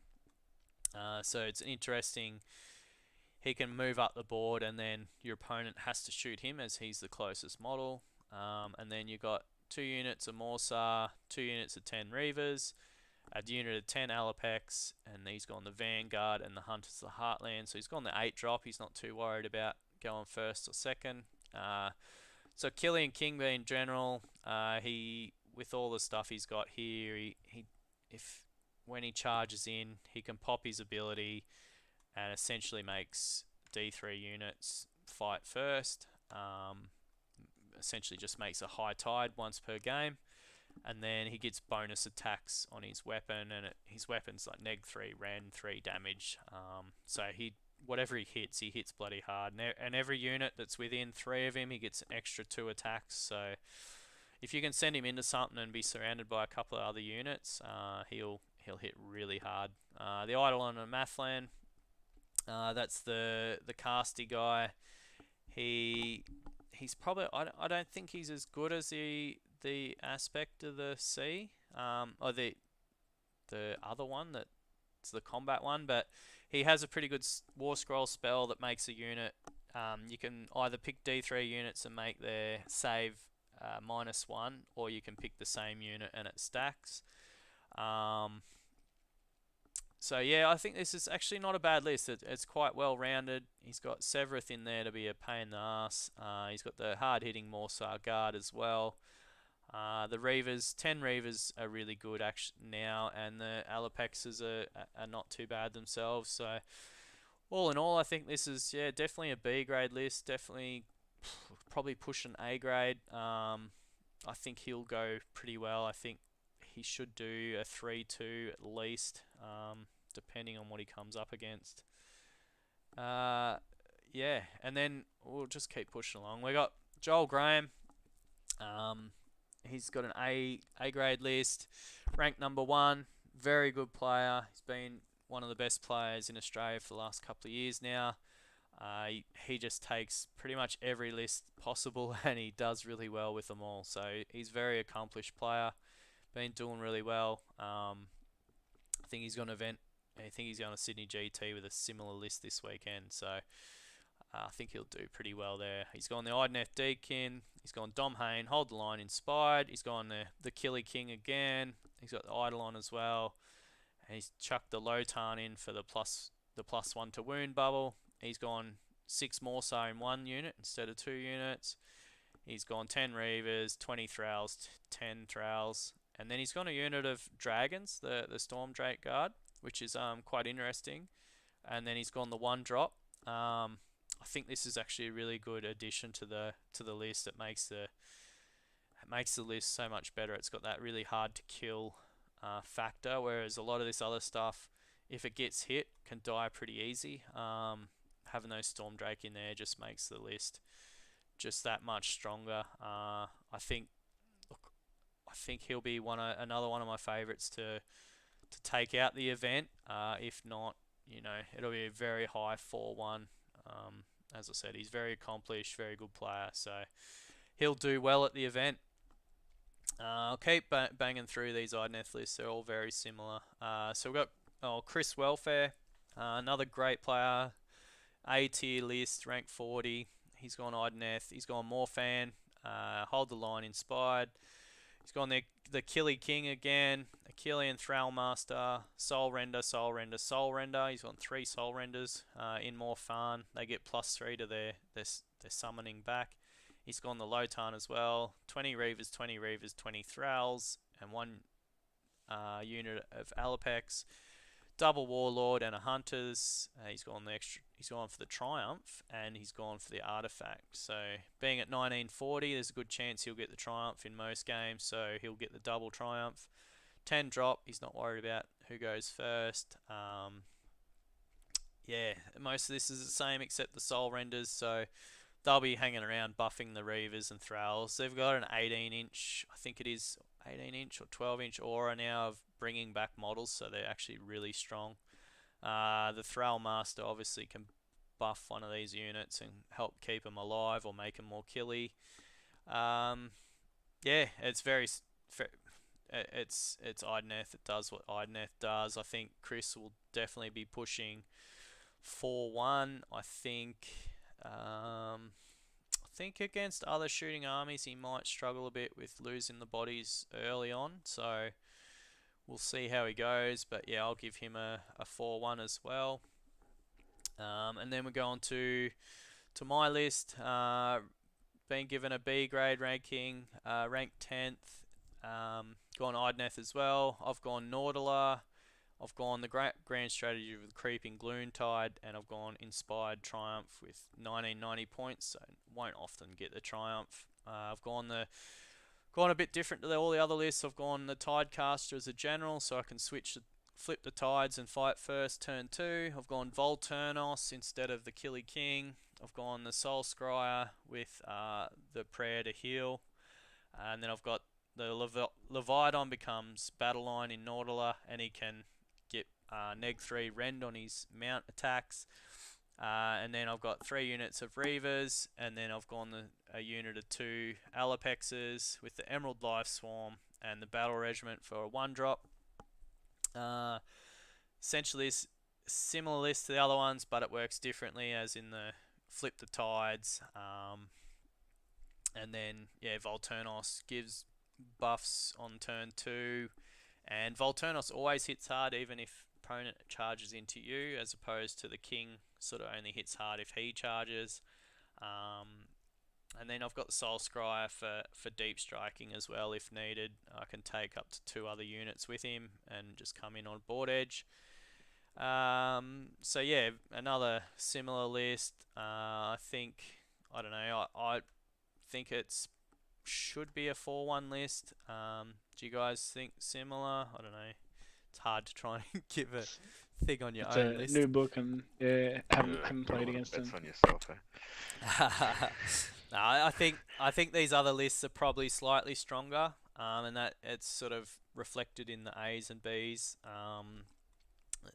So it's interesting. He can move up the board, and then your opponent has to shoot him as he's the closest model. And then you got 2 units of Morsar, 2 units of 10 Reavers, a unit of 10 Alapex, and he's gone the Vanguard and the Hunters of the Heartland. So he's gone the 8 drop. He's not too worried about going first or second. So Killian Kingman in general, he with all the stuff he's got here, when he charges in, he can pop his ability and essentially makes D3 units fight first. Essentially just makes a high tide once per game, and then he gets bonus attacks on his weapon, and his weapon's like neg 3, ran 3 damage. So whatever he hits bloody hard, and every unit that's within 3 of him, he gets an extra 2 attacks. So if you can send him into something and be surrounded by a couple of other units, he'll hit really hard. The Eidolon of Mathlan, that's the casty guy. He's probably, I don't think he's as good as the aspect of the C, or the other one that's the combat one, but he has a pretty good War Scroll spell that makes a unit You can either pick D3 units and make their save -1, or you can pick the same unit and it stacks. So yeah, I think this is actually not a bad list. It's quite well rounded. He's got Severith in there to be a pain in the ass. He's got the hard-hitting Morsar Guard as well. The Reavers, 10 Reavers are really good actually now, and the Alapexes are not too bad themselves. So all in all, I think this is definitely a B grade list. Definitely probably push an A grade. I think he'll go pretty well. I think he should do a 3-2 at least, depending on what he comes up against. Yeah, and then we'll just keep pushing along. We got Joel Graham. He's got an A grade list, ranked number 1. Very good player. He's been one of the best players in Australia for the last couple of years now. He just takes pretty much every list possible, and he does really well with them all. So he's a very accomplished player. Been doing really well. I think he's going to event. I think he's going to Sydney GT with a similar list this weekend. So I think he'll do pretty well there. He's gone the Idneth Deakin. He's gone Dom Hayne, Hold the Line, Inspired. He's gone the Killy King again. He's got the Eidolon as well. And he's chucked the Lotan in for the +1 to wound bubble. He's gone 6 Morsar in 1 unit instead of 2 units. He's gone 10 Reavers, 20 Thralls, 10 Thralls. And then he's gone a unit of Dragons, the Storm Drake Guard, which is quite interesting. And then he's gone the 1 drop. I think this is actually a really good addition to the list. It makes the list so much better. It's got that really hard to kill factor, whereas a lot of this other stuff, if it gets hit, can die pretty easy. Having those Storm Drake in there just makes the list just that much stronger. I think he'll be another one of my favourites to take out the event. If not, it'll be a very high 4-1. As I said, he's very accomplished, very good player, so he'll do well at the event. I'll keep banging through these Idneth lists. They're all very similar. So we've got Chris Welfare, another great player, A tier list, rank 40. He's gone Idneth. He's gone Morphan, Hold the Line, Inspired. He's gone the Killy King again, a Killian Thrallmaster, Soul Render, Soul Render, Soul Render. He's got 3 Soul Renders in Morphan. They get +3 to their summoning back. He's gone the Lotan as well. 20 Reavers, 20 Reavers, 20 Thralls, and 1 unit of Alapex. Double Warlord and a Hunters. He's gone for the Triumph, and he's gone for the Artifact. So being at 1940, there's a good chance he'll get the Triumph in most games, so he'll get the double Triumph. 10 drop, he's not worried about who goes first. Yeah, most of this is the same except the Soul Renders, so they'll be hanging around buffing the Reavers and Thralls. They've got an 18-inch, I think it is 18-inch or 12-inch aura now of bringing back models, so they're actually really strong. The Thrall Master obviously can buff one of these units and help keep them alive or make them more killy. Yeah, it's it's Idneth. It does what Idneth does. I think Chris will definitely be pushing 4-1. I think against other shooting armies he might struggle a bit with losing the bodies early on, so we'll see how he goes. But yeah, I'll give him a 4-1 as well. And then we go on to my list. Been given a B grade ranking, ranked 10th. Gone Idneth as well. I've gone Nautiler. I've gone the grand strategy with Creeping Gloontide, and I've gone Inspired Triumph with 1990 points, so won't often get the Triumph. I've gone a bit different to all the other lists. I've gone the Tidecaster as a general, so I can flip the tides and fight first turn 2. I've gone Volturnos instead of the Killy King. I've gone the Soul Scryer with the Prayer to Heal, and then I've got the Leviathan becomes Battle Line in Nautiler, and he can get neg 3 rend on his mount attacks. And then I've got 3 units of Reavers, and then I've gone a unit of 2 Alapexes with the Emerald Life Swarm and the Battle Regiment for a 1-drop. Essentially it's a similar list to the other ones, but it works differently, as in the flip the tides. And then, Volturnos gives buffs on turn 2. And Volturnos always hits hard even if opponent charges into you, as opposed to the king sort of only hits hard if he charges. And then I've got the Soul Scryer for deep striking as well if needed. I can take up to 2 other units with him and just come in on board edge. So yeah, another similar list. I don't know. I think it's should be a 4-1 list. Do you guys think similar? I don't know. It's hard to try and give a thing on your own list. It's a new book, and haven't played against them. Bets on yourself, eh? No, I think these other lists are probably slightly stronger, and that it's sort of reflected in the A's and B's.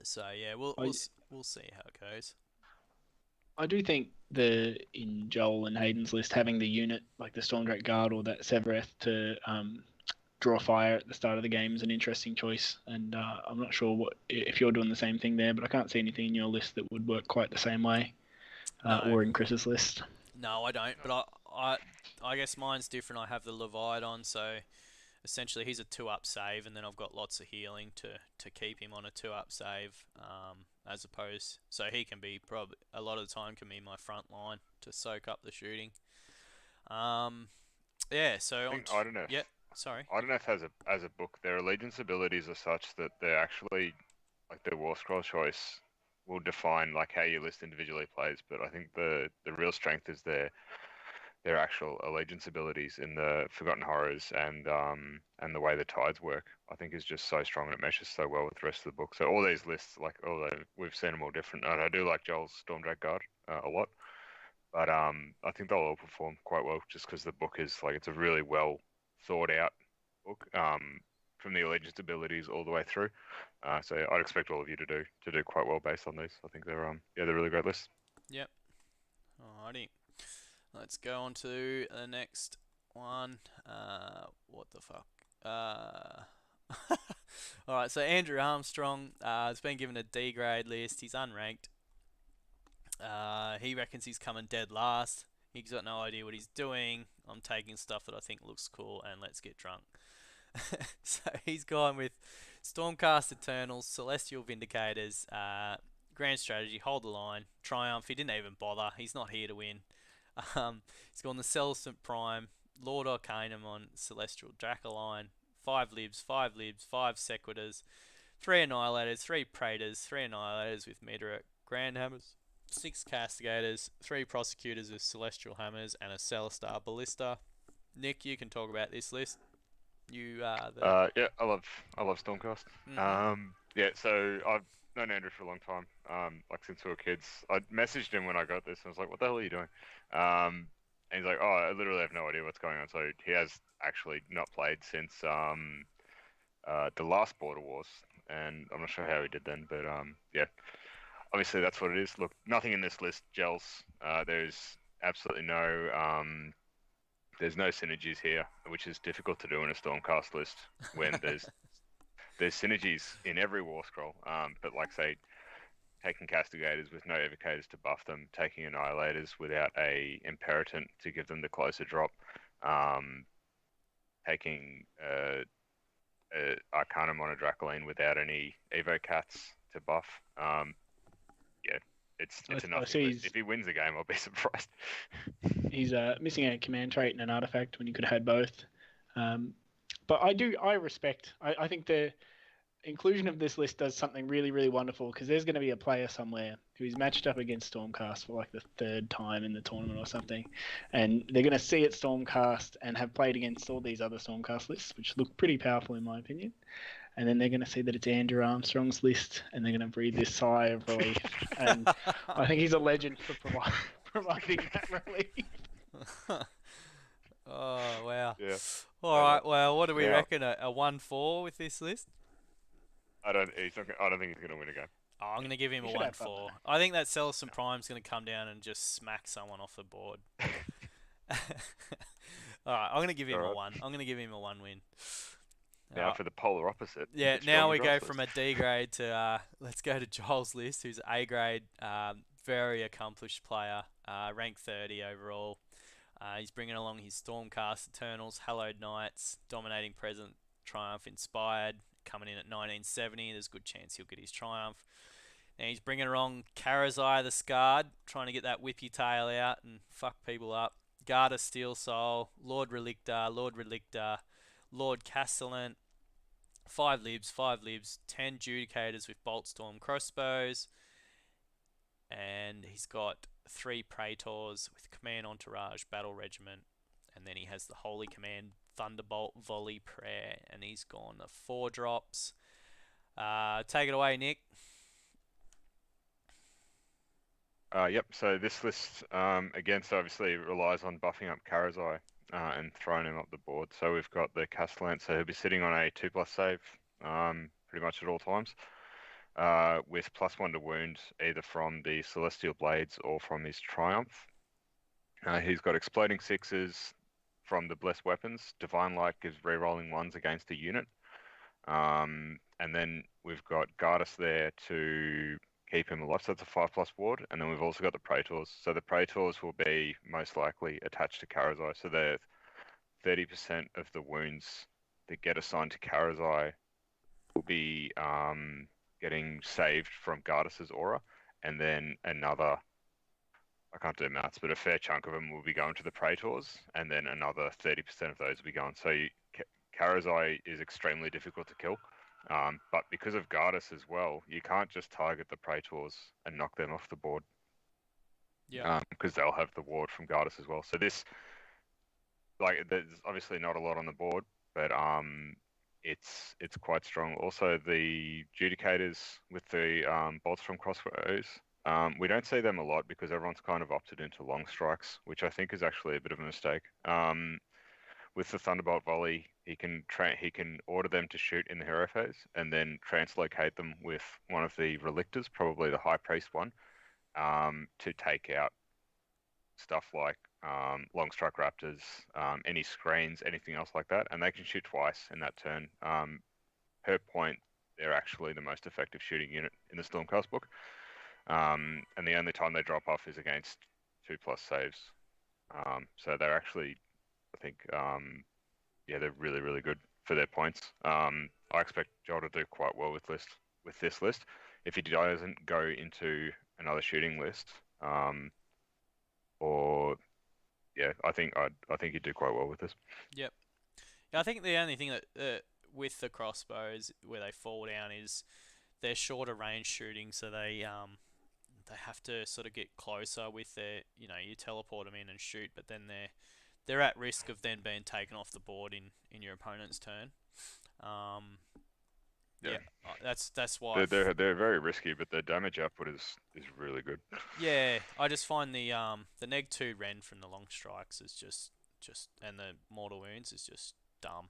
So yeah, we'll see how it goes. I do think in Joel and Hayden's list, having the unit like the Stormdrake Guard or that Severeth to draw fire at the start of the game is an interesting choice. And I'm not sure if you're doing the same thing there, but I can't see anything in your list that would work quite the same way, or in Chris's list. No, I don't. But I guess mine's different. I have the Leviathan, so essentially he's a 2-up save, and then I've got lots of healing to keep him on a 2-up save, as opposed, so he can be probably a lot of the time can be my front line to soak up the shooting. Yeah, so I don't know. Yeah, sorry. I don't know if as a book, their allegiance abilities are such that they're actually like their War Scroll choice will define like how your list individually plays, but I think the real strength is their actual allegiance abilities in the Forgotten Horrors and the way the tides work. I think is just so strong and it meshes so well with the rest of the book. So all these lists, like although we've seen them all different, and I do like Joel's Stormdrake Guard a lot, but I think they'll all perform quite well just because the book is like it's a really well thought out book from the allegiance abilities all the way through. So I'd expect all of you to do quite well based on these. I think they're they're really great lists. Yep. Alrighty. Let's go on to the next one. What the fuck? Alright, so Andrew Armstrong has been given a D grade list. He's unranked. He reckons he's coming dead last. He's got no idea what he's doing. I'm taking stuff that I think looks cool and let's get drunk. So he's gone with Stormcast Eternals, Celestial Vindicators, Grand Strategy, Hold the Line, Triumph. He didn't even bother. He's not here to win. He's gone the Celestant Prime, Lord Arcanum on Celestial Dracoline, 5 Libs, 5 Sequitors, 3 Annihilators, 3 Praetors, 3 Annihilators with Meteoric Grand Hammers, 6 Castigators, 3 Prosecutors with Celestial Hammers, and a Celestar Ballista. Nick, you can talk about this list. You are yeah, I love Stormcast. Yeah, so I've known Andrew for a long time, like since we were kids. I messaged him when I got this and I was like, what the hell are you doing? And he's like, oh, I literally have no idea what's going on. So he has actually not played since the last Border Wars, and I'm not sure how he did then, but yeah, obviously that's what it is. Look, nothing in this list gels. There's absolutely there's no synergies here, which is difficult to do in a Stormcast list when there's synergies in every War Scroll. But like say, taking Castigators with no Evocators to buff them, taking Annihilators without a Imperatant to give them the closer drop, taking Arcanum on a Dracoline without any Evocats to buff. Yeah, it's enough. If he wins the game, I'll be surprised. He's missing a command trait and an artifact when you could have had both. But I respect. I think the inclusion of this list does something really, really wonderful because there's going to be a player somewhere who's matched up against Stormcast for like the 3rd time in the tournament or something, and they're going to see it Stormcast and have played against all these other Stormcast lists, which look pretty powerful in my opinion. And then they're going to see that it's Andrew Armstrong's list, and they're going to breathe this sigh of relief. And I think he's a legend for providing that relief. Oh, wow. Yeah. All right, well, what do we reckon? A 1-4 with this list? I don't think he's going to win a game. Oh, I'm going to give him a 1-4. I think that Celestin Prime's going to come down and just smack someone off the board. All right, I'm going to give him a 1. I'm going to give him a 1 win. Now for the polar opposite. Yeah, now we go from a D grade to let's go to Joel's list, who's A grade. very accomplished player, ranked 30 overall. He's bringing along his Stormcast Eternals, Hallowed Knights, Dominating Present, Triumph Inspired, coming in at 1970. There's a good chance he'll get his Triumph. And he's bringing along Karazai the Scarred, trying to get that whippy tail out and fuck people up. Garda Steel Soul, Lord Relictor, Lord Castellan, 5 libs, 10 Judicators with Boltstorm crossbows, and he's got 3 Praetors with Command Entourage, Battle Regiment, and then he has the Holy Command, Thunderbolt, Volley, Prayer, and he's gone the 4 drops. Take it away, Nick. Yep, so this list, again, so obviously relies on buffing up Karazai and throwing him up the board. So we've got the Castellan, so he'll be sitting on a 2+ save pretty much at all times, with +1 to wound either from the Celestial Blades or from his Triumph. He's got Exploding 6s from the Blessed Weapons. Divine Light gives rerolling 1s against a unit. And then we've got Gardas there to keep him alive, so it's a 5+ ward, and then we've also got the Praetors. So the Praetors will be most likely attached to Karazai, so they're 30% of the wounds that get assigned to Karazai will be getting saved from Gardas's aura, and then another, I can't do maths, but a fair chunk of them will be going to the Praetors, and then another 30% of those will be going. So Karazai is extremely difficult to kill. But because of Gardas as well, you can't just target the Praetors and knock them off the board. Yeah. Because they'll have the ward from Gardas as well. So this, like, there's obviously not a lot on the board, but it's quite strong. Also, the Judicators with the bolts from crossbows, we don't see them a lot because everyone's kind of opted into long strikes, which I think is actually a bit of a mistake. With the Thunderbolt Volley, he can order them to shoot in the hero phase and then translocate them with one of the Relictors, probably the High Priest one, to take out stuff like long strike raptors, any screens, anything else like that, and they can shoot twice in that turn. Per point, they're actually the most effective shooting unit in the Stormcast book, and the only time they drop off is against 2+ saves. So they're actually, I think, they're really, really good for their points. I expect Joel to do quite well with this list. If he doesn't go into another shooting list, I think he'd do quite well with this. Yep. Yeah, I think the only thing that with the crossbows where they fall down is they're shorter range shooting, so they have to sort of get closer with their, you teleport them in and shoot, but then they're at risk of then being taken off the board in your opponent's turn. That's why they're very risky, but their damage output is really good. Yeah, I just find the neg 2 rend from the long strikes is just and the mortal wounds is just dumb,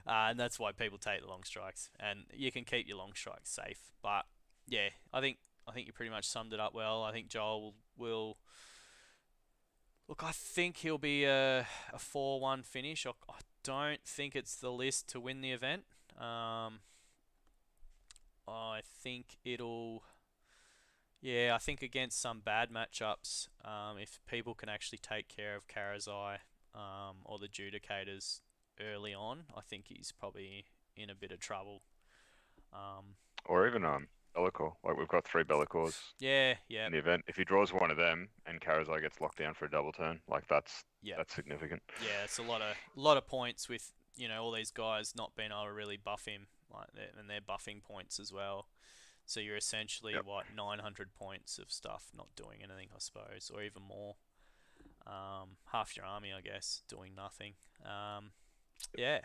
and that's why people take the long strikes. And you can keep your long strikes safe, but yeah, I think you pretty much summed it up well. I think Joel will. Look, I think he'll be a 4-1 finish. I don't think it's the list to win the event. I think it'll... Yeah, I think against some bad matchups, if people can actually take care of Karazai or the Judicators early on, I think he's probably in a bit of trouble. Or even Bellicor. Like, we've got 3 Bellicors in the event. If he draws one of them and Karazai gets locked down for a double turn, like that's significant. Yeah, it's a lot of points with all these guys not being able to really buff him, and they're buffing points as well. So you're essentially 900 points of stuff not doing anything, I suppose, or even more. Half your army, I guess, doing nothing. Yeah.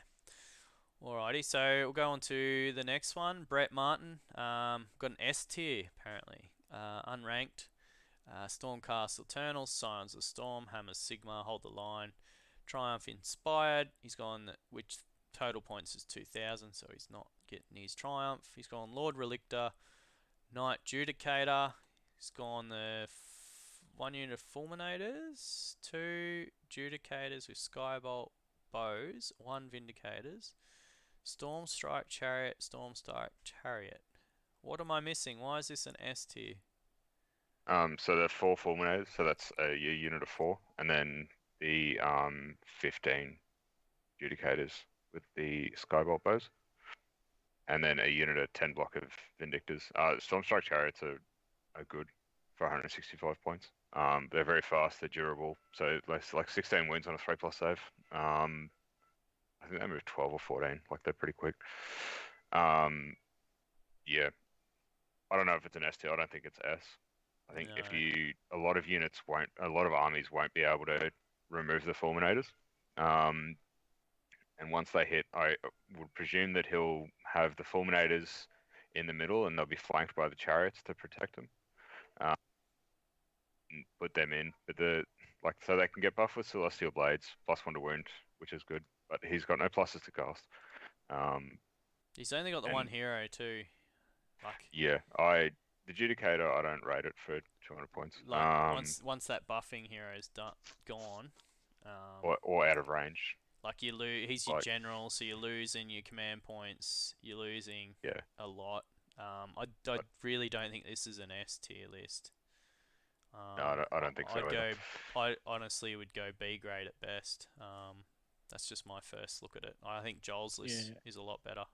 Alrighty, so we'll go on to the next one. Brett Martin, got an S tier apparently, unranked. Stormcast Eternals, Scions of Storm, Hammer Sigma, Hold the Line, Triumph Inspired. He's gone, which total points is 2,000, so he's not getting his Triumph. He's gone Lord Relictor, Knight Judicator. He's gone the 1 unit of Fulminators, 2 Judicators with Skybolt bows, 1 Vindicators. Storm Strike Chariot, Storm Strike Chariot. What am I missing? Why is this an S tier? So they're 4 fulminators, so that's a unit of 4, and then the 15 adjudicators with the skybolt bows, and then a unit of 10 block of vindictors. Stormstrike chariots are good for 165 points. They're very fast, they're durable, so less like 16 wounds on a 3+ save. I think they move 12 or 14, like they're pretty quick. Yeah, I don't know if it's an ST. I don't think it's S. I think a lot of armies won't be able to remove the fulminators. And once they hit, I would presume that he'll have the fulminators in the middle, and they'll be flanked by the chariots to protect them. Put them in, but so they can get buffed with celestial blades, +1 to wound, which is good. But he's got no pluses to cast. He's only got the one hero too. Yeah, the Judicator, I don't rate it for 200 points. Once that buffing hero is gone, or out of range. Like you lose, he's your general, so you're losing your command points. You're losing a lot. I really don't think this is an S tier list. No, I don't think so. I honestly would go B grade at best. That's just my first look at it. I think Joel's list is a lot better.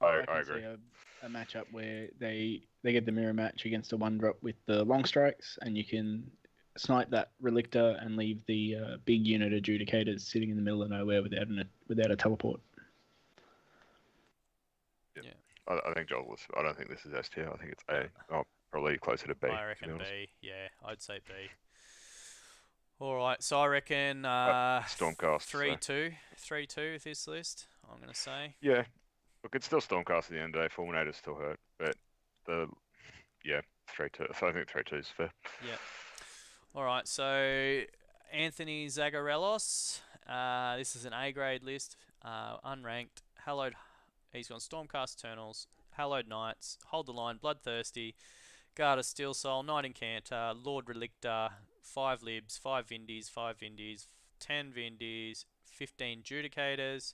I agree. See a matchup where they get the mirror match against a 1-drop with the long strikes, and you can snipe that Relictor and leave the big unit adjudicators sitting in the middle of nowhere without a teleport. Yeah. I think Joel was. I don't think this is S tier. I think it's A. Probably closer to B. I reckon B. Yeah, I'd say B. All right, so I reckon Stormcast 3-2, 3-2 with this list. I'm gonna say. Yeah, look, it's still Stormcast at the end of the day. Fulminators still hurt, but 3-2. So I think 3-2 is fair. Yeah. All right, so Anthony Zagarelos. This is an A grade list, unranked. Hallowed. He's gone Stormcast Eternals, Hallowed Knights, Hold the Line, Bloodthirsty, Guard of Steel Soul, Knight Incanter, Lord Relictor, 5 Libs, 5 Vindies, 5 Vindies, 10 Vindies, 15 Judicators,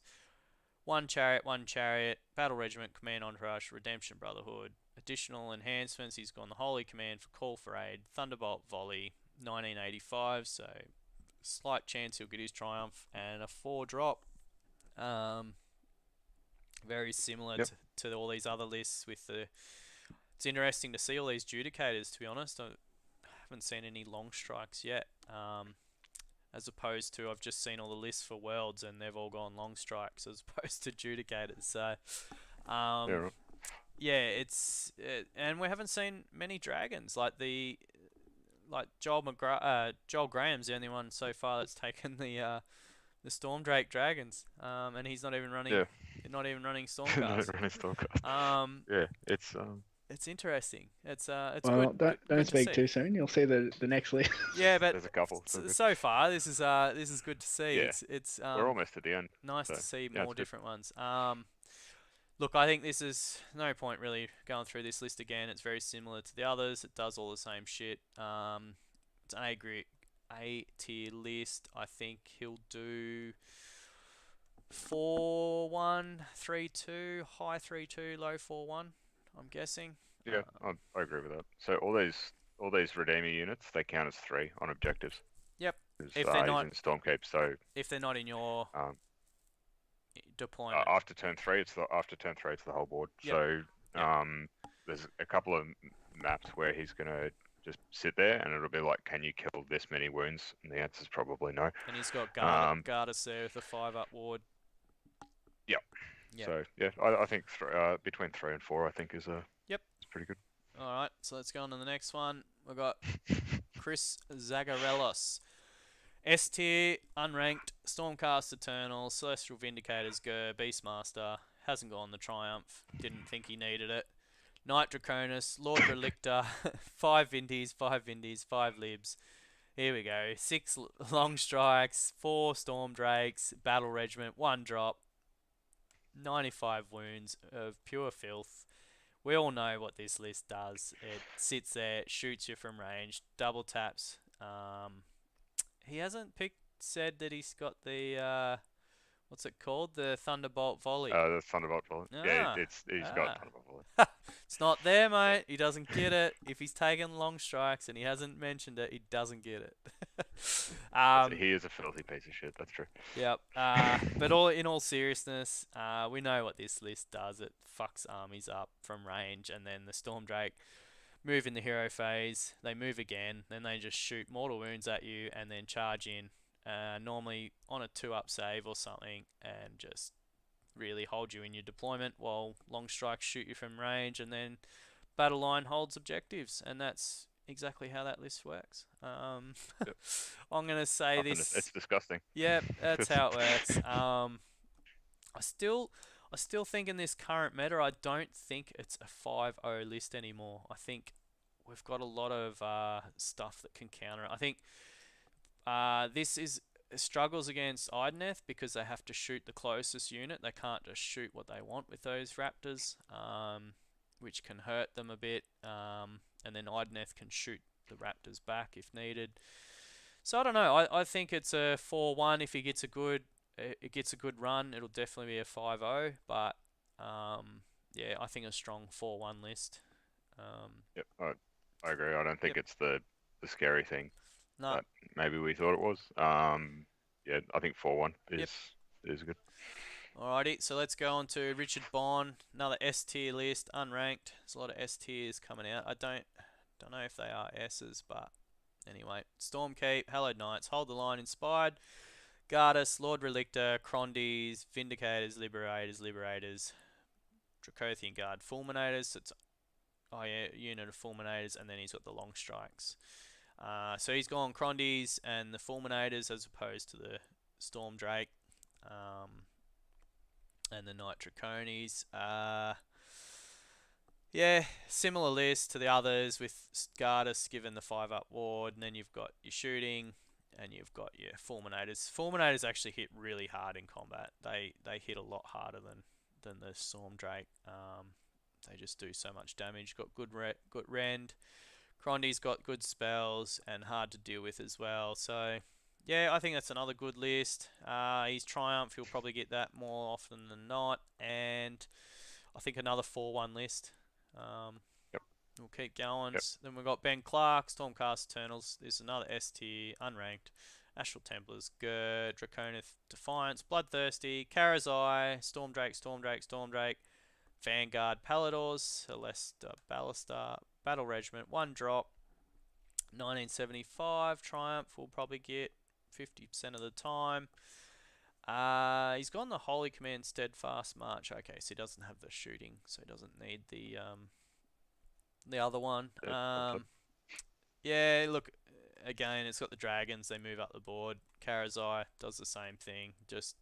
1 Chariot, Battle Regiment, Command Entourage, Redemption Brotherhood. Additional enhancements, he's gone the Holy Command for Call for Aid, Thunderbolt Volley, 1985, so slight chance he'll get his Triumph, and a 4-drop. Very similar to all these other lists with the... It's interesting to see all these Judicators, to be honest. I haven't seen any long strikes yet. As opposed to, I've just seen all the lists for Worlds and they've all gone long strikes as opposed to Judicators. So, and we haven't seen many Dragons. Like Joel Graham's the only one so far that's taken the Stormdrake Dragons, and he's not even running. Not even running Stormcast. Not running Stormcast. It's interesting. It's good. Don't speak too soon. You'll see the next list. Yeah, but there's a couple. So far, this is good to see. Yeah. It's we're almost at the end. Nice to see more different ones. Look, I think this is no point really going through this list again. It's very similar to the others. It does all the same shit. It's an A tier list. I think he'll do 4-1, 3-2, high 3-2, low 4-1. I'm guessing. Yeah, I agree with that. So all these Redeemer units, they count as 3 on objectives. Yep. If they're not in Stormkeep, so if they're not in your deployment after turn 3, it's the whole board. Yep. So there's a couple of maps where he's gonna just sit there, and it'll be like, can you kill this many wounds? And the answer's probably no. And he's got Gardas there with a 5-up ward. Yep. So I think between 3 and 4, I think is it's pretty good. All right, so let's go on to the next one. We've got Chris Zagarelos, S tier, unranked, Stormcast Eternal, Celestial Vindicators, Beastmaster, hasn't gone the Triumph, didn't think he needed it. Knight Draconis, Lord Relictor, 5 Vindies, 5 Vindies, 5 Libs. Here we go. 6 Long Strikes, 4 Storm Drakes, Battle Regiment, 1 drop. 95 wounds of pure filth. We all know what this list does. It sits there, shoots you from range, double taps. He hasn't said that he's got the What's it called? The Thunderbolt volley. The Thunderbolt volley. Yeah, Ah, he's got ah. Thunderbolt volley. It's not there, mate. He doesn't get it. If he's taken long strikes and he hasn't mentioned it, he doesn't get it. He is a filthy piece of shit. That's true. Yep. But in all seriousness, we know what this list does. It fucks armies up from range, and then the Storm Drake move in the hero phase. They move again, then they just shoot mortal wounds at you, and then charge in. Normally on a 2-up save or something, and just really hold you in your deployment while long strikes shoot you from range, and then battle line holds objectives, and that's exactly how that list works. Yep. I'm gonna say this. It's disgusting. Yep, that's how it works. I still think in this current meta, I don't think it's a 5-0 list anymore. I think we've got a lot of stuff that can counter it. I think this is struggles against Ideneth because they have to shoot the closest unit. They can't just shoot what they want with those raptors, which can hurt them a bit. And then Ideneth can shoot the raptors back if needed. So I don't know. I think it's a 4-1 if he gets a good run. It'll definitely be a 5-0. But yeah, I think a strong 4-1 list. Yep, I agree. I don't think it's the scary thing. No. That maybe we thought it was. Yeah, I think 4-1 is good. Alrighty, so let's go on to Richard Bond, another S tier list, unranked. There's a lot of S tiers coming out. I don't know if they are S's, but anyway. Stormkeep, Hallowed Knights, Hold the Line, Inspired, Gardas, Lord Relictor, Crondies, Vindicators, Liberators, Dracothian Guard, Fulminators. So it's unit of Fulminators, and then he's got the Long Strikes. So he's gone Crondies and the Fulminators as opposed to the Storm Drake. And the Knight Draconis. Yeah, similar list to the others with Gardas given the 5-up ward, and then you've got your shooting, and you've got your Fulminators. Fulminators actually hit really hard in combat. They hit a lot harder than the Storm Drake. They just do so much damage. Got good rend. Crondy's got good spells and hard to deal with as well. So yeah, I think that's another good list. His Triumph, he'll probably get that more often than not. And I think another 4-1 list. Yep. We'll keep going. Yep. Then we've got Ben Clark, Stormcast Eternals. There's another S tier, unranked. Astral Templars, Gur, Draconith, Defiance, Bloodthirsty, Karazai, Storm Drake, Vanguard, Paladors, Celesta, Ballastar, Battle Regiment, 1 drop. 1975 Triumph will probably get 50% of the time. He's gone the Holy Command Steadfast March. Okay, so he doesn't have the shooting, so he doesn't need the other one. Yeah, look, again, it's got the dragons. They move up the board. Karazai does the same thing. Just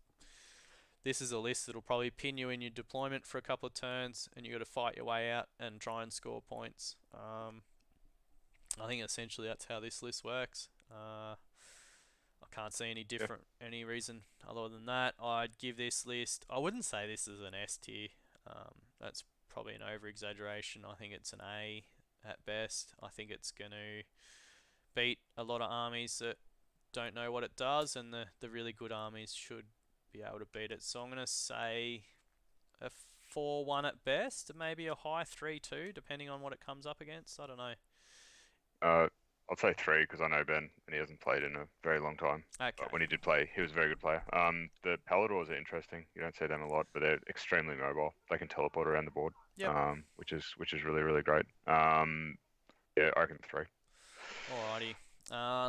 this is a list that'll probably pin you in your deployment for a couple of turns, and you got to fight your way out and try and score points. I think essentially that's how this list works. I can't see any reason other than that. I'd give this list, I wouldn't say this is an S tier. That's probably an over-exaggeration. I think it's an A at best. I think it's going to beat a lot of armies that don't know what it does, and the really good armies should be able to beat it. So I'm going to say a 4-1 at best, maybe a high 3-2, depending on what it comes up against. I don't know. I'll say 3 because I know Ben and he hasn't played in a very long time. Okay. But when he did play, he was a very good player. The Paladors are interesting. You don't see them a lot, but they're extremely mobile. They can teleport around the board, which is really, really great. Yeah, I reckon 3. Alrighty.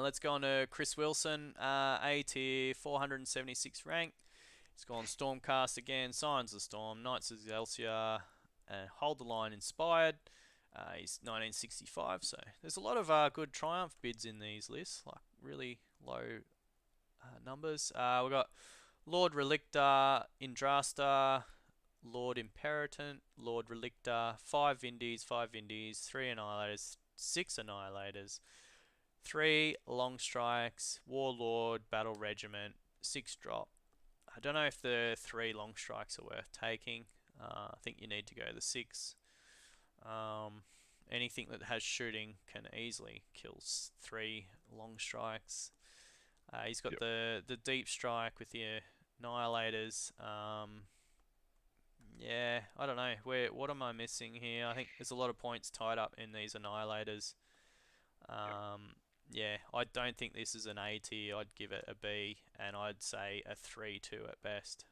Let's go on to Chris Wilson, A tier, 476 rank. He's gone Stormcast again, Signs of Storm, Knights of Excelsior, and Hold the Line Inspired. He's 1965, so there's a lot of good Triumph bids in these lists, like really low numbers. We've got Lord Relictor, Indrasta, Lord Imperatant, Lord Relictor, 5 Vindies, 3 Annihilators, 6 Annihilators, 3 Long Strikes, Warlord, Battle Regiment, 6 drop. I don't know if the 3 Long Strikes are worth taking. I think you need to go the 6. Anything that has shooting can easily kill 3 long strikes. He's got the deep strike with your Annihilators. Yeah, I don't know. What am I missing here? I think there's a lot of points tied up in these Annihilators. Yeah, I don't think this is an A tier. I'd give it a B, and I'd say a 3-2 at best.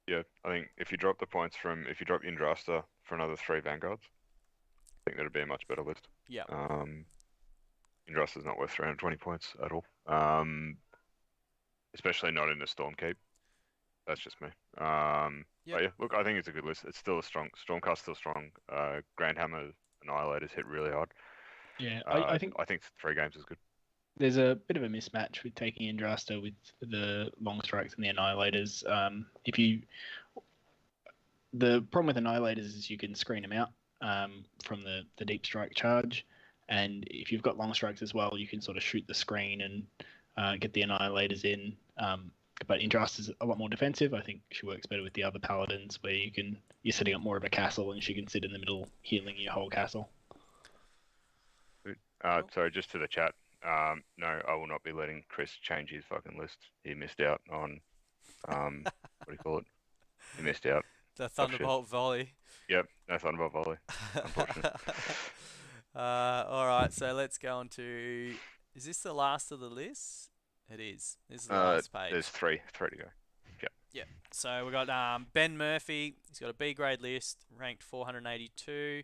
Yeah, I think if you drop Indrasta for another 3 Vanguards, I think that'd be a much better list. Yeah. Indrasta's not worth 320 points at all. Especially not in the Stormkeep. That's just me. But yeah, look, I think it's a good list. It's still a strong Stormcast, still strong. Grandhammer Annihilators hit really hard. Yeah, I think 3 games is good. There's a bit of a mismatch with taking Indrasta with the long strikes and the Annihilators. The problem with Annihilators is you can screen them out from the deep strike charge, and if you've got long strikes as well, you can sort of shoot the screen and get the Annihilators in. But Indrasta's a lot more defensive. I think she works better with the other paladins, where you're setting up more of a castle, and she can sit in the middle, healing your whole castle. Sorry, just to the chat. No, I will not be letting Chris change his fucking list. He missed out on, what do you call it? He missed out. The Thunderbolt volley. Yep, no Thunderbolt volley. Unfortunate. All right, so let's go on to. Is this the last of the list? It is. This is the last page. There's three to go. Yep. Yeah. So we got Ben Murphy. He's got a B grade list, ranked 482.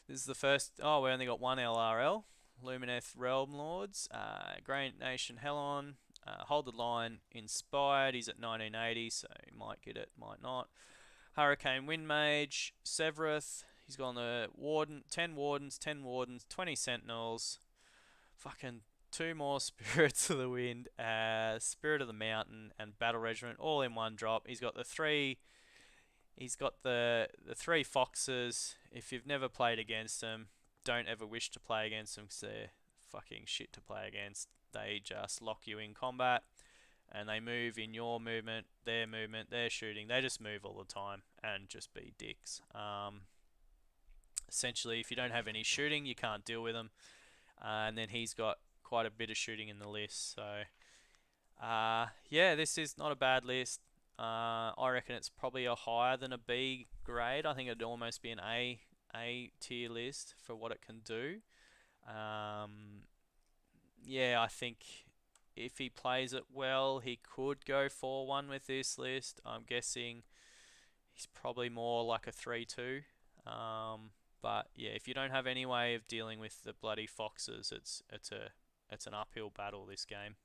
This is the first. Oh, we only got one LRL. Lumineth Realm Lords, Great Nation Helon, Hold the Line, Inspired, he's at 1980, so he might get it, might not. Hurricane Windmage, Severeth, he's got the Warden, 10 Wardens, 20 Sentinels, fucking 2 more Spirits of the Wind, Spirit of the Mountain, and Battle Regiment, all in one drop. He's got the 3 Foxes. If you've never played against them, don't ever wish to play against them because they're fucking shit to play against. They just lock you in combat and they move in your movement, their shooting. They just move all the time and just be dicks. Essentially, if you don't have any shooting, you can't deal with them. And then he's got quite a bit of shooting in the list. So, yeah, this is not a bad list. I reckon it's probably a higher than a B grade. I think it'd almost be an A tier list for what it can do. Yeah, I think if he plays it well, he could go 4-1 with this list. I'm guessing he's probably more like a 3-2. But yeah, if you don't have any way of dealing with the bloody Foxes, it's an uphill battle this game.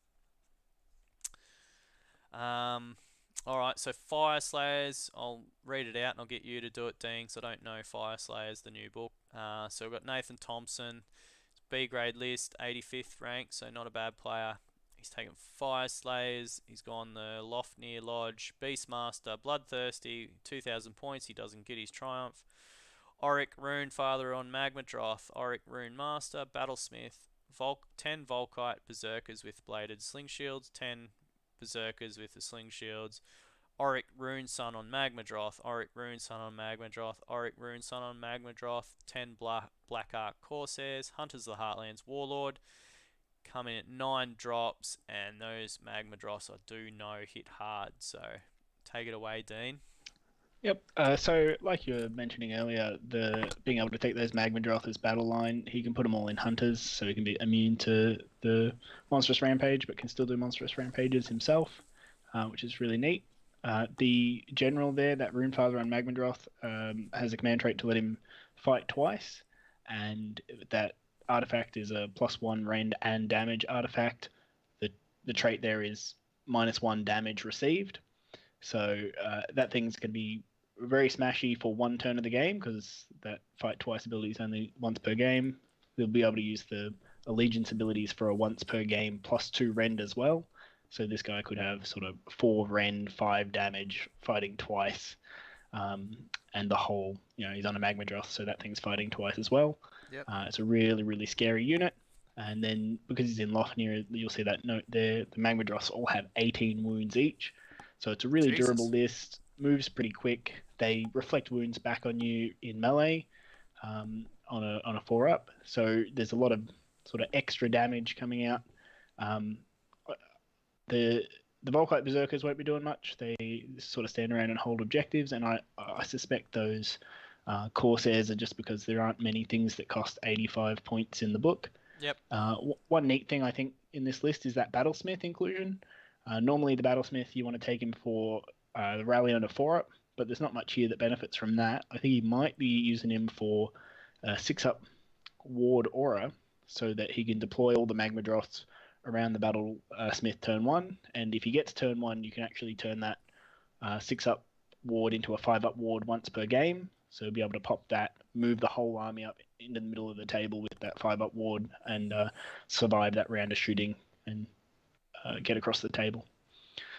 Alright, so Fire Slayers, I'll read it out and I'll get you to do it, Dean, because I don't know Fire Slayers, the new book. So we've got Nathan Thompson, B grade list, 85th rank, so not a bad player. He's taken Fire Slayers, he's gone the Lofnir Lodge, Beastmaster, Bloodthirsty, 2,000 points, he doesn't get his Triumph. Auric Runefather on Magmadroth, Auric Rune Master, Battlesmith, 10 Volkite Berserkers with bladed sling shields, 10 Berserkers with the sling shields, Auric Rune Sun on Magmadroth, Auric Rune Sun on Magmadroth, Auric Rune Sun on Magmadroth, 10 Black Ark Corsairs, Hunters of the Heartlands Warlord, come in at 9 drops, and those Magmadroths I do know hit hard, so take it away, Dean. Yep. So, like you were mentioning earlier, being able to take those Magmadroth as battle line, he can put them all in Hunters, so he can be immune to the Monstrous Rampage, but can still do Monstrous Rampages himself, which is really neat. The general there, that Runefather on Magmadroth, has a command trait to let him fight twice, and that artifact is a +1 rend and damage artifact. The trait there is -1 damage received. So that thing's going to be very smashy for one turn of the game, because that fight twice ability is only once per game. They'll be able to use the allegiance abilities for a once per game +2 rend as well. So this guy could have sort of 4 rend, 5 damage, fighting twice, and the whole, he's on a Magmadroth, so that thing's fighting twice as well. Yep. It's a really, really scary unit. And then because he's in Lofnir, you'll see that note there, the Magmadroths all have 18 wounds each. So it's a really durable list, moves pretty quick. They reflect wounds back on you in melee on a 4-up. So there's a lot of sort of extra damage coming out. The The Volkite Berserkers won't be doing much. They sort of stand around and hold objectives, and I suspect those Corsairs are just because there aren't many things that cost 85 points in the book. Yep. One neat thing I think in this list is that Battlesmith inclusion. Normally the Battlesmith, you want to take him for the rally under 4-up, but there's not much here that benefits from that. I think he might be using him for 6-up Ward Aura, so that he can deploy all the Magma Droths around the Battlesmith turn 1, and if he gets turn 1, you can actually turn that 6-up ward into a 5-up ward once per game, so be able to pop that, move the whole army up into the middle of the table with that 5-up ward, and survive that round of shooting and get across the table.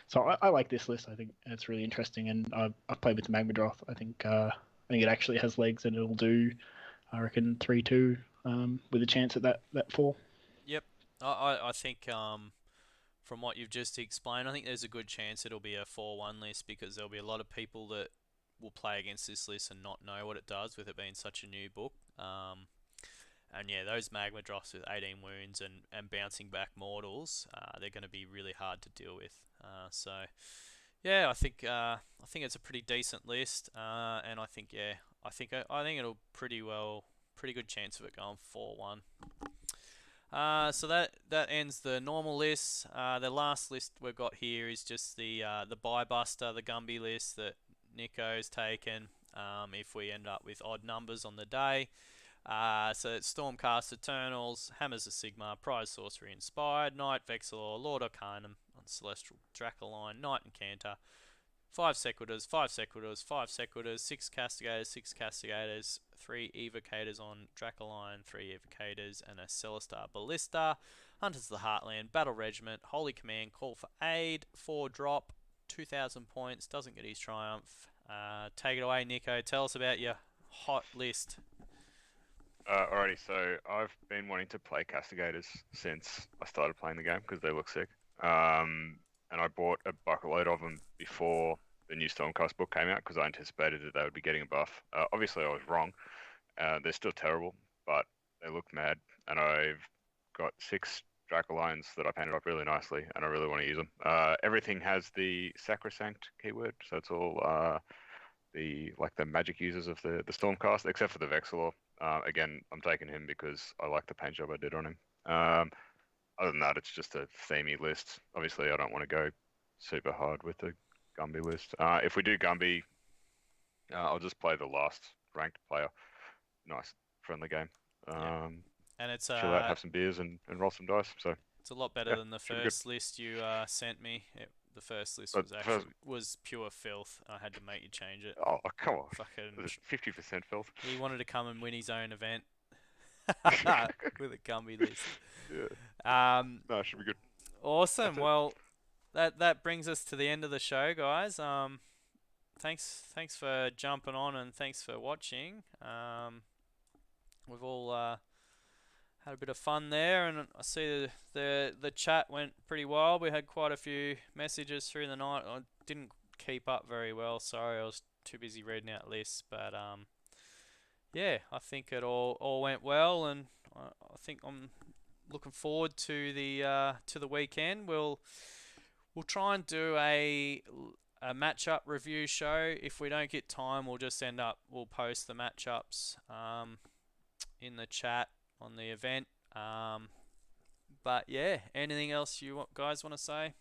So I like this list. I think it's really interesting, and I've played with the Magma Droth. I think it actually has legs, and it'll do, I reckon, 3-2 with a chance at that 4. Yep. I think from what you've just explained, I think there's a good chance it'll be a 4-1 list, because there'll be a lot of people that will play against this list and not know what it does, with it being such a new book. And yeah, those Magma Droths with 18 wounds and bouncing back mortals, they're going to be really hard to deal with. So yeah, I think it's a pretty decent list, and I think it'll pretty good chance of it going 4-1. So that ends the normal list. The last list we've got here is just the Buy-Buster, the Gumby list that Nico's taken. If we end up with odd numbers on the day. So it's Stormcast Eternals, Hammers of Sigmar, Prize Sorcery Inspired, Knight Vexilor, Lord Arcanum on Celestial Dracoline, Knight Incanter, 5 Sequitors, 5 Sequitors, 5 Sequitors, 6 Castigators, 6 Castigators, 3 Evocators on Dracoline, 3 Evocators, and a Celestar Ballista, Hunters of the Heartland, Battle Regiment, Holy Command, Call for Aid, 4 drop, 2,000 points, doesn't get his Triumph. Take it away, Nico. Tell us about your hot list. Alrighty, so I've been wanting to play Castigators since I started playing the game because they look sick. And I bought a bucketload of them before the new Stormcast book came out because I anticipated that they would be getting a buff. Obviously, I was wrong. They're still terrible, but they look mad. And I've got 6 Dracolines that I painted up really nicely, and I really want to use them. Everything has the Sacrosanct keyword, so it's all the magic users of the Stormcast, except for the Vexilor. Again, I'm taking him because I like the paint job I did on him. Other than that, it's just a themey list. Obviously, I don't want to go super hard with the Gumby list. If we do Gumby, I'll just play the last ranked player. Nice, friendly game. And it's chill out, have some beers, and roll some dice. So it's a lot better than the first list you sent me. The first list was pure filth. I had to make you change it. Oh, come on. Fucking 50% filth. He wanted to come and win his own event with a Gumby list. Yeah. No, it should be good. Awesome. Well, that brings us to the end of the show, guys. Thanks for jumping on, and thanks for watching. We've all had a bit of fun there, and I see the chat went pretty wild. We had quite a few messages through the night. I didn't keep up very well. Sorry, I was too busy reading out lists. But yeah, I think it all went well, and I think I'm looking forward to the weekend. We'll try and do a matchup review show. If we don't get time, we'll post the matchups in the chat on the event. But yeah, anything else you guys want to say?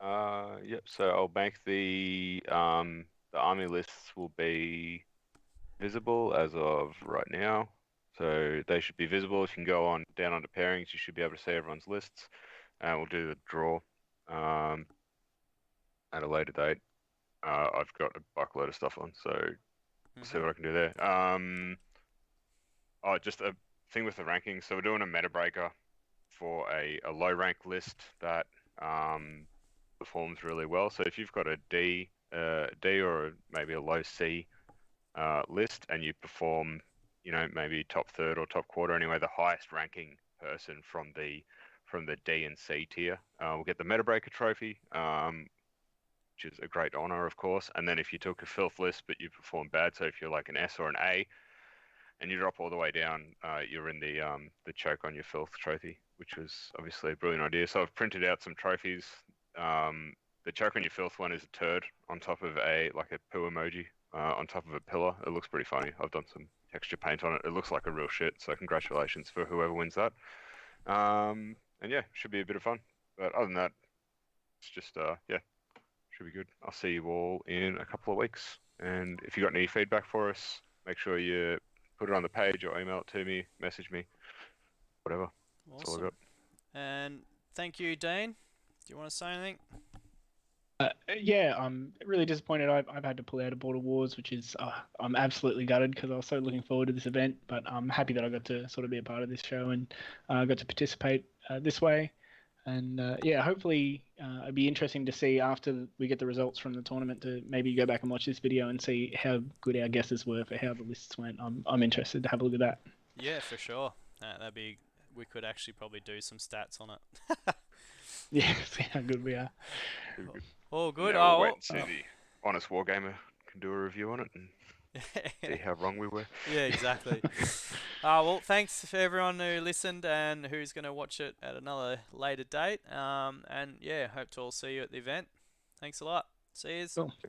Yep. So I'll bank the army lists will be visible as of right now. So they should be visible. If you can go on down under pairings, you should be able to see everyone's lists. And we'll do the draw at a later date. I've got a buckload of stuff on, so we'll see what I can do there. Just a thing with the rankings. So we're doing a meta breaker for a low rank list that performs really well. So if you've got a D or maybe a low C list, and you perform, maybe top third or top quarter, anyway, the highest ranking person from the D and C tier will get the meta breaker trophy, which is a great honor, of course. And then if you took a filth list but you perform bad, so if you're like an S or an A, and you drop all the way down, you're in the choke on your filth trophy, which was obviously a brilliant idea. So I've printed out some trophies the choke on your filth one is a turd on top of a poo emoji on top of a pillar. It looks pretty funny. I've done some texture paint on it. It looks like a real shit. So congratulations for whoever wins that. And yeah, should be a bit of fun. But other than that, it's just yeah, should be good. I'll see you all in a couple of weeks. And if you got any feedback for us, make sure you put it on the page or email it to me, message me, whatever. That's all I got. And thank you, Dean. Do you want to say anything? Yeah, I'm really disappointed. I've had to pull out of Border Wars, which is I'm absolutely gutted because I was so looking forward to this event. But I'm happy that I got to sort of be a part of this show and got to participate this way. And yeah, hopefully it'd be interesting to see after we get the results from the tournament to maybe go back and watch this video and see how good our guesses were for how the lists went. I'm interested to have a look at that. Yeah, for sure. That'd be. We could actually probably do some stats on it. Yeah, see how good we are. All good. Now we'll wait and see the Honest Wargamer can do a review on it and see how wrong we were. Yeah, exactly. Well, thanks for everyone who listened and who's going to watch it at another later date. And yeah, hope to all see you at the event. Thanks a lot. See you. Cool. Thanks.